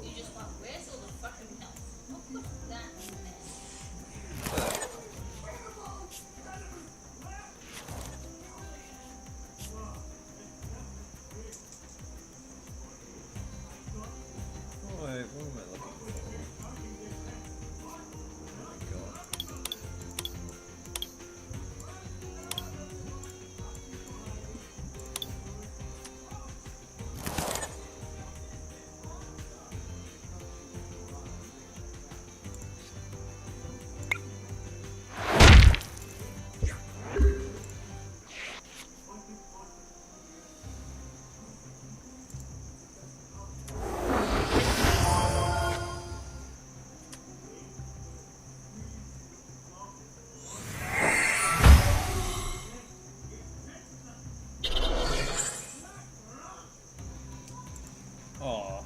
You just want, where's all the fucking health? I'll put that in there. Wait, what am I looking for? Oh my god. Oh,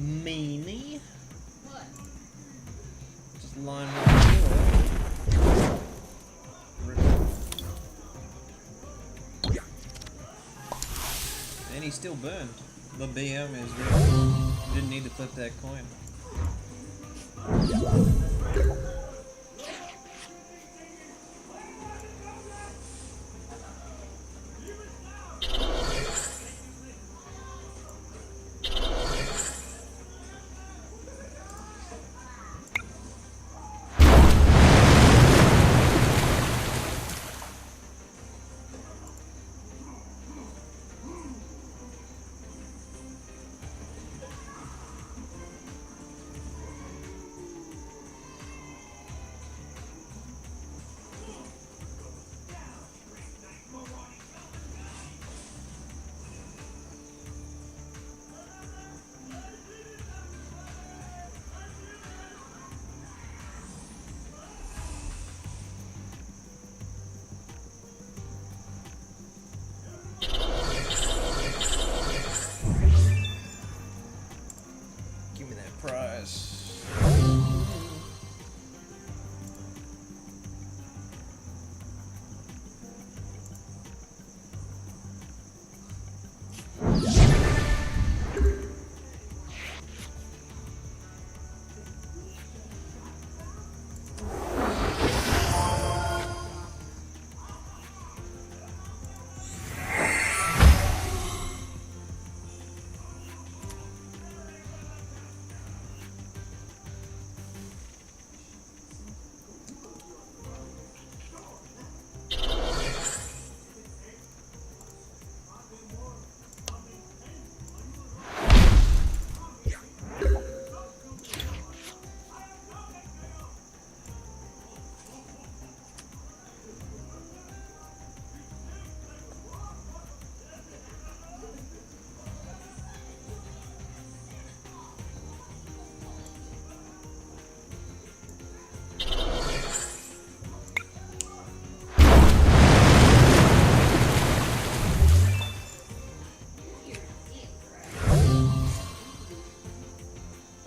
meanie. What? Just line up the and he's still burned. The BM is real. Didn't need to flip that coin. Give me that prize.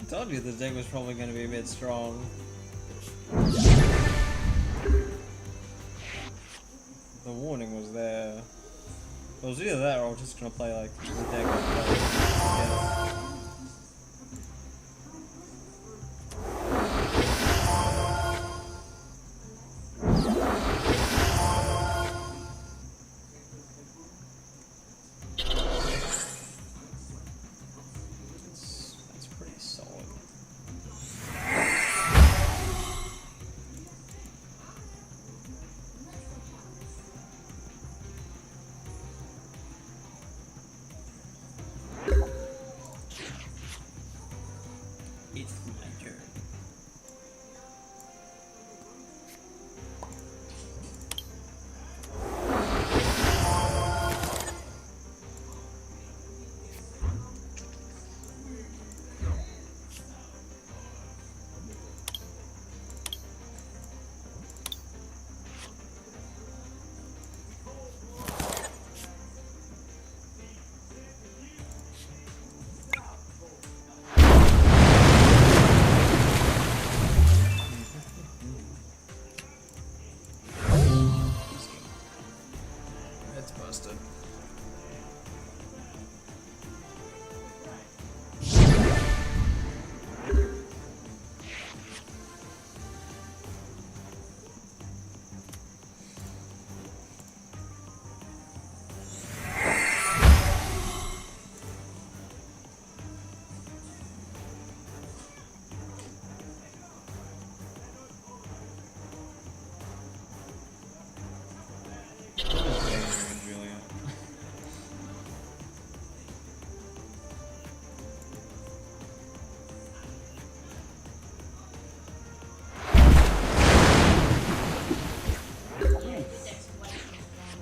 told you the deck was probably going to be a bit strong. The warning was there. It was either that or I was just going to play like the deck I played. Yeah. That's pretty solid. It's my turn. That's busted.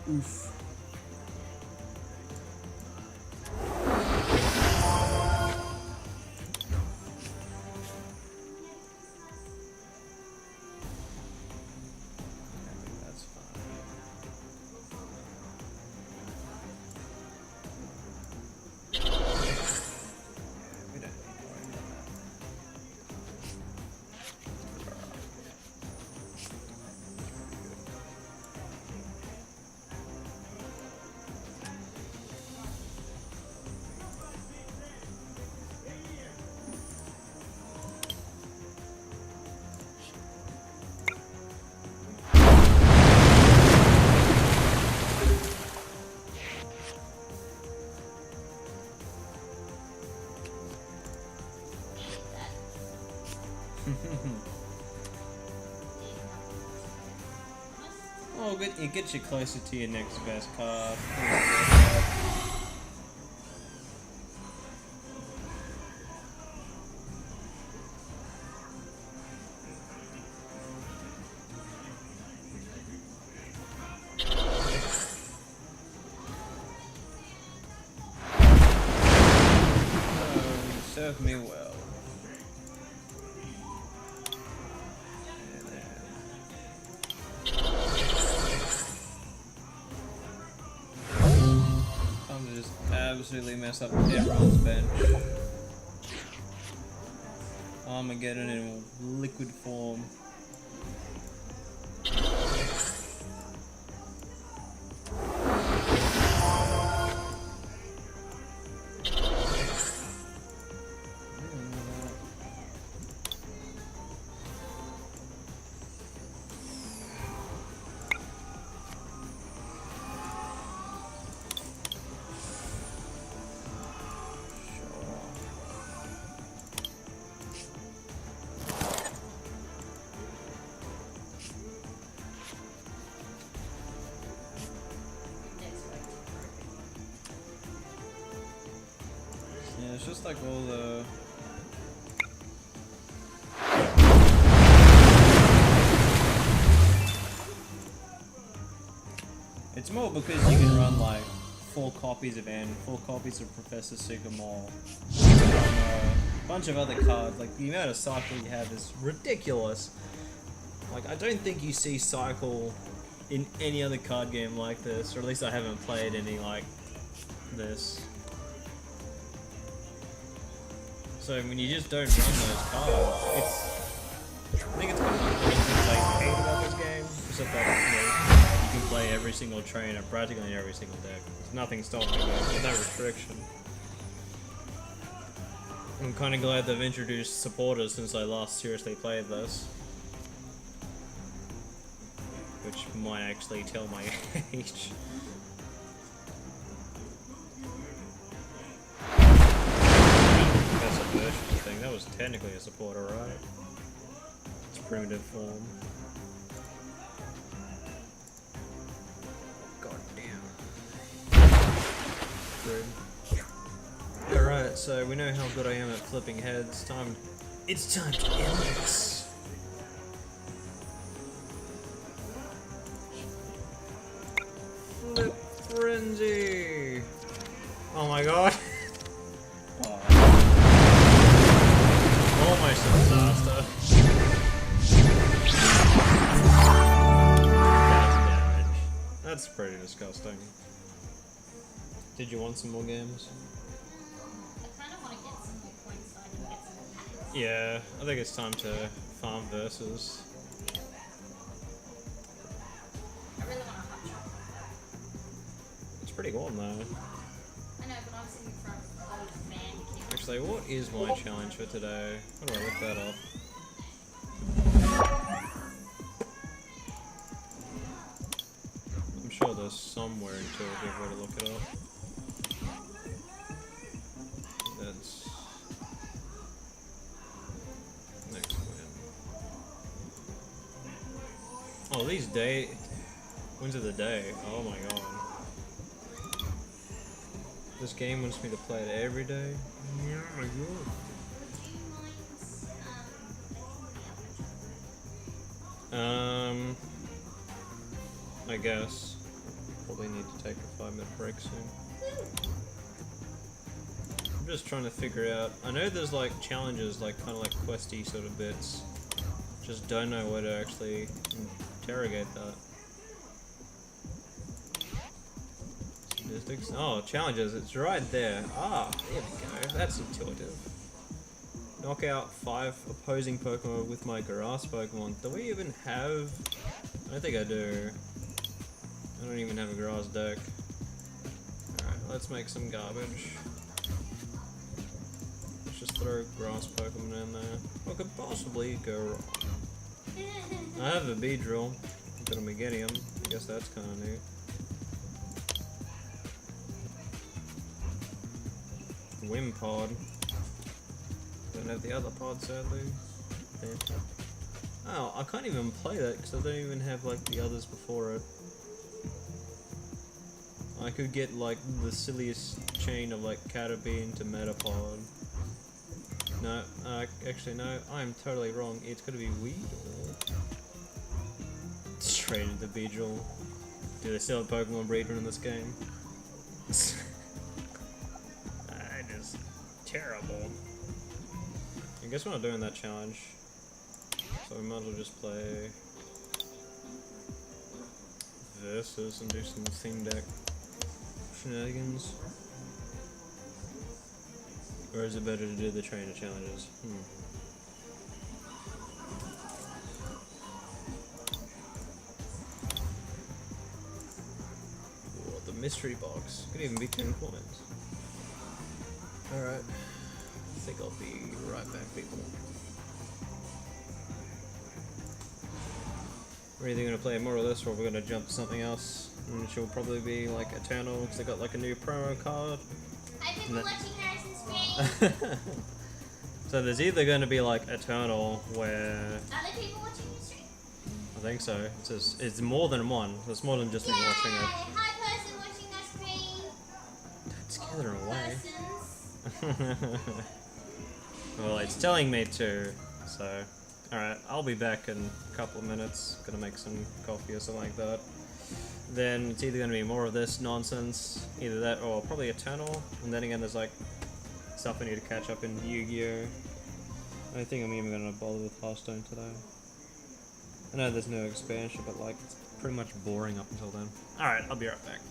Oof. That's fine. We don't need to worry about that. Oh, good. It gets you closer to your next best card. Serve me well. I'm just absolutely mess up everyone's bench. Armageddon in liquid form. Yeah, it's just like all the... It's more because you can run like 4 copies of N, 4 copies of Professor Sycamore, a bunch of other cards. Like the amount of cycle you have is ridiculous. Like I don't think you see cycle in any other card game like this, or at least I haven't played any like this. So when you just don't run those cards, I think it's one of the things I hate about this game, except that you can play every single trainer practically in every single deck. There's nothing stopping you, there's no restriction. I'm kind of glad they've introduced supporters since I last seriously played this. Which might actually tell my age. That's a version thing. That was technically a supporter, right? It's primitive form. God damn. Alright, so we know how good I am at flipping heads. It's time to end this. Flip frenzy! Oh my god. Almost a disaster. That's damage. That's pretty disgusting. Did you want some more games? I kind of want to get some more points so I can get some more packs. Yeah, I think it's time to farm versus. I really want a hot chocolate. It's pretty warm though. I know, but I'm sitting in front of an old fan camera. Actually, what is my challenge for today? How do I look that up? I'm sure there's somewhere intuitive way to look it up. That's next one. Oh, these when's of the day? Oh my god. This game wants me to play it every day? Yeah, my god. Do you mind, I guess. Probably need to take a 5-minute break soon. I'm just trying to figure out. I know there's like challenges, like kind of like questy sort of bits. Just don't know where to actually interrogate that. Statistics. Oh, challenges. It's right there. Ah, there we go. That's intuitive. Knock out 5 opposing Pokemon with my grass Pokemon. Do we even have? I don't think I do. I don't even have a grass deck. Alright, let's make some garbage. Let's just throw grass Pokemon in there. What could possibly go wrong? I have a Beedrill. I'm gonna be getting him. I guess that's kinda neat. Wimpod. Don't have the other pod, sadly. Oh, I can't even play that because I don't even have like the others before it. I could get like the silliest chain of like Caterpie into Metapod. No, actually no, I'm totally wrong. It's gonna be Weedle. Straight into Beedrill. Do they still have Pokemon breeder in this game? Terrible. I guess we're not doing that challenge, so we might as well just play versus and do some theme deck shenanigans. Or is it better to do the trainer challenges? Ooh, the mystery box could even be 10 coins. Alright, I think I'll be right back, people. We're either going to play more of this or we're going to jump to something else, which will probably be like Eternal, because they got like a new promo card. Hi, people watching Harrison's stream. So there's either going to be like Eternal, where... Other people watching your stream? I think so. It's more than one. It's more than just me watching it. Hi, person watching our stream. Don't scare her away. Persons. Well, it's telling me to, so... Alright, I'll be back in a couple of minutes. Gonna make some coffee or something like that. Then it's either gonna be more of this nonsense, either that or probably Eternal, and then again there's like stuff I need to catch up in Yu-Gi-Oh! I don't think I'm even gonna bother with Hearthstone today. I know there's no expansion, but like it's pretty much boring up until then. Alright, I'll be right back.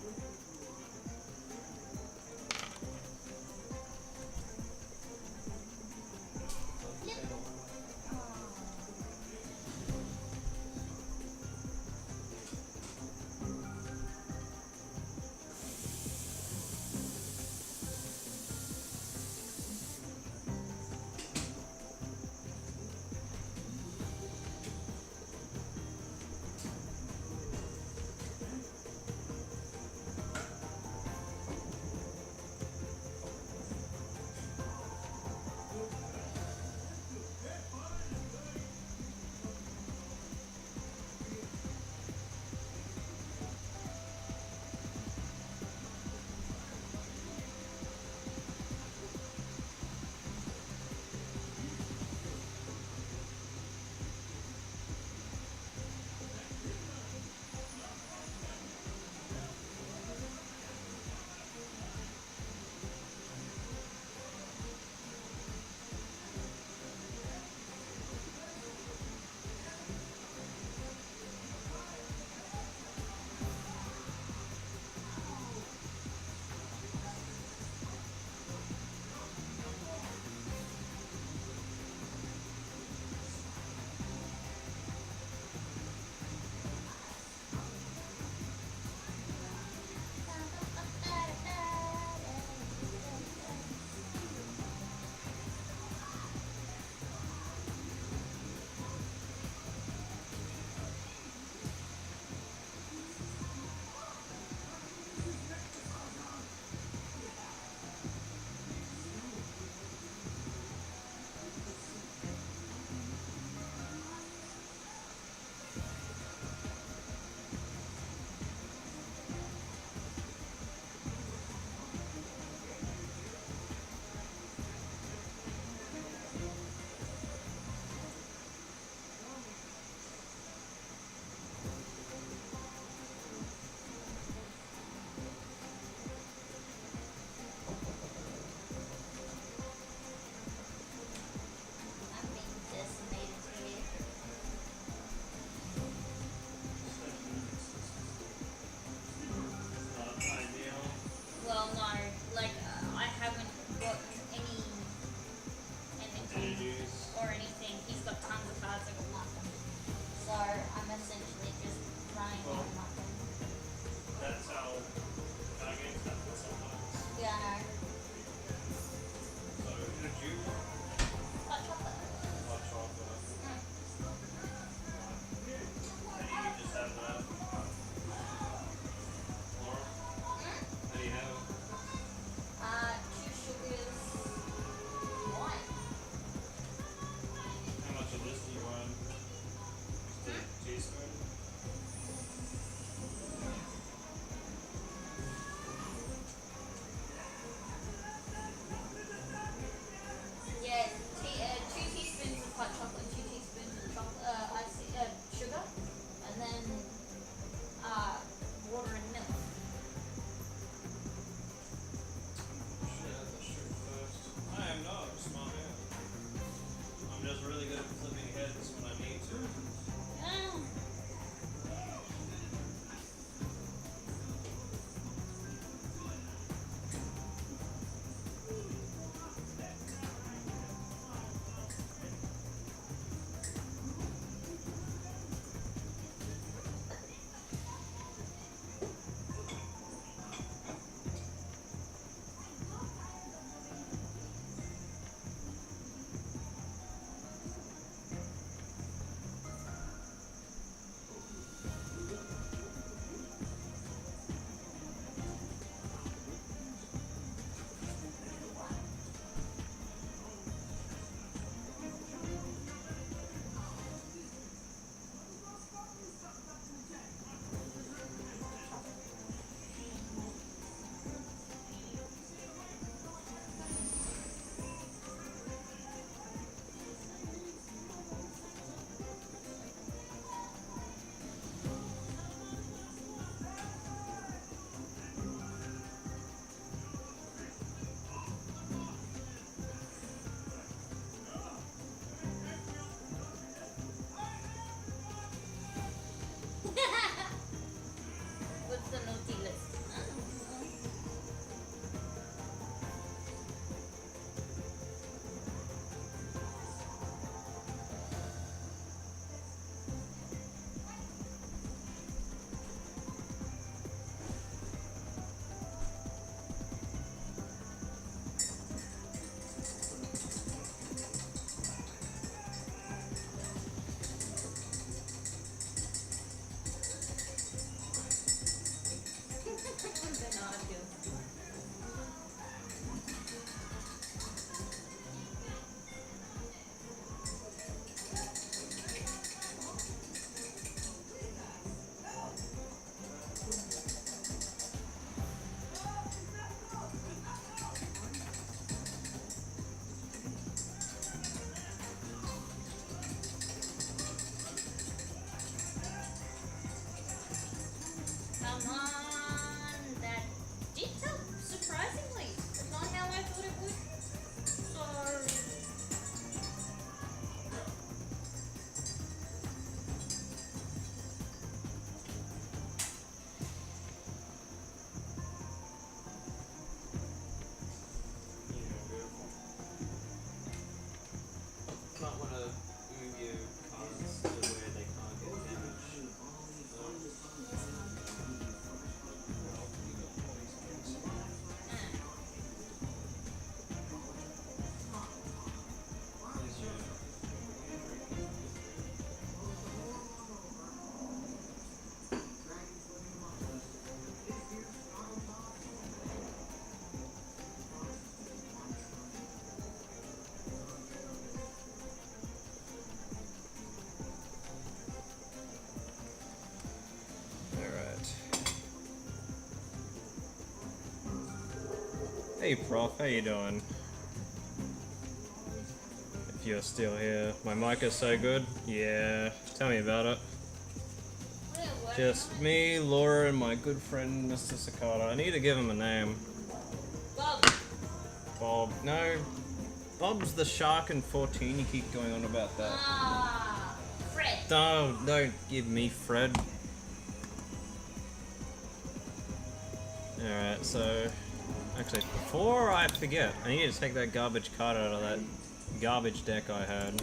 Hey Prof, how you doing? If you're still here. My mic is so good. Yeah, tell me about it. Just me, Laura, and my good friend Mr. Sakata. I need to give him a name. Bob. Bob. No. Bob's the shark in 14. You keep going on about that. Ah, Fred. No, don't give me Fred. Alright, so... Actually, before I forget, I need to take that garbage card out of that garbage deck I had.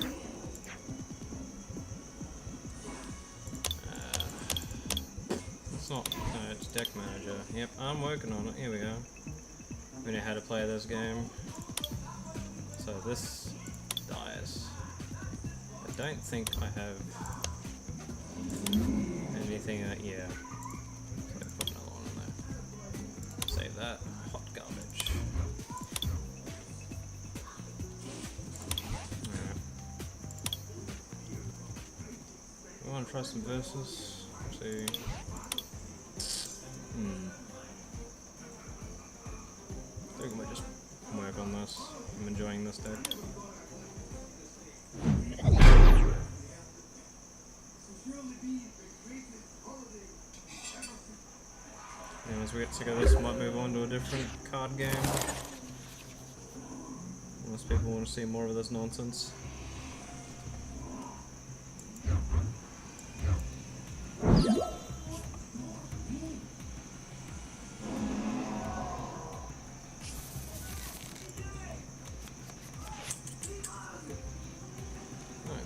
It's not... No, it's deck manager. Yep, I'm working on it. Here we go. We know how to play this game. So this dies. I don't think I have anything that... Yeah. So put another one in there. Save that. Hot garbage. Alright. We want to try some verses. See. I think I might just work on this. I'm enjoying this deck. And once we get sick of this, might move on to a different card game. Unless people want to see more of this nonsense.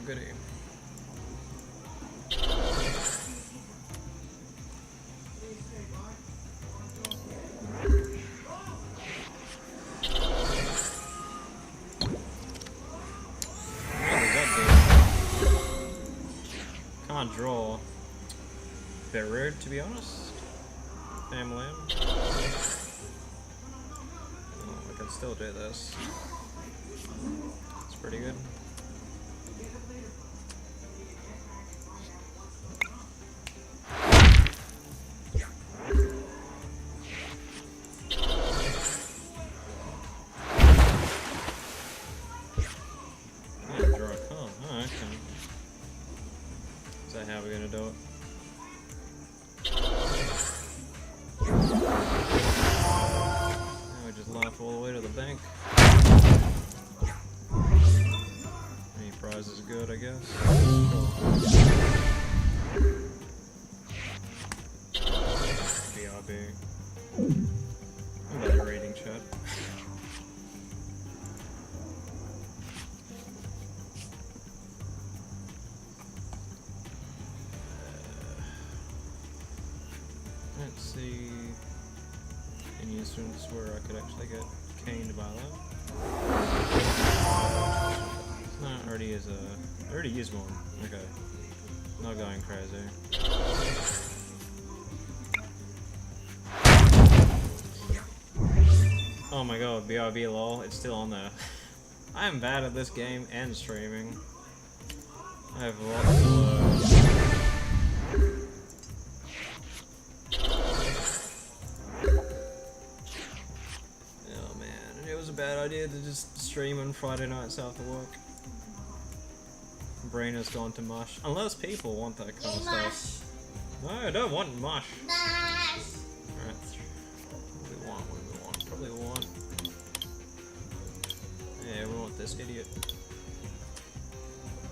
Goody. Can't draw. Bit rude, to be honest. Family. Oh, we can still do this. It's pretty good. How we're gonna do it? Now we just laugh all the way to the bank. Any prize is good, I guess. Sure. BRB. I'm better reading chat. Let's see any instance where I could actually get caned by that. No, already is already used one. Okay. Not going crazy. Oh my god, BRB lol, it's still on there. I am bad at this game and streaming. I have lots to learn. Bad idea to just stream on Friday nights after work. Brain has gone to mush. Unless people want that kind of stuff. No, I don't want mush. Mush. Alright. What do we want? What do we want? Probably want. Yeah, we want this idiot.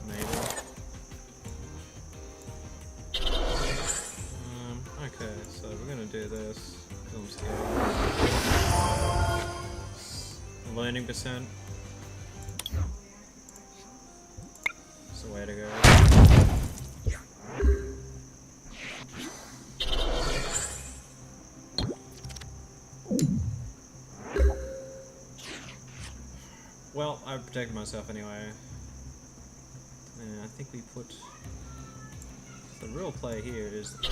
Maybe. Okay, so we're gonna do this. I'm scared. Learning percent. It's the way to go. Well, I protected myself anyway. And I think we put the real play here is the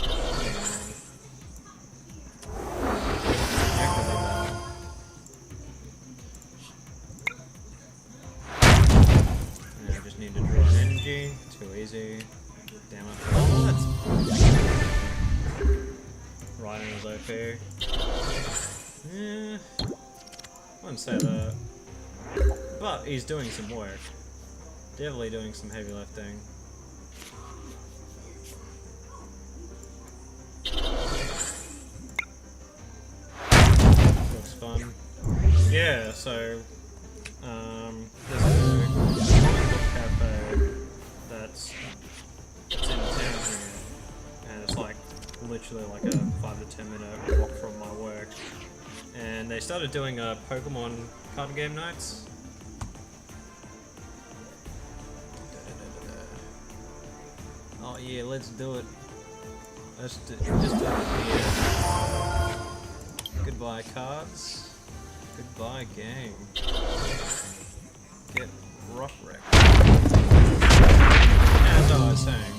need to draw an energy. Too easy. Damn it. Oh, that's... Ryan was OP. Yeah. wouldn't say that. But he's doing some work. Definitely doing some heavy lifting. Looks fun. Yeah, so there's a cafe that's in town here, and it's like literally like a 5 to 10 minute walk from my work. And they started doing a Pokemon card game nights. Oh yeah, let's do it. Just do it. Yeah. Goodbye cards. Goodbye game. Get rock wrecked. As I was saying,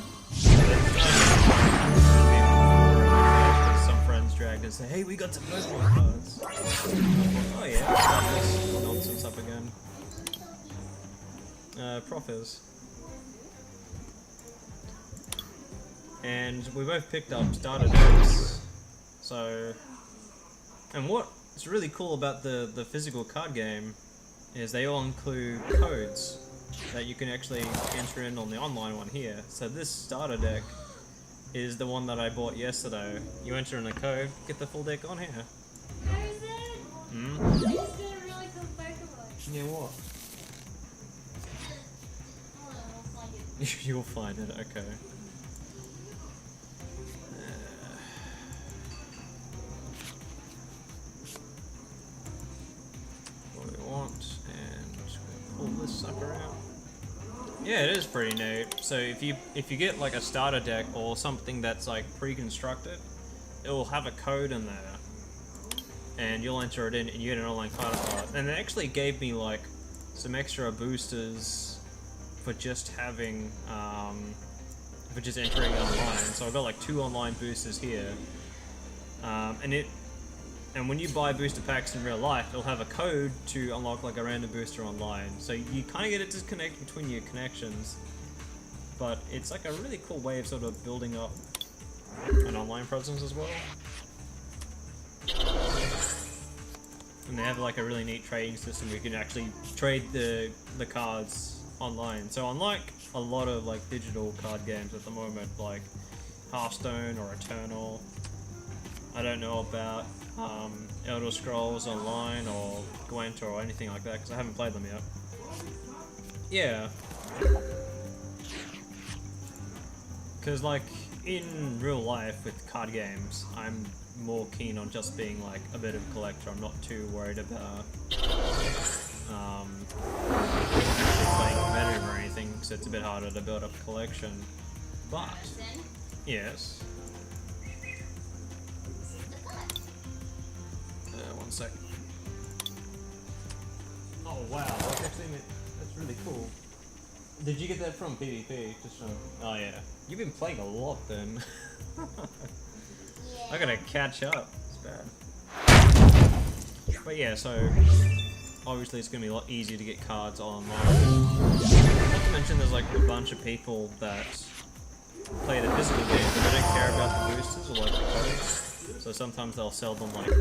some friends dragged and said, "Hey, we got some Pokemon cards." Oh yeah, let's start this nonsense up again. Profes. And we both picked up starter decks. So, and what's really cool about the physical card game is they all include codes that you can actually enter in on the online one here. So this starter deck is the one that I bought yesterday. You enter in a code, get the full deck on here. Where's it? Hmm? I just did a really cool Pokemon. Yeah, what? Hold on, I'll find it. You'll find it, okay. What we want, and we'll pull this sucker out. Yeah, it is pretty neat. So if you get like a starter deck or something that's like pre-constructed, it will have a code in there, and you'll enter it in, and you get an online card art. And they actually gave me like some extra boosters for just having for just entering online. So I've got like 2 online boosters here, and when you buy booster packs in real life, it'll have a code to unlock like a random booster online. So you kind of get a disconnect between your connections, but it's like a really cool way of sort of building up an online presence as well. And they have like a really neat trading system where you can actually trade the cards online. So unlike a lot of like digital card games at the moment, like Hearthstone or Eternal, I don't know about Elder Scrolls Online or Gwent or anything like that because I haven't played them yet. Yeah. Because like in real life with card games, I'm more keen on just being like a bit of a collector. I'm not too worried about playing competitive or anything because it's a bit harder to build up a collection. But yes. One sec. Oh wow, that's really cool. Did you get that from PvP? Just from, oh yeah. You've been playing a lot then. I gotta catch up. It's bad. But yeah, so obviously it's gonna be a lot easier to get cards online. Not to mention there's like a bunch of people that play the physical games but they don't care about the boosters or like the codes. So sometimes they'll sell them like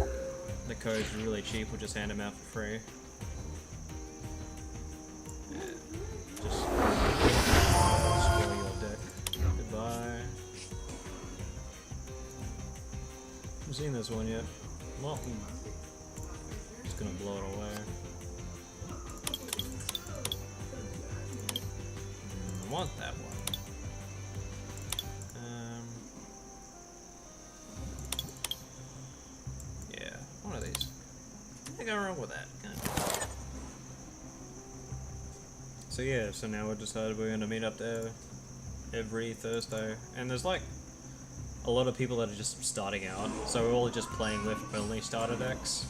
the codes are really cheap, we'll just hand them out for free. Yeah, just spoil your deck. Goodbye. Haven't seen this one yet. Well, just gonna blow it away. I want that one. One of these. I go wrong with that. So yeah, so now we decided we're gonna meet up there every Thursday, and there's like a lot of people that are just starting out, so we're all just playing with only starter decks,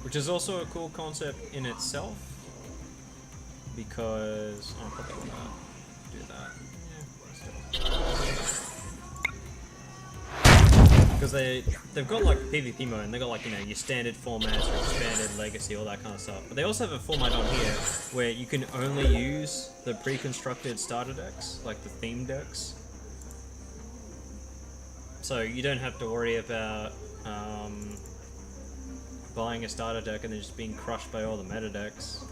which is also a cool concept in itself because I probably wanna do that. Because they've got like PvP mode, and they've got like, you know, your standard formats, your expanded legacy, all that kind of stuff. But they also have a format on here where you can only use the pre-constructed starter decks, like the theme decks. So you don't have to worry about buying a starter deck and then just being crushed by all the meta decks.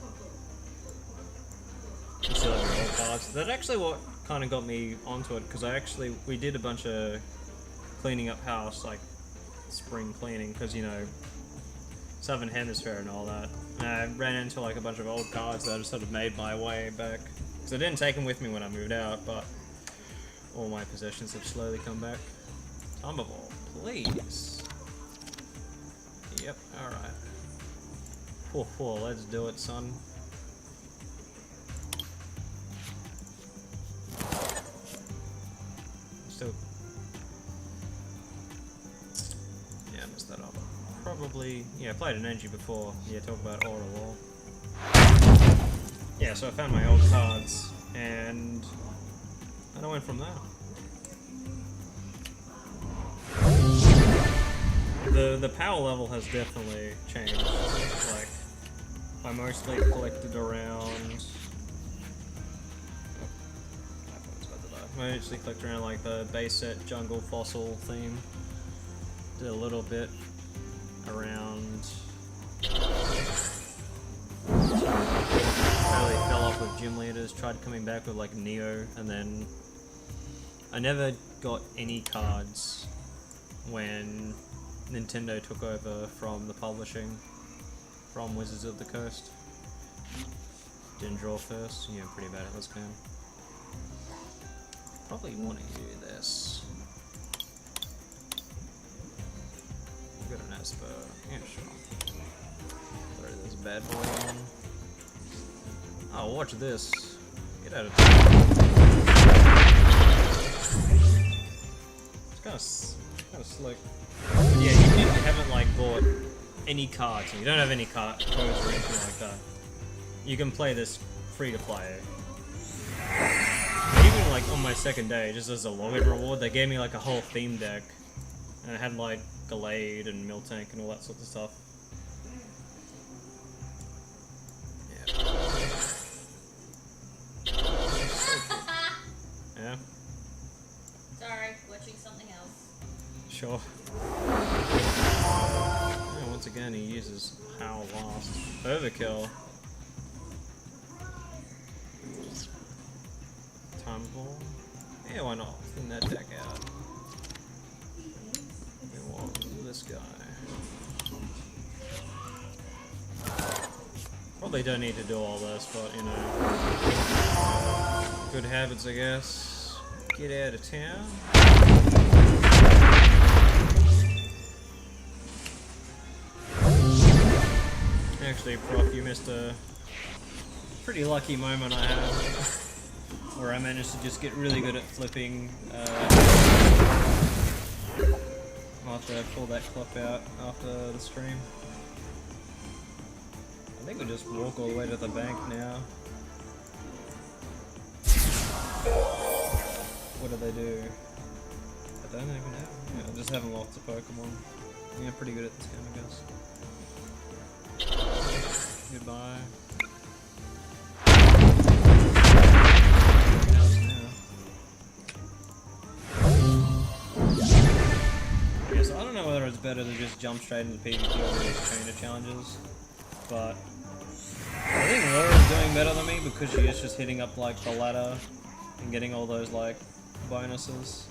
You still have your old cards. That's actually what kind of got me onto it, because we did a bunch of cleaning up house, like spring cleaning, because you know, Southern Hemisphere and all that. And I ran into like a bunch of old cards that I just sort of made my way back. Because I didn't take them with me when I moved out, but all my possessions have slowly come back. Tumblerball, please. Yep, alright. 4-4, let's do it, son. Still. Yeah, I messed that up. Probably, yeah, I played an energy before. Yeah, talk about Aura Law. Yeah, so I found my old cards, and I went from there. The power level has definitely changed. Like, I mostly collected around. Mostly collected around like the base set jungle fossil theme. Did a little bit around. Really fell off with gym leaders. Tried coming back with like Neo, and then I never got any cards when Nintendo took over from the publishing from Wizards of the Coast. Didn't draw first. Yeah, pretty bad at this game. Probably want to do this. Got an Esper. Yeah, sure. Throw this bad boy on. Oh, watch this. Get out of town. It's kind of slick. But yeah, you haven't like bought any cards. You don't have any codes or anything like that. You can play this free to play. Even like on my second day, just as a login reward, they gave me like a whole theme deck, and it had like Gallade and Miltank and all that sort of stuff. Yeah. Sorry, watching something else. Sure. Yeah, once again, he uses Howl Last. Overkill. Tumble. Yeah, why not? Thin that deck out. We want this guy. Probably don't need to do all this, but you know. Good habits, I guess. Get out of town. Actually, Prof, you missed a pretty lucky moment I had where I managed to just get really good at flipping. I'll have to pull that clip out after the stream. I think we just walk all the way to the bank now. What do they do? I don't even know. Yeah, I just haven't lost a Pokemon. Yeah, pretty good at this game, I guess. Goodbye. Yeah, so I don't know whether it's better to just jump straight into PvP or these trainer challenges, but I think Laura's doing better than me because she is just hitting up like the ladder and getting all those like bonuses.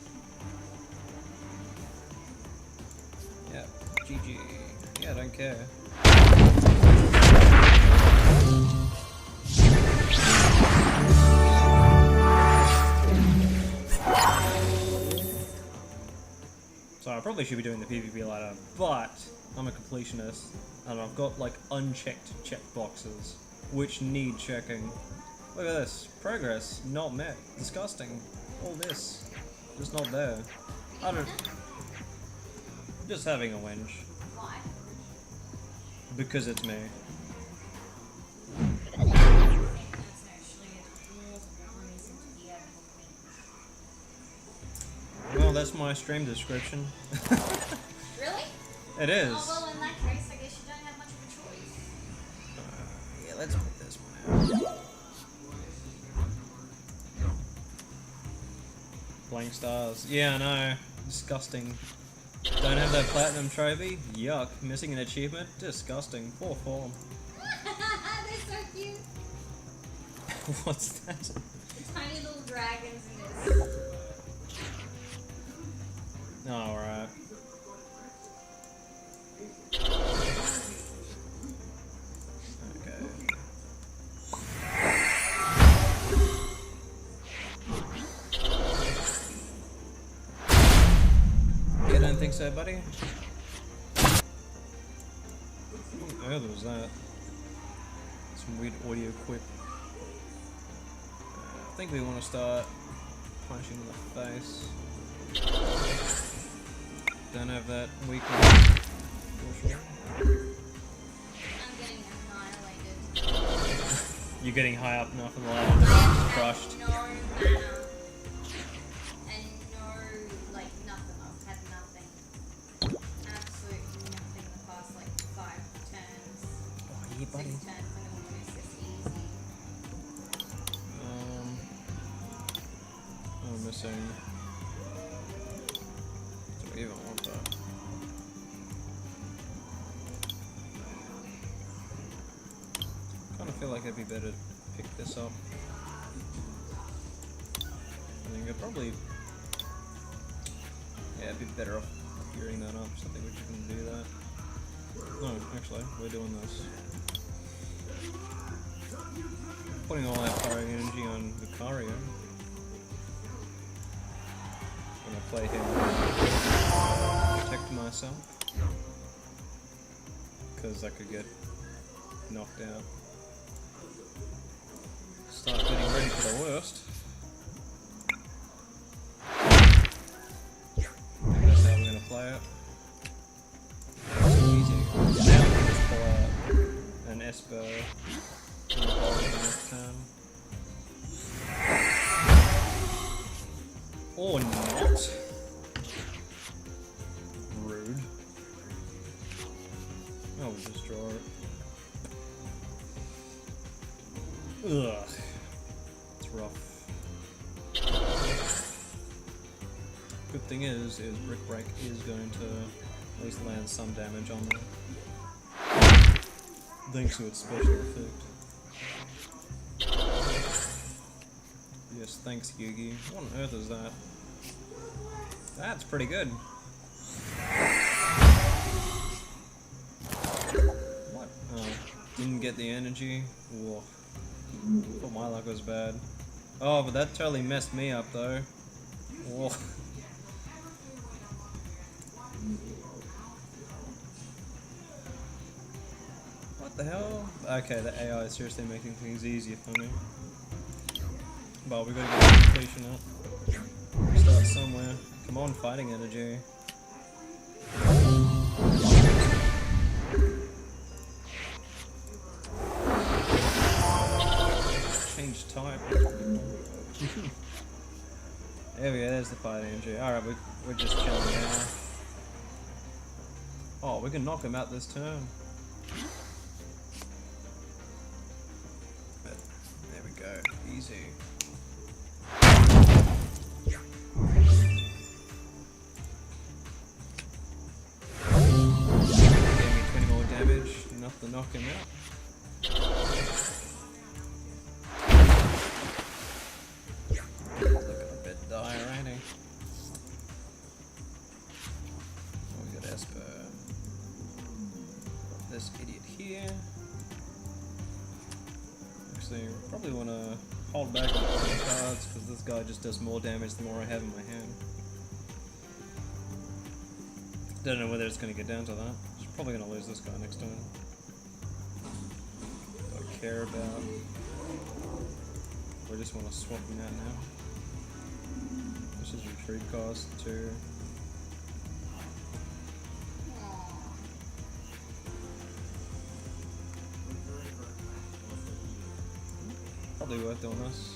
Yeah, GG. Yeah, I don't care. So I probably should be doing the PvP ladder, but I'm a completionist and I've got like unchecked checkboxes which need checking. Look at this. Progress not met. Disgusting. All this. Just not there. I don't... Just having a whinge. Why? Because it's me. That's actually a plausible reason to be able. Well, that's my stream description. Really? It is. Oh, well, in that case, I guess you don't have much of a choice. Yeah, let's put this one out. Blank stars. Yeah, I know. Disgusting. Don't have that platinum trophy? Yuck. Missing an achievement? Disgusting. Poor form. They're so cute. What's that? Tiny little dragons in this. Alright. Okay. You don't think so, buddy? What on earth was that? Some weird audio quip. I think we want to start punching in the face. Don't have that weakness. For sure. I'm getting annihilated. You're getting high up enough in the ladder to be crushed. No mana. And no, like, nothing. I've had nothing. Absolutely nothing the past, like, 5 turns. Oh, yeah, buddy. 6 turns. I'm gonna lose this easy. I'm missing. Do we even want that? Kind of feel like it'd be better to pick this up. I think it'd probably. Yeah, it'd be better off gearing that up, so I think we can do that. No, actually, we're doing this. Putting all our power energy on Lucario. Gonna play him protect myself. Because I could get knocked out. Start getting ready for the worst. That's how we're gonna play it. It's easy. Now we can just pull out an Esper in the ball next turn. Or not. Rude. I'll destroy it. Ugh. It's rough. Good thing is Brick Break is going to at least land some damage on them. Thanks to its special effect. Yes, thanks, Yugi. What on earth is that? That's pretty good. What? Oh, didn't get the energy. Whoa. Thought my luck was bad. Oh, but that totally messed me up though. Whoa. What the hell? Okay, the AI is seriously making things easier for me. But we gotta get the completion up. Start somewhere. Come on, fighting energy. Change type. There we go, there's the fighting energy. Alright, we're just chilling now. Oh, we can knock him out this turn. But, there we go, easy. Gave me 20 more damage, enough to knock him out. Looking a bit dire, ain't he? Oh, we got Esper. Got this idiot here. Actually, probably want to hold back on the cards because this guy just does more damage the more I have in my hand. Don't know whether it's going to get down to that. She's probably going to lose this guy next turn. Don't care about. We just want to swap him out now. This is retreat cost too. Probably worth doing this.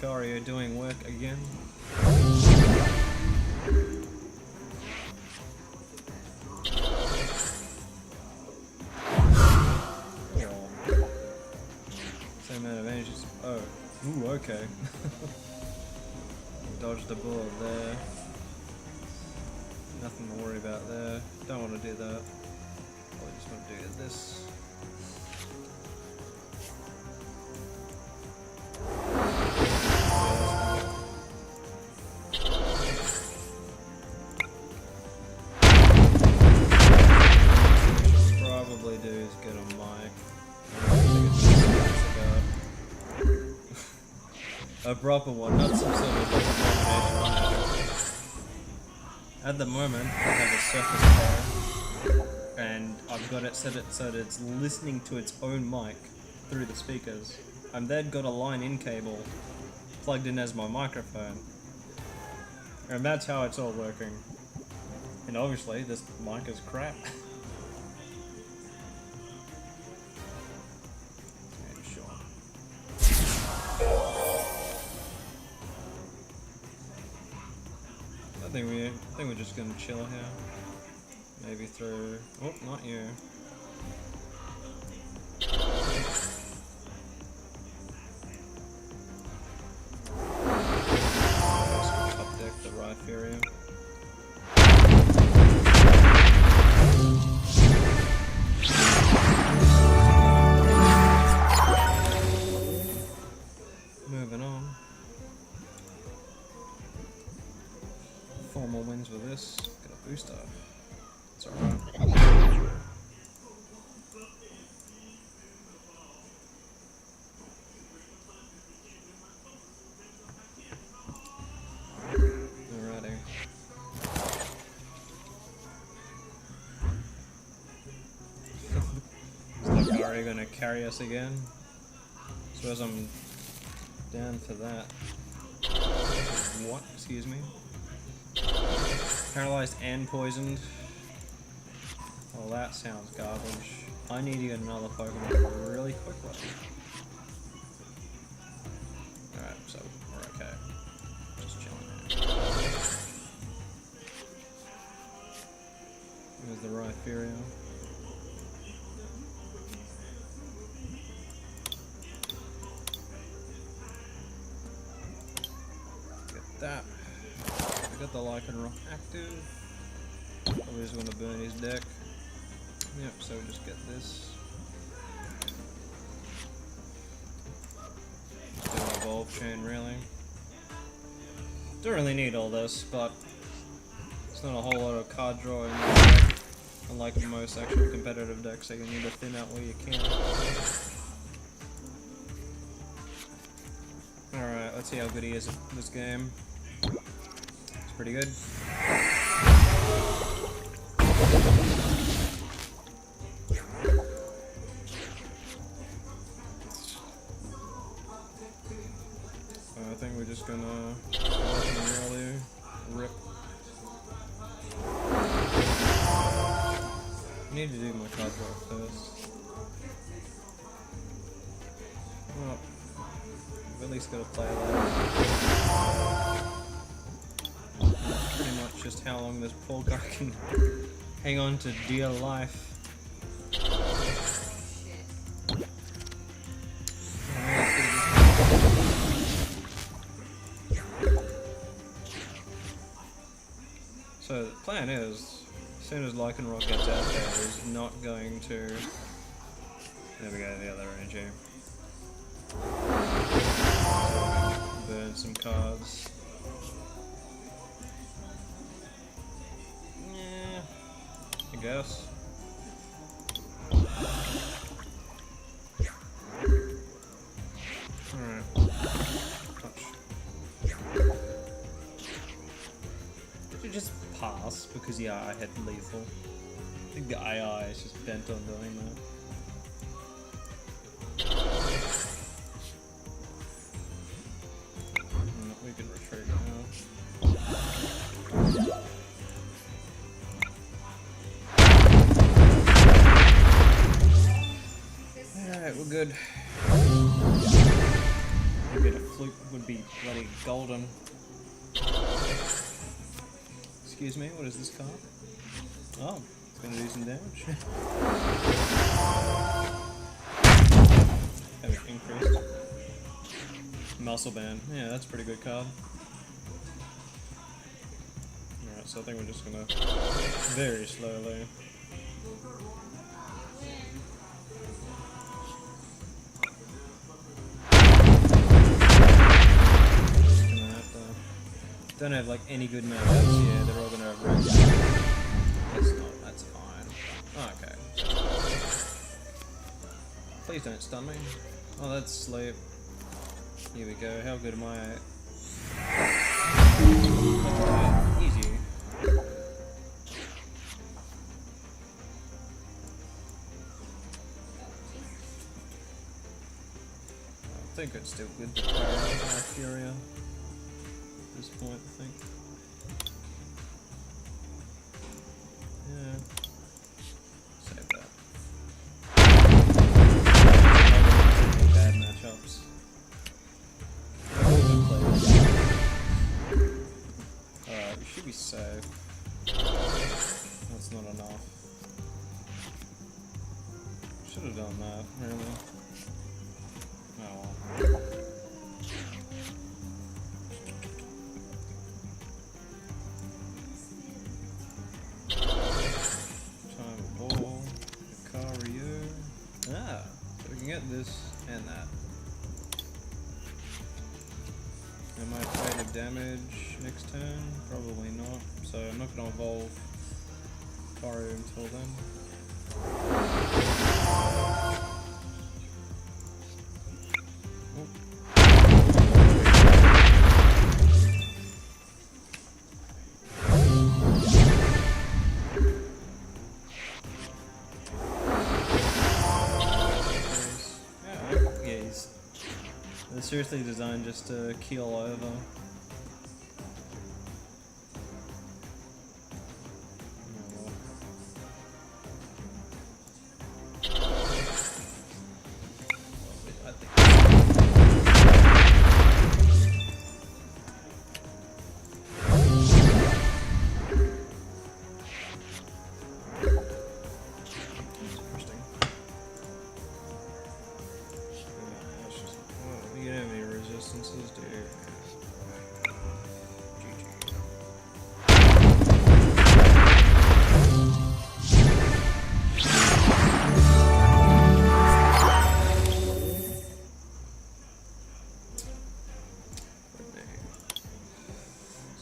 Lucario doing work again. okay. Dodged the bullet there. Nothing to worry about there. Don't want to do that. Probably just want to do this. Probably do is get a mic. A proper one, not some sort of like abomination. At the moment, I have a Surface Pro, and I've got it set so that it's listening to its own mic through the speakers. I've then got a line-in cable plugged in as my microphone, and that's how it's all working. And obviously, this mic is crap. I think we're just gonna chill here. Maybe through. Oh, not you. Top deck the Rhyperium. Moving on. 4 more wins with this. Got a booster. It's alright. Alrighty. Is Lakari gonna carry us again? Suppose I'm down for that. What? Excuse me? Paralyzed and poisoned. Well, that sounds garbage. I need to get another Pokemon really quickly. Alright, so we're okay. Just chilling here. There's the Rhyperium. Get that. Got the Lycanroc active. Probably just want to burn his deck. Yep, so we just get this. Just do an evolve chain, really. Don't really need all this, but it's not a whole lot of card draw in the deck. Unlike most actual competitive decks, so you need to thin out where you can. Alright, let's see how good he is at this game. Pretty good. I think we're just gonna really rip. I need to do my card draw first. Well, I've at least got to play that. Pretty much just how long this poor guy can hang on to dear life. So the plan is, as soon as Lycanroc gets out there, he's not going to... There we go, the other energy. Burn some cards. I guess. Alright. Touch. Did you just pass? Because yeah, I had lethal. I think the AI is just bent on doing that. We can retreat now. Alright, we're good. Maybe a fluke would be bloody golden. Excuse me, what is this card? Oh, it's gonna do some damage. Have it increased. Muscle Band. Yeah, that's a pretty good card. Alright, so I think we're just gonna very slowly. Don't have like any good matchups. Yeah, they're all gonna have red. That's fine. Oh, okay. Please don't stun me. Oh, that's sleep. Here we go. How good am I at? Easy. I think it's still good to power Furia at this point, I think. Yeah. Save that. Bad matchups. Alright, we should be safe. That's not enough. Should have done that, really. Oh well. Time ball. Lucario. Ah, so we can get this and that. Am I afraid of damage next turn? Probably not. So I'm not going to evolve Lucario until then. They're seriously designed just to keel over.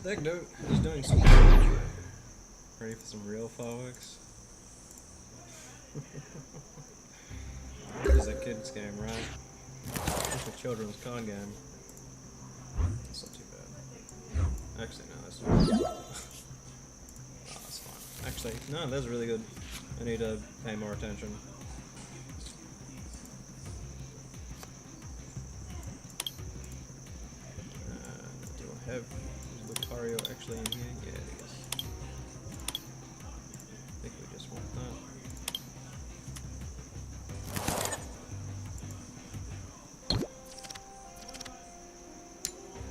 That dude is doing some damage. Ready for some real fireworks? This is a kid's game, right? It's a children's card game. That's not too bad. Actually, no, that's not. Oh, that's fine. Actually, no, that's really good. I need to pay more attention. Do I have Lucario actually in here? Yeah, it is. I think we just want that.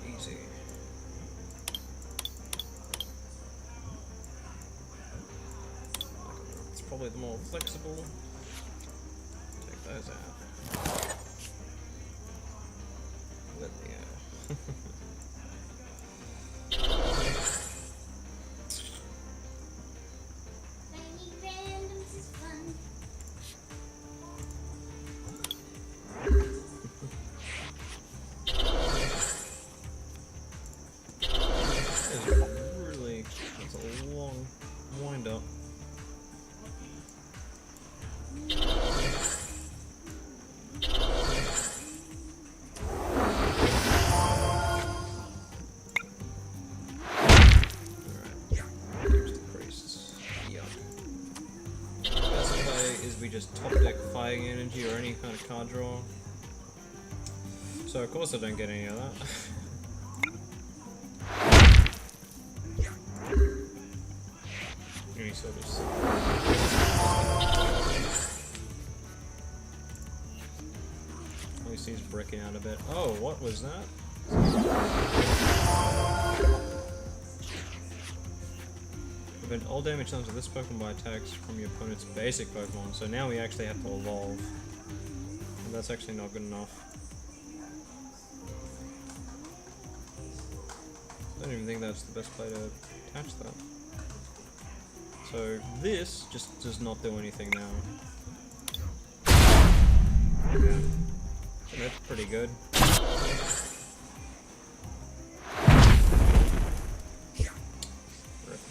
Easy. It's probably the more flexible. Take those out. Let me That's a long wind up. We just top deck fighting energy or any kind of card draw. So of course I don't get any of that. Any sort of at least he's breaking out a bit. Oh, what was that? Prevent all damage done to this Pokemon by attacks from your opponent's basic Pokemon. So now we actually have to evolve. And that's actually not good enough. I don't even think that's the best way to attach that. So this just does not do anything now. Yeah. And that's pretty good.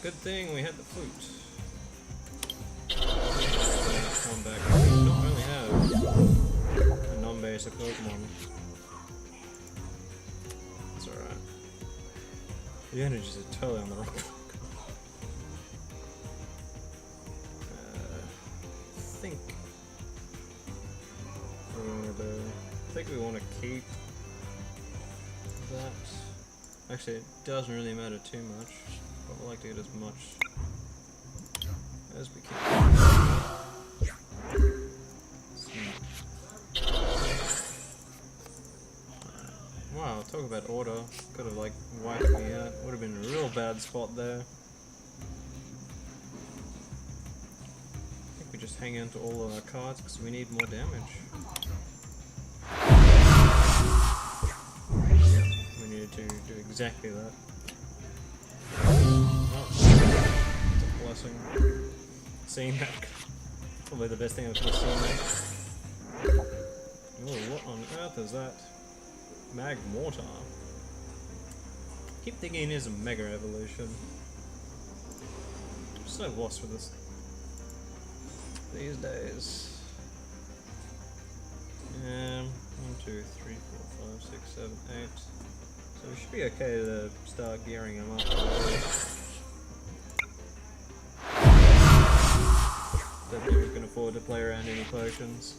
Good thing we had the flute. Come back. We don't really have a non-basic Pokemon. It's alright. The energies are totally on the wrong. I think we want to keep that. Actually, it doesn't really matter too much. But we'd like to get as much as we can. Wow, talk about order. Could have like wiped me out. Would have been a real bad spot there. I think we just hang on to all of our cards because we need more damage. To do exactly that. Oh, it's a blessing. Seeing that, probably the best thing I've ever seen that. Oh, what on earth is that? Magmortar. Keep thinking it is a Mega Evolution. I'm so lost with this these days. 1, 2, 3, 4, 5, 6, 7, 8. So we should be okay to start gearing them up. Don't think we can afford to play around any potions.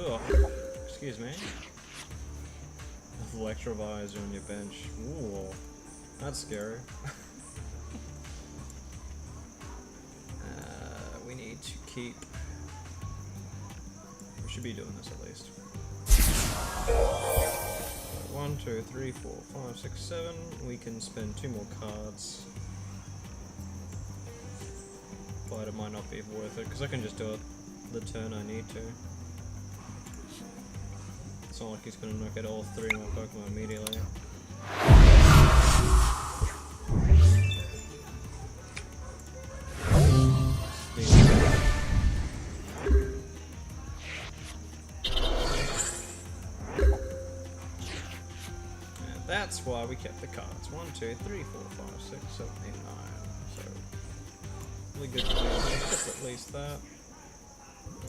Ugh. Excuse me. Electrovisor on your bench. Ooh, that's scary. We need to keep. We should be doing this at least. 1, 2, 3, 4, 5, 6, 7. We can spend 2 more cards. But it might not be worth it because I can just do it the turn I need to. It's not like he's going to knock out all 3 of my Pokemon immediately. That's why we kept the cards. 1, 2, 3, 4, 5, 6, 7, 8, 9. So, really good to do at least that.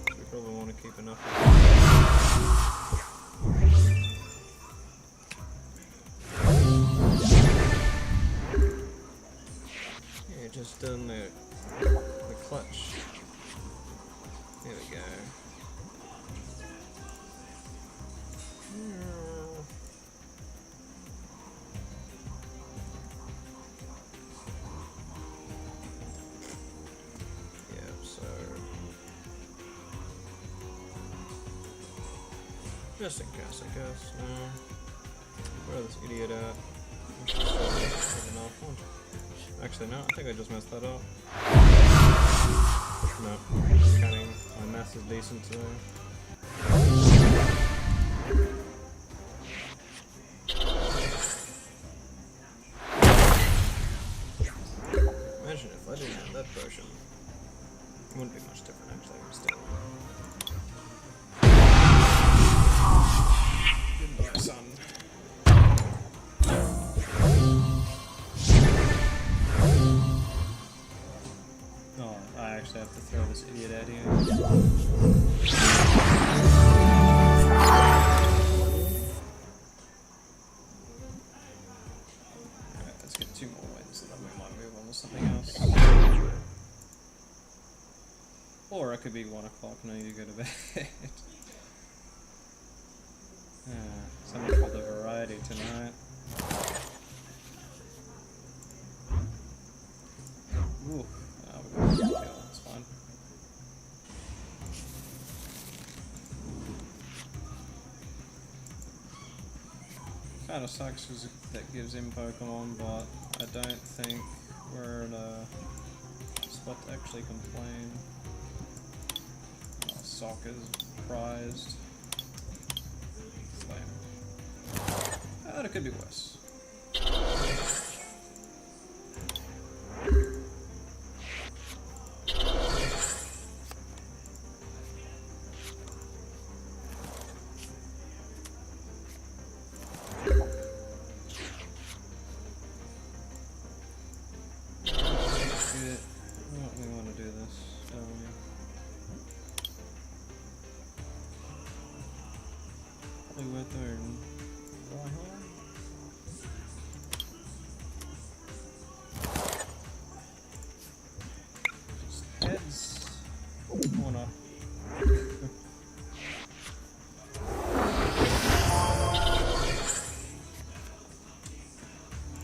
We probably want to keep enough of it. Yeah, just done the clutch. There we go. Just in case, I guess. Where this idiot at? Actually, no, I think I just messed that up. No, counting. My math is decent today. Imagine if I didn't have that potion. It wouldn't be much different, actually, but still. Goodbye, son. Oh, I actually have to throw this idiot out here. Alright, let's get 2 more wins and then we might move on to something else. Or it could be 1 o'clock and I need to go to bed. So much for the variety tonight. Ooh, we got a kill, that's fine. Kinda sucks because that gives him Pokemon, but I don't think we're in a spot to actually complain. Sock is prized. Flame. But it could be worse. We want to do this. Probably with our just heads. Or not.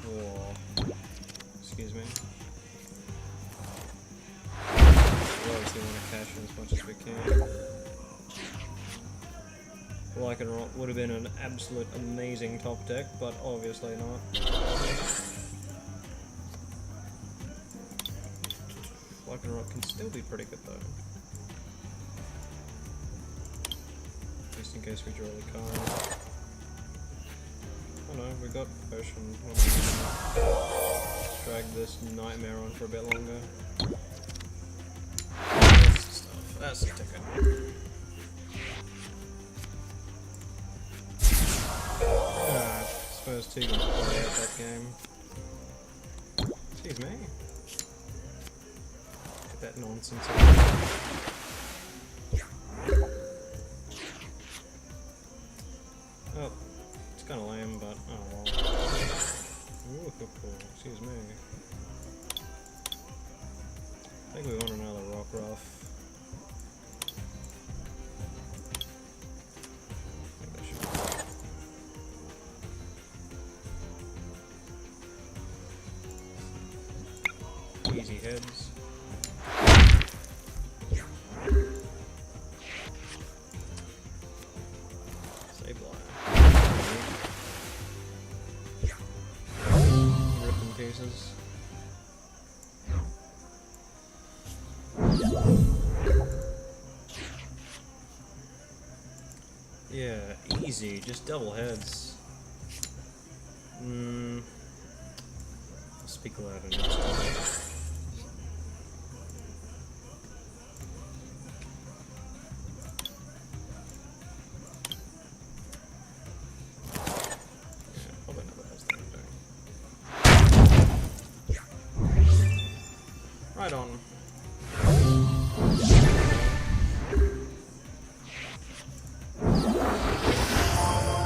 Oh. Excuse me. Obviously want to cash in as much as we can. Like and Rot would have been an absolute amazing top deck, but obviously not. Like and Rot can still be pretty good though. Just in case we draw the card. Oh no, we got potion. Drag this nightmare on for a bit longer. That's the ticket. I suppose T can play out that game. Excuse me. Get that nonsense out. Oh, it's kind of lame, but oh well. Ooh, excuse me. I think we want another rock ruff. Easy heads. Sableye. Rip in pieces. Yeah, easy, just double heads. I'll speak louder next time. Right on.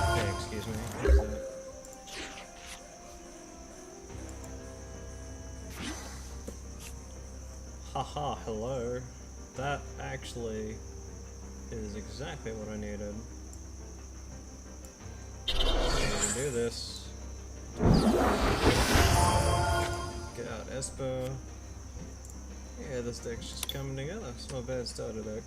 Okay, excuse me. What is that? Haha, hello. That actually is exactly what I needed. So do this. Get out Esper. Yeah, this deck's just coming together. It's not a bad starter deck.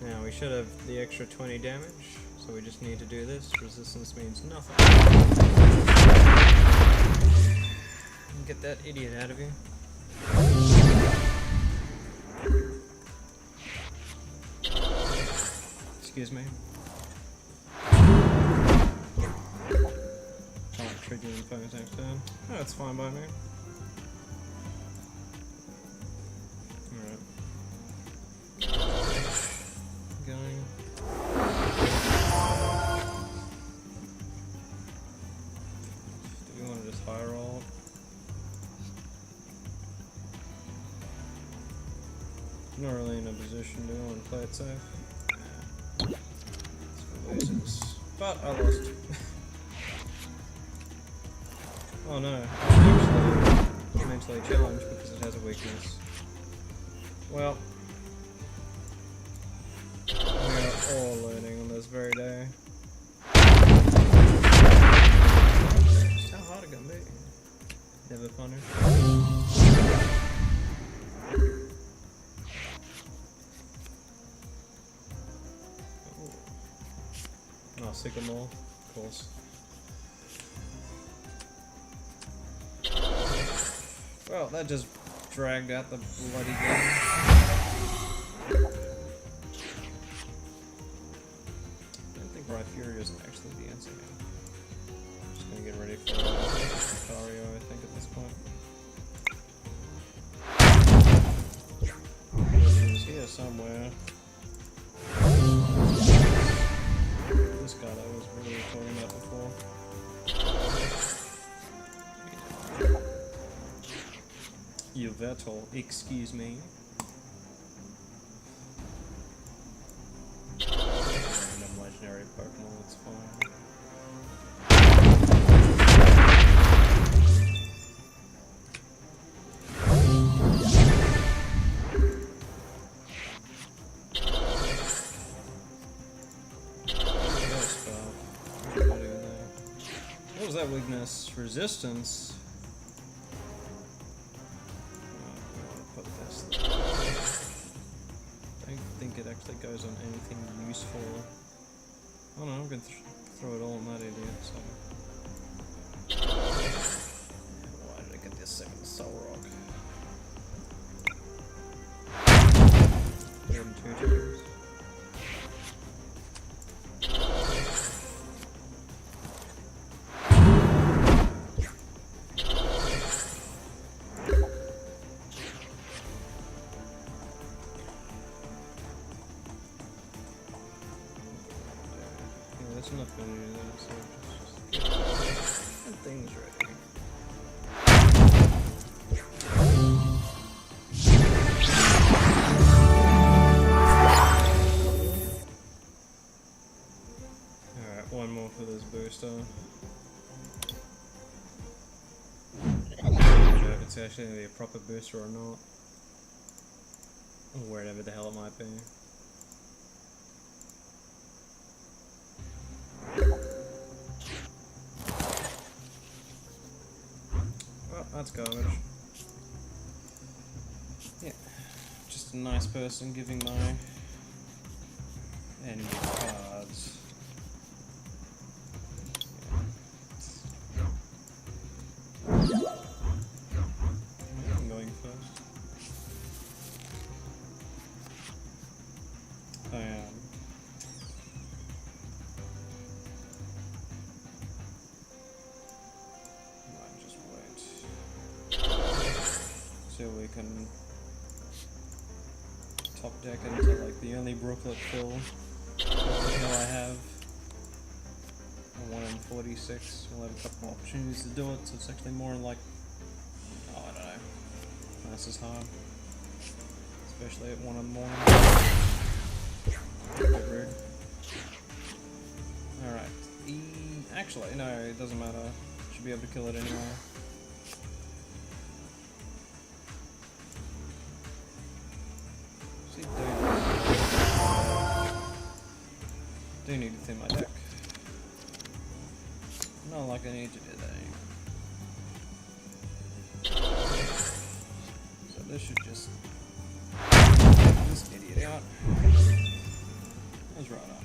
Now, we should have the extra 20 damage, so we just need to do this. Resistance means nothing. Get that idiot out of here. Excuse me. Can't trigger the opponent's next turn. Oh, that's fine by me. Going. Do we want to just high roll? Not really in a position to want to play it safe. Let's go losers. But I lost. Oh no, I'm actually mentally challenged because it has a weakness. Well. All learning on this very day. Just how hard it gonna be. Never punished. Oh, Sycamore, of course. Well, that just dragged out the bloody game. Bright Fury isn't actually the answer here. I'm just gonna get ready for Lucario, I think, at this point. He's here somewhere. This guy that was really talking about before. Yveltal, excuse me. Random legendary Pokemon, that's fine. What was that weakness? Resistance? Put this there. I don't think it actually goes on anything useful. Oh no, I'm gonna throw it all on that idiot, so. Why did I get this second Soul Rock? Hit him 2 times. That's enough for you then, so just get things ready. Alright, one more for this booster. I don't know if it's actually going to be a proper booster or not. Or wherever the hell it might be. That's garbage. Yeah, just a nice person giving my enemy cards. Yeah. I'm going first. I am. So we can top deck into like the only Brooklet fill I have. 1 in 46. We'll have a couple more opportunities to do it, so it's actually more like, oh, I don't know. This is hard. Especially at 1 in the morning. A bit rude. Alright. Actually, no, it doesn't matter. Should be able to kill it anyway. Do need to thin my deck. Not like I need to do that anymore. So this should just take this idiot out. That's right up.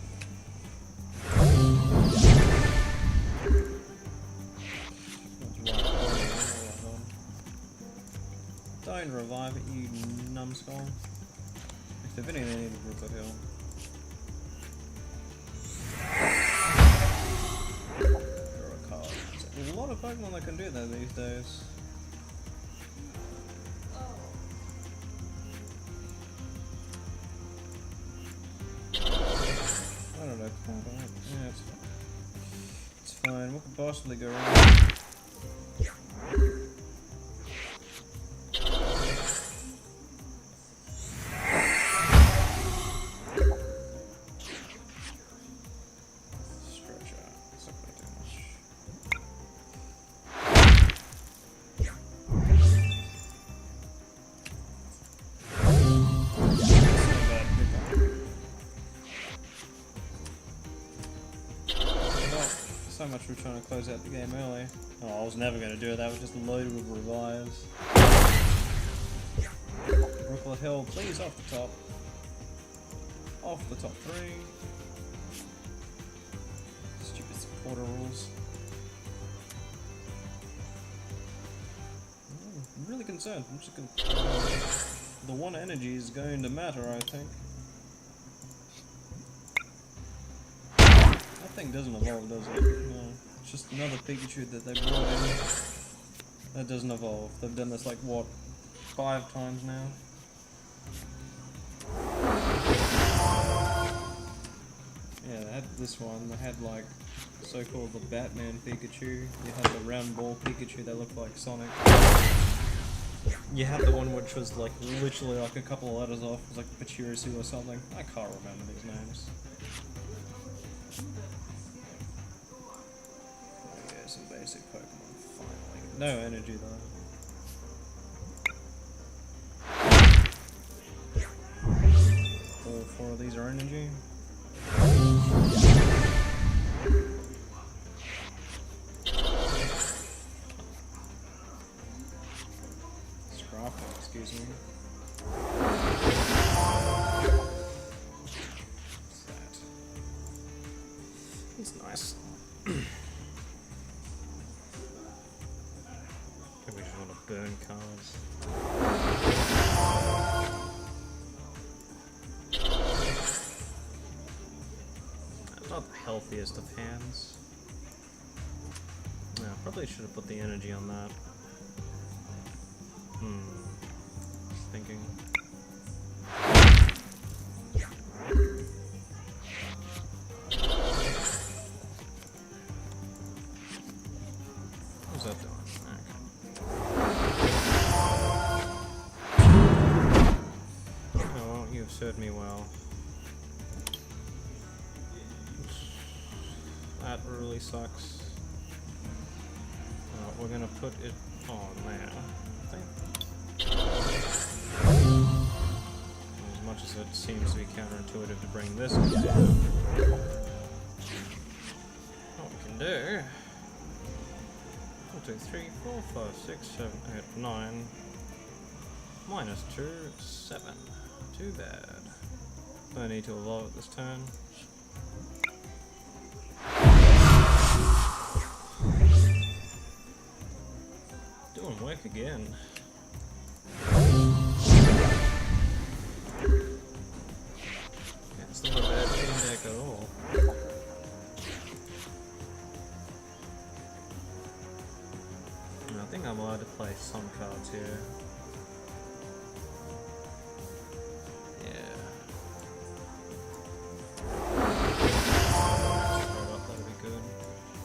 Don't revive it, you numbskull. If anything, I need to Brooklet Hill. Draw a card. There's a lot of Pokemon that can do that these days. I don't know. Yeah, it's fine. It's fine. What could possibly go wrong? So much for trying to close out the game early. Oh, I was never going to do it. That was just loaded with revives. Brooklet Hill, please, off the top. Off the top 3. Stupid supporter rules. I'm really concerned. I'm just the 1 energy is going to matter, I think. thing doesn't evolve, does it? No. It's just another Pikachu that they brought in. That doesn't evolve. They've done this like, what, 5 times now? Yeah, they had this one. They had like, so-called the Batman Pikachu. You had the round ball Pikachu that looked like Sonic. You had the one which was like literally like a couple of letters off. It was like Pachirisu or something. I can't remember these names. Yeah, some basic Pokemon finally. No energy though. All 4 of these are energy. Excuse me. What's that? He's nice. Think we just want to burn cards. That's not the healthiest of hands. Yeah, probably should have put the energy on that. Thinking. What's that doing? Okay. Oh, well, you've served me well. That really sucks. We're gonna put it on there. I think. As much as it seems to be counterintuitive to bring this in, what we can do, 1, 2, 3, 4, 5, 6, 7, 8, 9, -2, 7. Too bad. No need to evolve it this turn. Doing work again. It's not a bad team deck at all. I think I'm allowed to play some cards here. Yeah. That'll be good.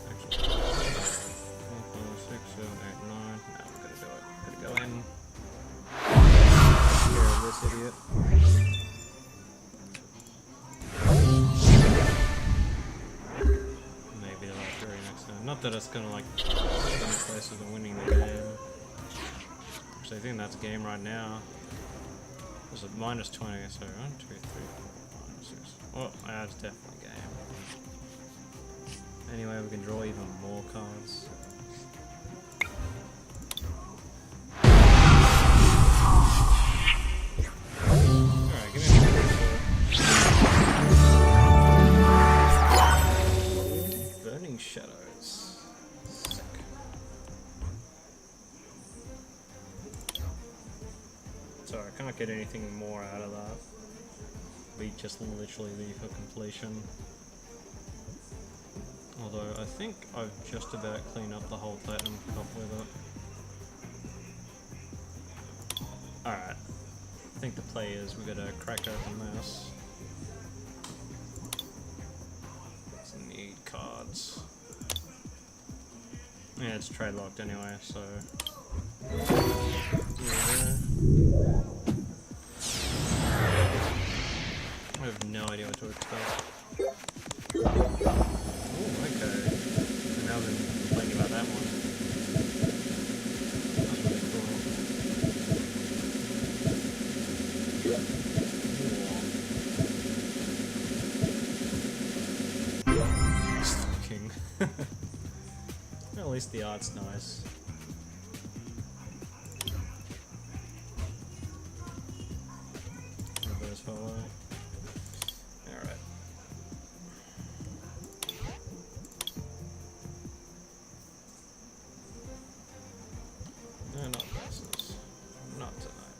Actually. 4, 5, 6, 7, 8, 9. No, we're gonna do it. Gonna go in. Take care of this idiot. Not that it's gonna like any places of winning the game. Actually, I think that's game right now. It's at -20, so 1, 2, 3, 4, 5, 6. Oh, that's definitely game. Anyway, we can draw even more cards. Alright, give me a Burning Shadow. So I can't get anything more out of that. We just literally leave for completion. Although I think I've just about cleaned up the whole Platinum Cup with it. Alright. I think the play is we gotta crack open this. Some need cards. Yeah, it's trade locked anyway, so. Yeah. I have no idea what to expect. Ooh, okay. Now I've been thinking about that one. That's really cool. King. At least the art's nice. Reverse follow. Alright. No, not versus. Not tonight.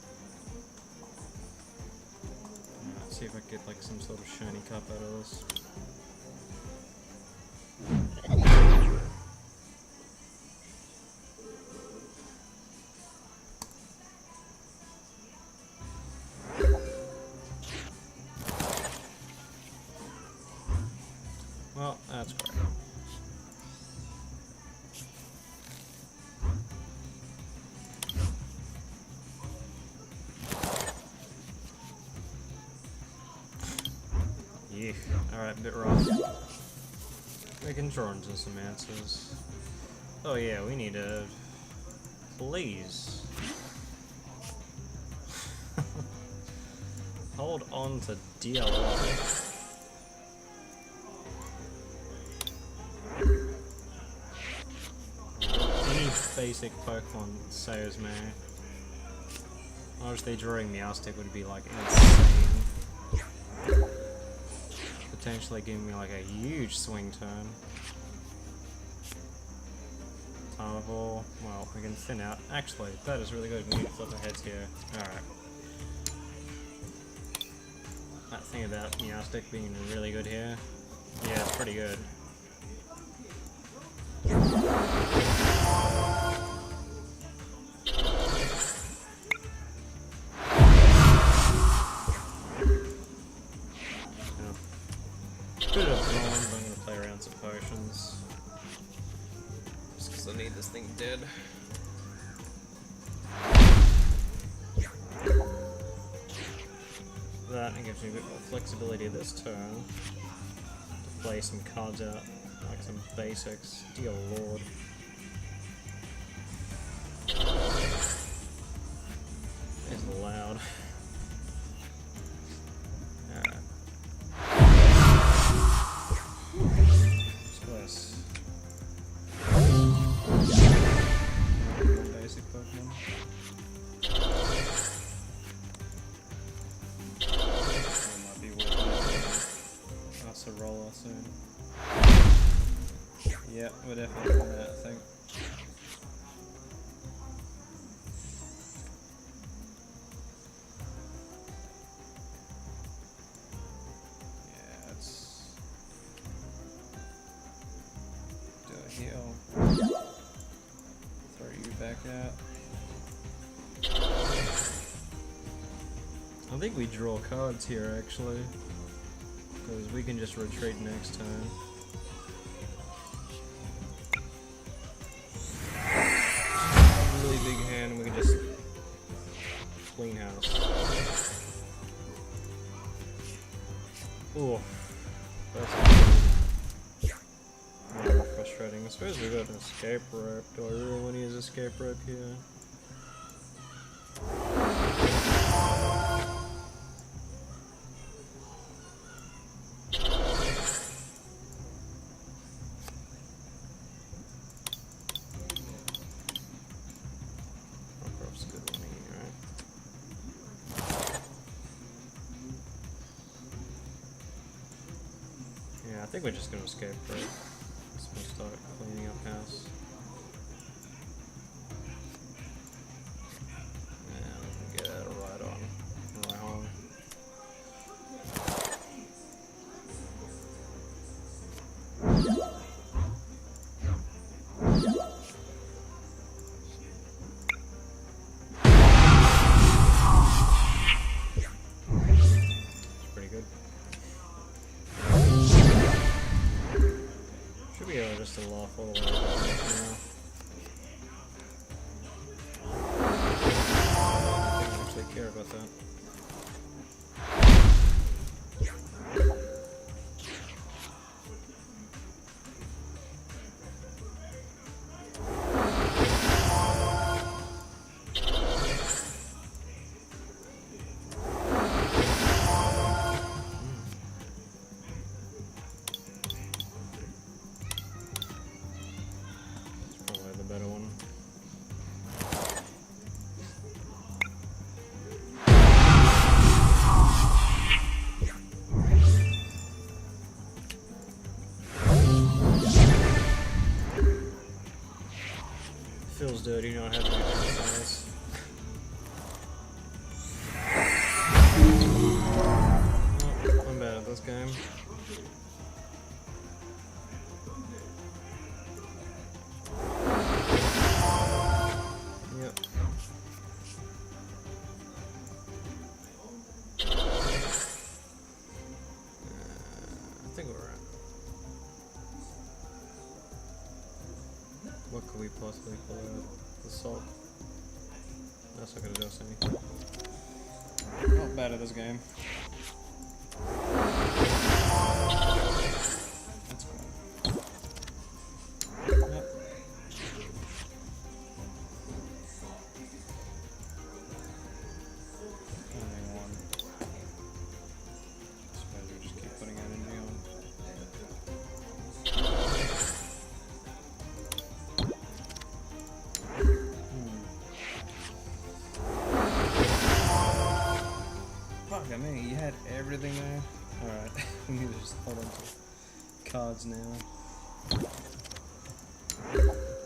Alright, see if I can get like some sort of shiny cup out of this. Well, that's great. Yeah, alright, bit rough. We can draw into some answers. Oh yeah, we need a... Please. Hold on to DLI. Any basic Pokemon saves me. Obviously drawing Meowstic would be like insane. Potentially giving me like a huge swing turn. Tarnivore, well, we can thin out. Actually, that is really good. We need to flip our heads here. Alright. That thing about Meowstic being really good here. Yeah, it's pretty good. Bit of bronze, I'm gonna play around some potions. Just because I need this thing dead. That gives me a bit more flexibility this turn. To play some cards out, like some basics. Dear lord. It's loud. Alright. Basic Pokemon. Might be working us a roller soon. Yeah, we're definitely doing that, I think. Yeah, let's do a heal. Throw you back out. I think we draw cards here actually, because we can just retreat next turn. Really big hand, and we can just clean house. Ooh, that's really frustrating. I suppose we got an escape rope. Do I really want to use escape rope here? Yeah, I think we're just gonna escape rope. Just gonna start cleaning up house. And we can get a ride on. Right on. It's pretty good. Should be able just to laugh all the way back now. I don't actually care about that. Probably the better one. Feels dirty not having any size. Oh, I'm bad at this game. Yep. I think we're right. What could we possibly pull out? The salt. That's not gonna do us any. Not bad at this game. That's cool. Yep. Only one. Suppose we just keep putting energy on. Fuck, I mean, you had everything there. Alright, we need to just hold on to cards now.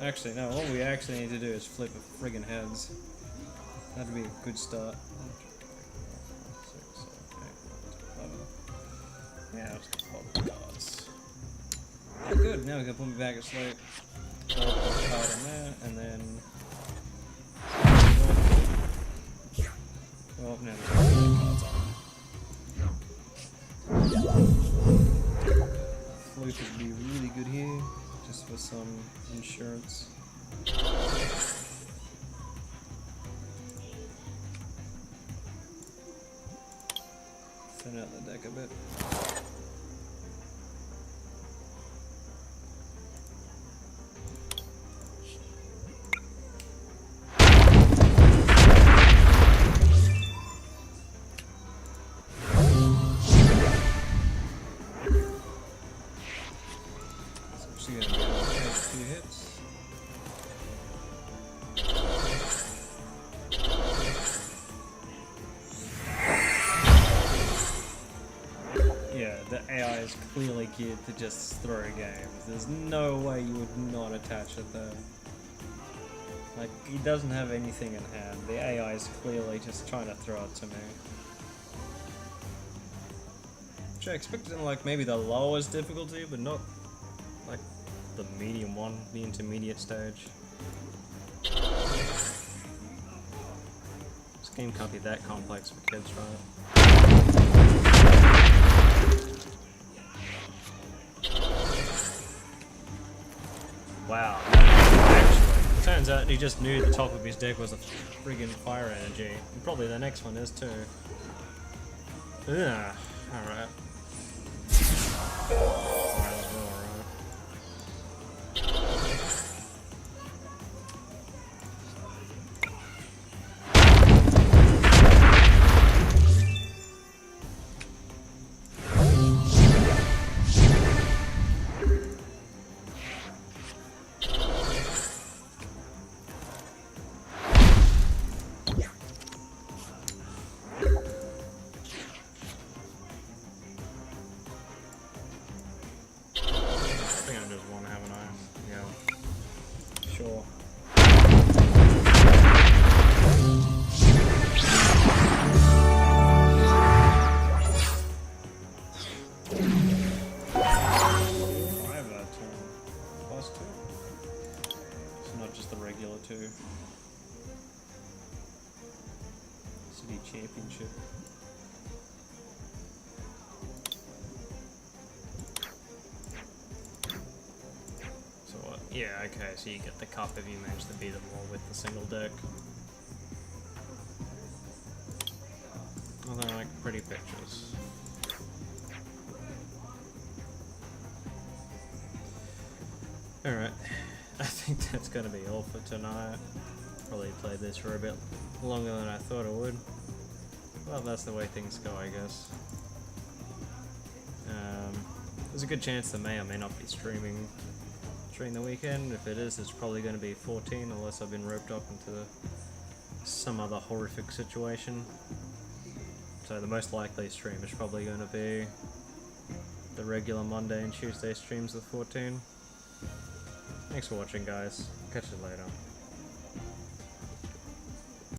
Actually, no, what we actually need to do is flip a friggin' heads. That'd be a good start. 1, 2, 3, 4, 5, 6, 7, 8, 9, 10, 11. Yeah, let's just hold the cards. Oh, good, now we can put me back at sleep. Put a card in there, and then. Well, now there's no cards on. Flute would be really good here, just for some insurance. Thin out the deck a bit. She's gonna be able to take 2 hits. Yeah, the AI is clearly geared to just throw games. There's no way you would not attach it there. Like, he doesn't have anything in hand. The AI is clearly just trying to throw it to me. Which I expected in, like, maybe the lowest difficulty, but not like the medium one, the intermediate stage. This game can't be that complex for kids, right? Wow. Actually, turns out he just knew the top of his deck was a friggin' fire energy. And probably the next one is too. Yeah, alright. Sure. It's not just the regular 2. City Championship. Yeah, okay, so you get the cup if you manage to beat them all with the single deck. Well, they're like pretty pictures. Alright, I think that's gonna be all for tonight. Probably played this for a bit longer than I thought it would. Well, that's the way things go, I guess. There's a good chance that may or may not be streaming during the weekend. If it is, it's probably going to be 14 unless I've been roped up into some other horrific situation. So the most likely stream is probably going to be the regular Monday and Tuesday streams of 14. Thanks for watching, guys. Catch you later.